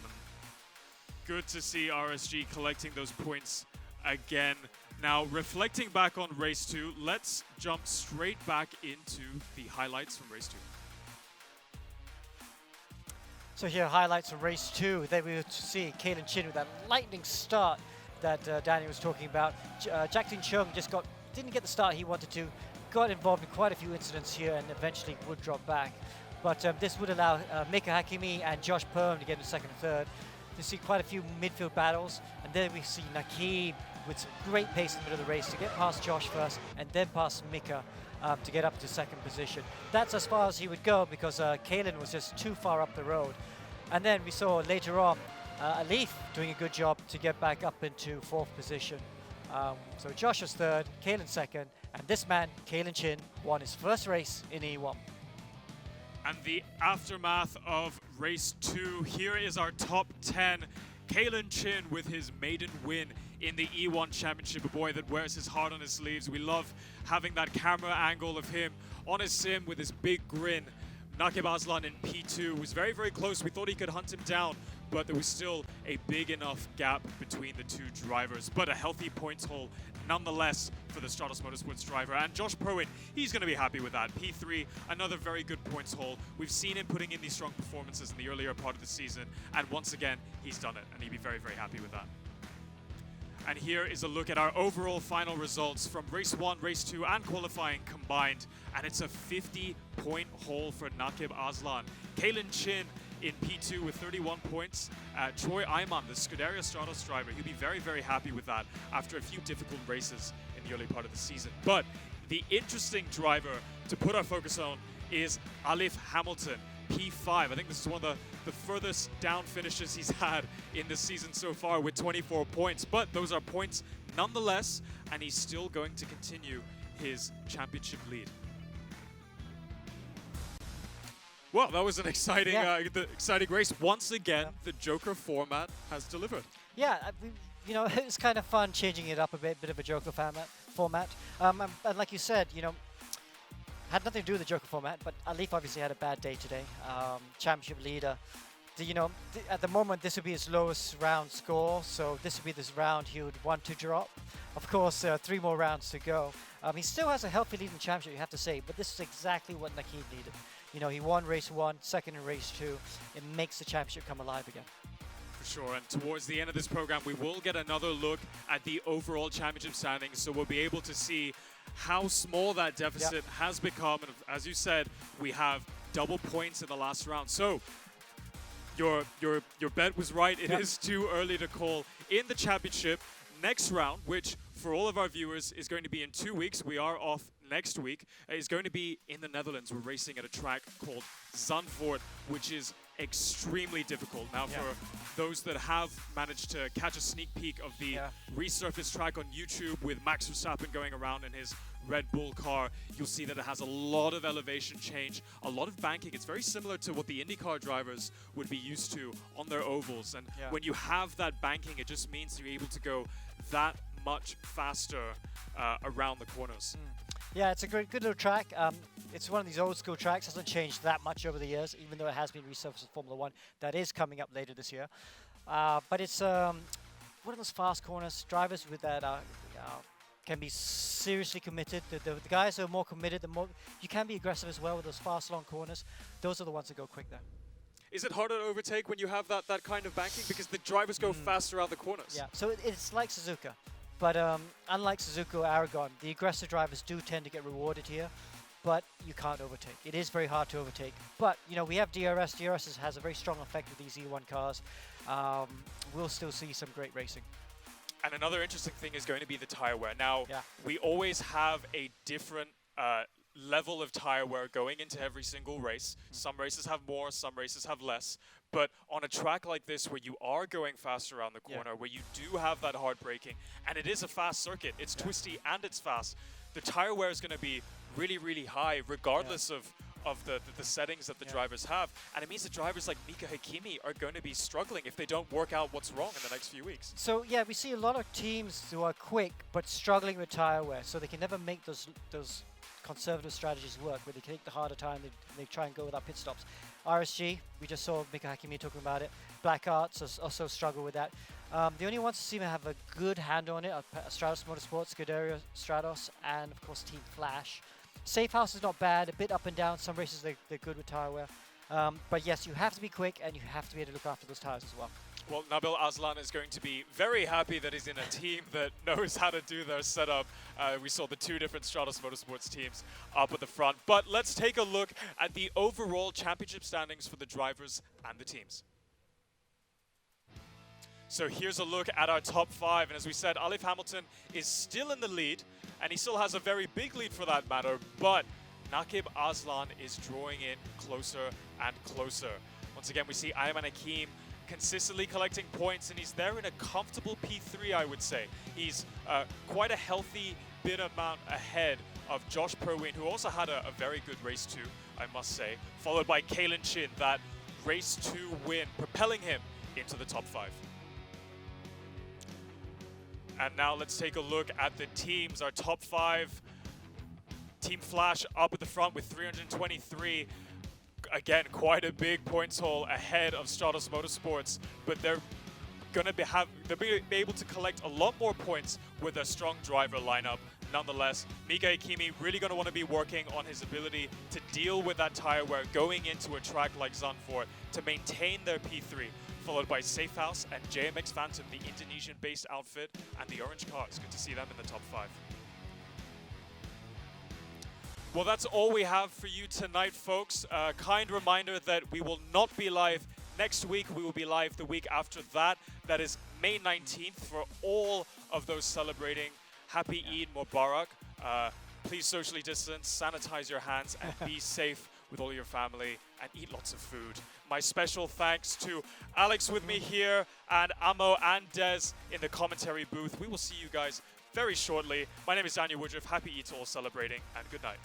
Good to see RSG collecting those points again. Now, reflecting back on race 2, let's jump straight back into the highlights from race 2. So here, highlights from race 2. There we would see Kalen Chin with that lightning start that Danny was talking about. Jack Tin Chung just didn't get the start he wanted to, got involved in quite a few incidents here and eventually would drop back. But this would allow Mika Hakimi and Josh Perm to get into second and third. To see quite a few midfield battles, and then we see Nakeem with some great pace in the middle of the race to get past Josh first and then past Mika to get up to second position. That's as far as he would go because Kalen was just too far up the road. And then we saw later on Alif doing a good job to get back up into fourth position. So Josh was third, Kalen second, and this man, Kalen Chin, won his first race in E1. And the aftermath of race 2, here is our top 10. Kalen Chin with his maiden win in the E1 Championship, a boy that wears his heart on his sleeves. We love having that camera angle of him on his sim with his big grin. Nakib Aslan in P2 was very, very close. We thought he could hunt him down, but there was still a big enough gap between the two drivers. But a healthy points haul nonetheless for the Stratos Motorsports driver. And Josh Perwin, he's going to be happy with that. P3, another very good points haul. We've seen him putting in these strong performances in the earlier part of the season, and once again, he's done it, and he'd be very, very happy with that. And here is a look at our overall final results from race 1, race 2, and qualifying combined. And it's a 50-point haul for Nakib Aslan. Kalen Chin in P2 with 31 points. Troy Ayman, the Scuderia Stratos driver, he'll be very, very happy with that after a few difficult races in the early part of the season. But the interesting driver to put our focus on is Alif Hamilton, P5. I think this is one of the furthest down finishes he's had in this season so far with 24 points. But those are points nonetheless, and he's still going to continue his championship lead. Well, that was an exciting, exciting race. Once again, the Joker format has delivered. Yeah, you know, it's kind of fun changing it up a bit of a Joker format. And like you said, you know, had nothing to do with the Joker format, but Alif obviously had a bad day today. Championship leader. You know, at the moment, this would be his lowest round score, so this would be this round he would want to drop. Of course, there are 3 more rounds to go. He still has a healthy lead in the championship, you have to say, but this is exactly what Nakeem needed. You know, he won race 1, second in race 2. It makes the championship come alive again. For sure, and towards the end of this program, we will get another look at the overall championship standings, so we'll be able to see how small that deficit has become. And as you said, we have double points in the last round. So your bet was right. It is too early to call in the championship. Next round, which for all of our viewers is going to be in 2 weeks, we are off next week, is going to be in the Netherlands. We're racing at a track called Zandvoort, which is extremely difficult. Now, for those that have managed to catch a sneak peek of the resurfaced track on YouTube with Max Verstappen going around in his Red Bull car, you'll see that it has a lot of elevation change, a lot of banking. It's very similar to what the IndyCar drivers would be used to on their ovals. And when you have that banking, it just means you're able to go that much faster around the corners. Yeah, it's a good little track. It's one of these old school tracks. Hasn't changed that much over the years, even though it has been resurfaced in Formula 1. That is coming up later this year. But it's one of those fast corners. Drivers with that can be seriously committed. The guys who are more committed, the more you can be aggressive as well with those fast, long corners. Those are the ones that go quick there. Is it harder to overtake when you have that kind of banking? Because the drivers go fast around the corners. Yeah, so it's like Suzuka. But unlike Suzuka or Aragon, the aggressive drivers do tend to get rewarded here, but you can't overtake. It is very hard to overtake. But, you know, we have DRS. DRS has a very strong effect with these E1 cars. We'll still see some great racing. And another interesting thing is going to be the tire wear. Now, we always have a different level of tire wear going into every single race. Some races have more, some races have less. But on a track like this where you are going fast around the corner, where you do have that hard braking, and it is a fast circuit, it's twisty and it's fast, the tire wear is going to be really, really high regardless of the settings that the drivers have. And it means that drivers like Mika Hakimi are going to be struggling if they don't work out what's wrong in the next few weeks. So, yeah, we see a lot of teams who are quick but struggling with tire wear, so they can never make those conservative strategies work, where they take the harder time, they try and go without pit stops. RSG, we just saw Mika Hakimi talking about it. Black Arts also struggle with that. The only ones who seem to have a good handle on it are Stratos Motorsports, Scuderia Stratos, and of course Team Flash. Safe House is not bad, a bit up and down. Some races they're good with tyre wear. But yes, you have to be quick and you have to be able to look after those tyres as well. Well, Nabil Aslan is going to be very happy that he's in a team that knows how to do their setup. We saw the 2 different Stratos Motorsports teams up at the front. But let's take a look at the overall championship standings for the drivers and the teams. So here's a look at our top 5. And as we said, Alif Hamilton is still in the lead, and he still has a very big lead for that matter. But Nakib Aslan is drawing in closer and closer. Once again, we see Ayman Hakim consistently collecting points, and he's there in a comfortable P3, I would say. He's quite a healthy bit amount ahead of Josh Perwin, who also had a very good race 2, I must say, followed by Kalen Chin, that race 2 win, propelling him into the top 5. And now let's take a look at the teams, our top 5. Team Flash up at the front with 323. Again, quite a big points haul ahead of Stratos Motorsports, but they're gonna be able to collect a lot more points with a strong driver lineup. Nonetheless, Mika Hakimi really gonna want to be working on his ability to deal with that tire wear going into a track like Zandvoort to maintain their P3, followed by Safe House and JMX Phantom, the Indonesian-based outfit, and the orange car. It's good to see them in the top 5. Well, that's all we have for you tonight, folks. Kind reminder that we will not be live next week. We will be live the week after that. That is May 19th for all of those celebrating. Happy Eid Mubarak. Please socially distance, sanitize your hands, and be safe with all your family, and eat lots of food. My special thanks to Alex with me here, and Amo and Des in the commentary booth. We will see you guys very shortly. My name is Daniel Woodruff. Happy Eid to all celebrating, and good night.